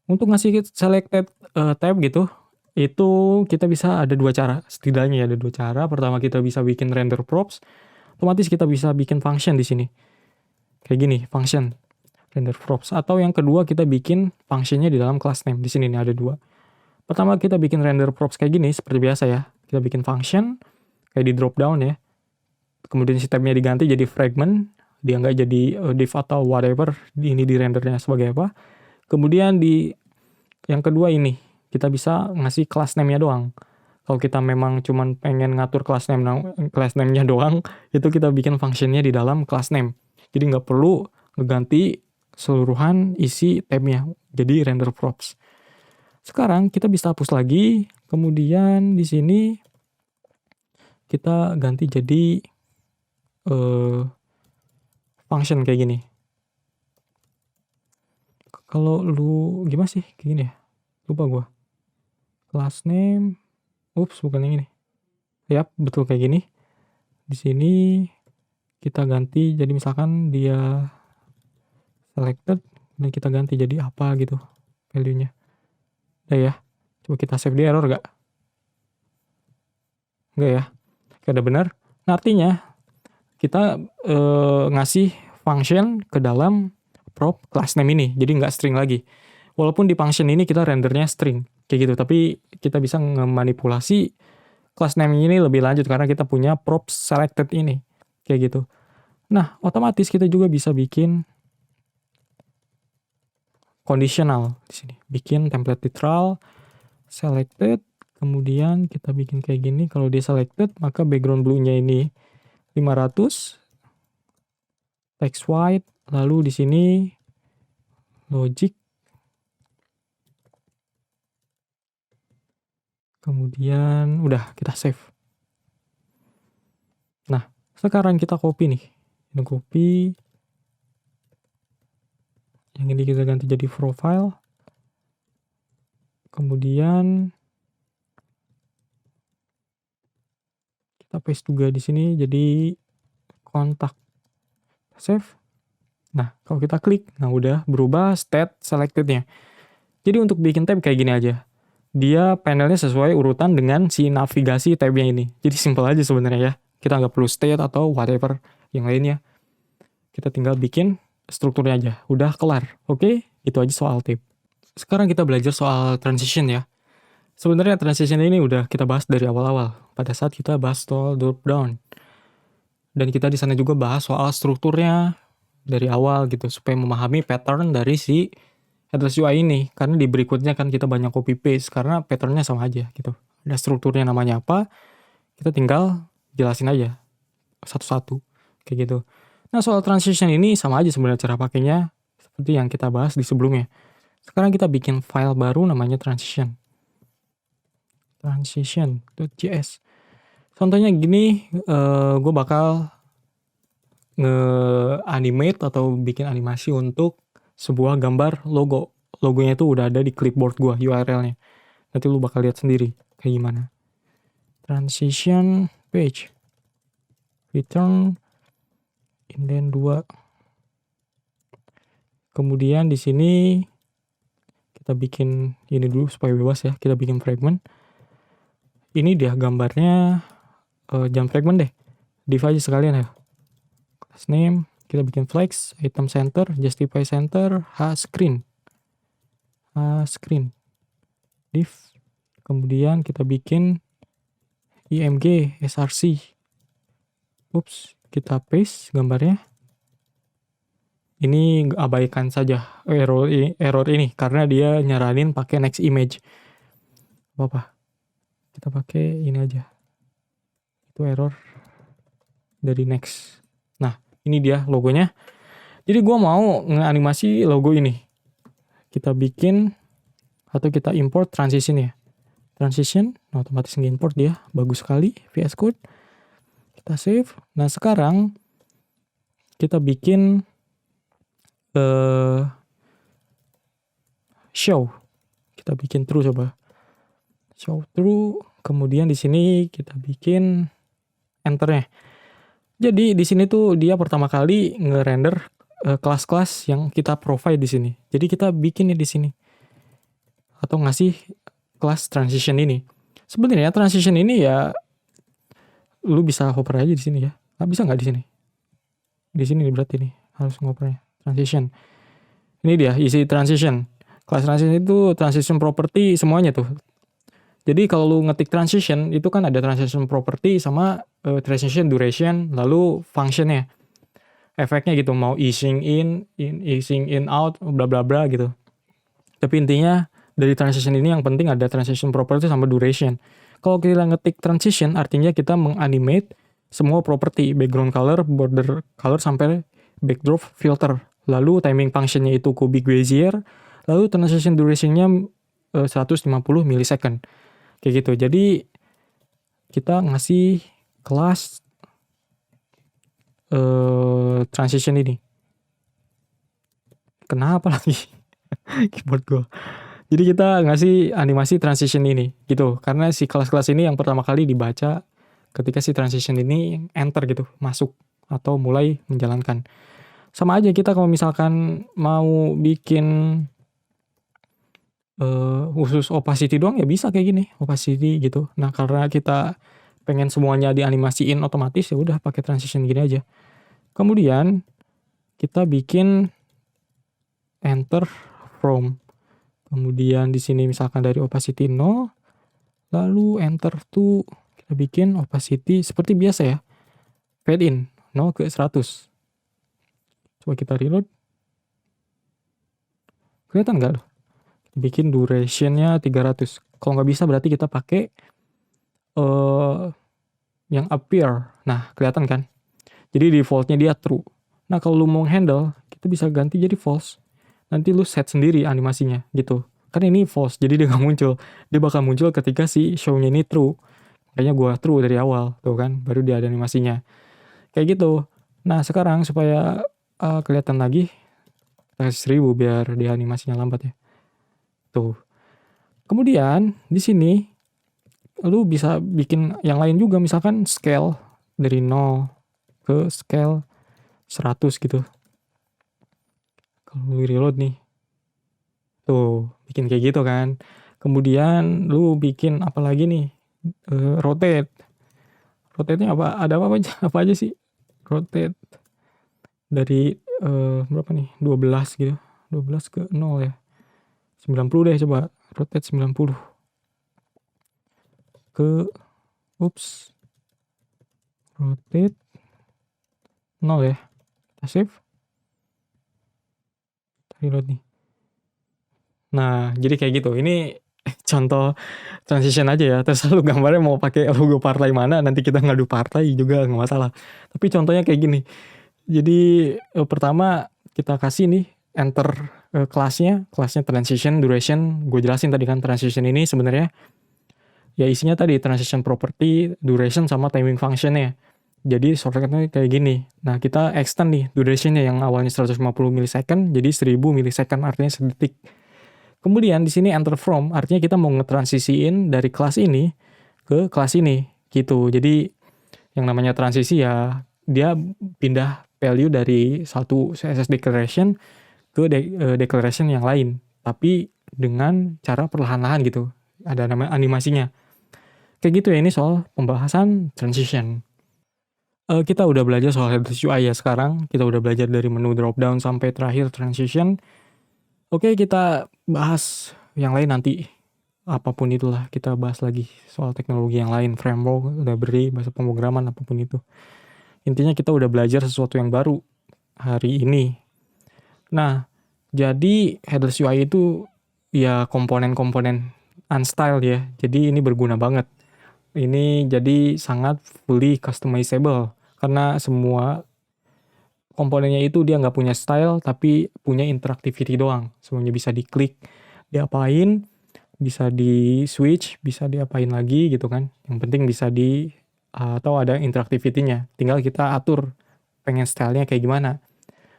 Untuk ngasih selected tab gitu, itu kita bisa ada 2 cara. Setidaknya ya ada 2 cara. Pertama kita bisa bikin render props. Otomatis kita bisa bikin function di sini. Kayak gini, function render props. Atau yang kedua kita bikin functionnya di dalam class name. Di sini nih ada 2. Pertama kita bikin render props kayak gini seperti biasa ya. Kita bikin function kayak di drop down ya. Kemudian si tabnya diganti jadi fragment. Dia nggak jadi div atau whatever. Ini di rendernya sebagai apa. Kemudian di yang kedua ini kita bisa ngasih class name-nya doang. Kalau kita memang cuman pengen ngatur class name-nya doang, itu kita bikin functionnya di dalam class name. Jadi nggak perlu ngeganti keseluruhan isi tabnya. Jadi render props. Sekarang kita bisa hapus lagi. Kemudian di sini kita ganti jadi function kayak gini. Kalau lu gimana sih kayak gini ya? Lupa gua. Class name. Ups, bukan yang ini. Yap, betul kayak gini. Di sini kita ganti jadi misalkan dia selected dan kita ganti jadi apa gitu value-nya. Udah ya. Coba kita save, dia error gak? Enggak ya. Udah benar. Nah, artinya kita ngasih function ke dalam prop class name ini. Jadi nggak string lagi. Walaupun di function ini kita rendernya string kayak gitu, tapi kita bisa memanipulasi class name ini lebih lanjut karena kita punya props selected ini kayak gitu. Nah, otomatis kita juga bisa bikin conditional di sini. Bikin template literal selected, kemudian kita bikin kayak gini. Kalau dia selected, maka background blue-nya ini 500, text white, lalu di sini logic, kemudian udah kita save. Nah, sekarang kita copy nih. Ini copy. Yang ini kita ganti jadi profile. Kemudian kita paste juga di sini jadi kontak. Save. Nah, kalau kita klik, nah udah berubah state selected-nya. Jadi untuk bikin tab kayak gini aja. Dia panelnya sesuai urutan dengan si navigasi tabnya ini. Jadi simple aja sebenarnya ya. Kita nggak perlu state atau whatever yang lainnya. Kita tinggal bikin strukturnya aja. Udah kelar. Oke? Itu aja soal tab. Sekarang kita belajar soal transition ya. Sebenarnya transition ini udah kita bahas dari awal-awal. Pada saat kita bahas soal drop down. Dan kita di sana juga bahas soal strukturnya dari awal gitu. Supaya memahami pattern dari si headless UI ini. Karena di berikutnya kan kita banyak copy paste. Karena patternnya sama aja gitu. Ada strukturnya namanya apa. Kita tinggal jelasin aja. Satu-satu. Kayak gitu. Nah soal transition ini sama aja sebenarnya cara pakainya. Seperti yang kita bahas di sebelumnya. Sekarang kita bikin file baru namanya transition. Transition.js. Contohnya gini, gue bakal nge-animate atau bikin animasi untuk sebuah gambar logo. Logonya itu udah ada di clipboard gue, URL-nya. Nanti lu bakal lihat sendiri kayak gimana. Transition page. Return indent 2. Kemudian di sini kita bikin ini dulu supaya bebas ya. Kita bikin fragment. Ini dia gambarnya jam fragment deh. Div aja sekalian ya. Class name, kita bikin flex, item center, justify center, screen. Screen. Div. Kemudian kita bikin img src. Ups, kita paste gambarnya. Ini abaikan saja error ini karena dia nyaranin pakai next image. Apa? Kita pakai ini aja. Itu error dari next. Nah, ini dia logonya. Jadi gua mau nge-animasi logo ini. Kita bikin atau kita import transition ya. Transition, otomatis nge-import dia. Bagus sekali, VS Code. Kita save. Nah, sekarang kita bikin show. Kita bikin true coba. Show true. Kemudian di sini kita bikin enternya. Jadi di sini tuh dia pertama kali nge-render kelas-kelas yang kita provide di sini. Jadi kita bikin di sini atau ngasih kelas transition ini. Sebenarnya transition ini ya lu bisa hover aja di sini ya. Bisa nggak di sini? Di sini berarti nih harus ngopernya. Transition. Ini dia isi transition. Kelas transition itu transition property semuanya tuh. Jadi kalau lu ngetik transition itu kan ada transition property sama transition duration lalu functionnya. Efeknya gitu mau easing in, easing in out, bla bla bla gitu. Tapi intinya dari transition ini yang penting ada transition property sama duration. Kalau kita ngetik transition artinya kita menganimate semua property, background color, border color sampai backdrop filter. Lalu timing functionnya itu cubic bezier, lalu transition duration-nya 150 millisecond. Kayak gitu. Jadi kita ngasih kelas transition ini. Kenapa lagi keyboard gue? Jadi kita ngasih animasi transition ini gitu. Karena si kelas-kelas ini yang pertama kali dibaca ketika si transition ini enter gitu, masuk atau mulai menjalankan. Sama aja kita kalau misalkan mau bikin khusus opacity doang ya bisa kayak gini, opacity gitu. Nah, karena kita pengen semuanya dianimasiin otomatis ya udah pakai transition gini aja. Kemudian kita bikin enter from. Kemudian di sini misalkan dari opacity 0, lalu enter to kita bikin opacity seperti biasa ya. Fade in 0 ke 100. Coba kita reload. Kelihatan nggak? Bikin durationnya 300. Kalau nggak bisa berarti kita pakai yang appear. Nah, kelihatan kan? Jadi defaultnya dia true. Nah, kalau lu mau handle, kita bisa ganti jadi false. Nanti lu set sendiri animasinya gitu. Kan ini false, jadi dia nggak muncul. Dia bakal muncul ketika si show-nya ini true. Kayaknya gua true dari awal, tuh kan, baru dia ada animasinya. Kayak gitu. Nah, sekarang supaya kelihatan lagi, kita kasih 1000 biar dia animasinya lambat ya. Tuh. Kemudian di sini lu bisa bikin yang lain juga, misalkan scale dari 0 ke scale 100 gitu. Kalau lu reload nih. Tuh, bikin kayak gitu kan. Kemudian lu bikin apa lagi nih? Rotate. Rotate-nya apa? Ada apa aja? Apa aja sih? Rotate dari berapa nih? 12 gitu. 12 ke 0 ya. 90 deh coba. Rotate 90 ke rotate 0 ya. Kita save. Reload nih. Nah, jadi kayak gitu. Ini contoh transition aja ya. Terus lu gambarnya mau pakai logo partai mana, nanti kita ngadu partai juga nggak masalah. Tapi contohnya kayak gini. Jadi pertama kita kasih nih enter kelasnya transition, duration. Gue jelasin tadi kan transition ini sebenarnya ya isinya tadi transition property, duration sama timing functionnya. Jadi shortcutnya kayak gini. Nah, kita extend nih durationnya yang awalnya 150 millisecond jadi 1000 millisecond, artinya sedetik. Kemudian di sini enter from, artinya kita mau ngetransisiin dari kelas ini ke kelas ini gitu. Jadi yang namanya transisi ya dia pindah value dari satu CSS declaration ke declaration yang lain, tapi dengan cara perlahan-lahan gitu. Ada nama animasinya. Kayak gitu ya, ini soal pembahasan transition. Kita udah belajar soal headless UI ya sekarang. Kita udah belajar dari menu drop down sampai terakhir transition. Oke, kita bahas yang lain nanti. Apapun itulah, kita bahas lagi soal teknologi yang lain, framework, library, bahasa pemrograman, apapun itu. Intinya kita udah belajar sesuatu yang baru hari ini. Nah, jadi headless UI itu ya komponen-komponen unstyled ya. Jadi ini berguna banget. Ini jadi sangat fully customizable karena semua komponennya itu dia nggak punya style tapi punya interactivity doang. Semuanya bisa diklik, diapain, bisa di switch, bisa diapain lagi gitu kan. Yang penting bisa atau ada interactivity-nya. Tinggal kita atur pengen stylenya kayak gimana.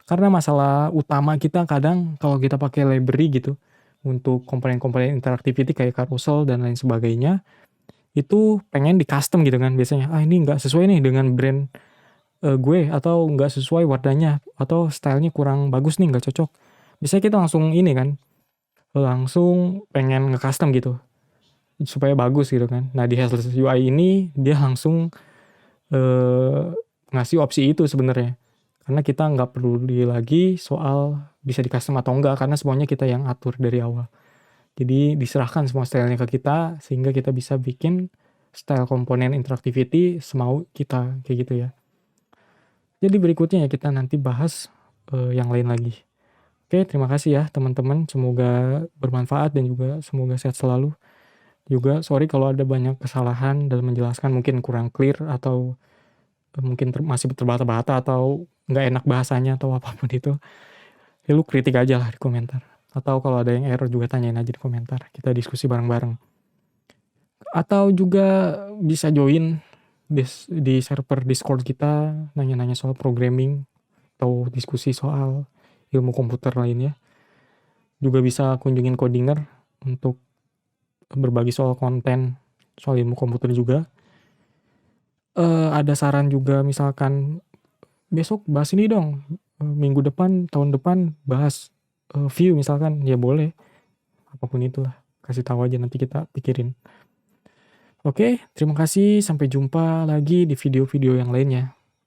Karena masalah utama kita kadang kalau kita pakai library gitu untuk komponen-komponen interactivity kayak carousel dan lain sebagainya, itu pengen di custom gitu kan biasanya. Ini nggak sesuai nih dengan brand gue, atau nggak sesuai warnanya, atau stylenya kurang bagus nih, nggak cocok. Biasanya kita langsung ini kan, langsung pengen nge-custom gitu supaya bagus gitu kan. Nah, di Headless UI ini dia langsung ngasih opsi itu sebenarnya. Karena kita nggak perlu lagi soal bisa di custom atau enggak, karena semuanya kita yang atur dari awal. Jadi diserahkan semua stylenya ke kita sehingga kita bisa bikin style komponen interactivity semau kita kayak gitu ya. Jadi berikutnya ya kita nanti bahas yang lain lagi. Oke, terima kasih ya teman-teman. Semoga bermanfaat dan juga semoga sehat selalu. Juga sorry kalau ada banyak kesalahan dalam menjelaskan, mungkin kurang clear atau mungkin masih terbata-bata atau nggak enak bahasanya atau apapun itu. Ya lu kritik aja lah di komentar. Atau kalau ada yang error juga tanyain aja di komentar. Kita diskusi bareng-bareng. Atau juga bisa join di server Discord kita, nanya-nanya soal programming atau diskusi soal ilmu komputer lainnya. Juga bisa kunjungin Codinger untuk berbagi soal konten, soal ilmu komputer juga. Ada saran juga misalkan besok bahas ini dong, minggu depan, tahun depan bahas view misalkan, ya boleh. Apapun itulah, kasih tahu aja nanti kita pikirin. Oke, terima kasih, sampai jumpa lagi di video-video yang lainnya.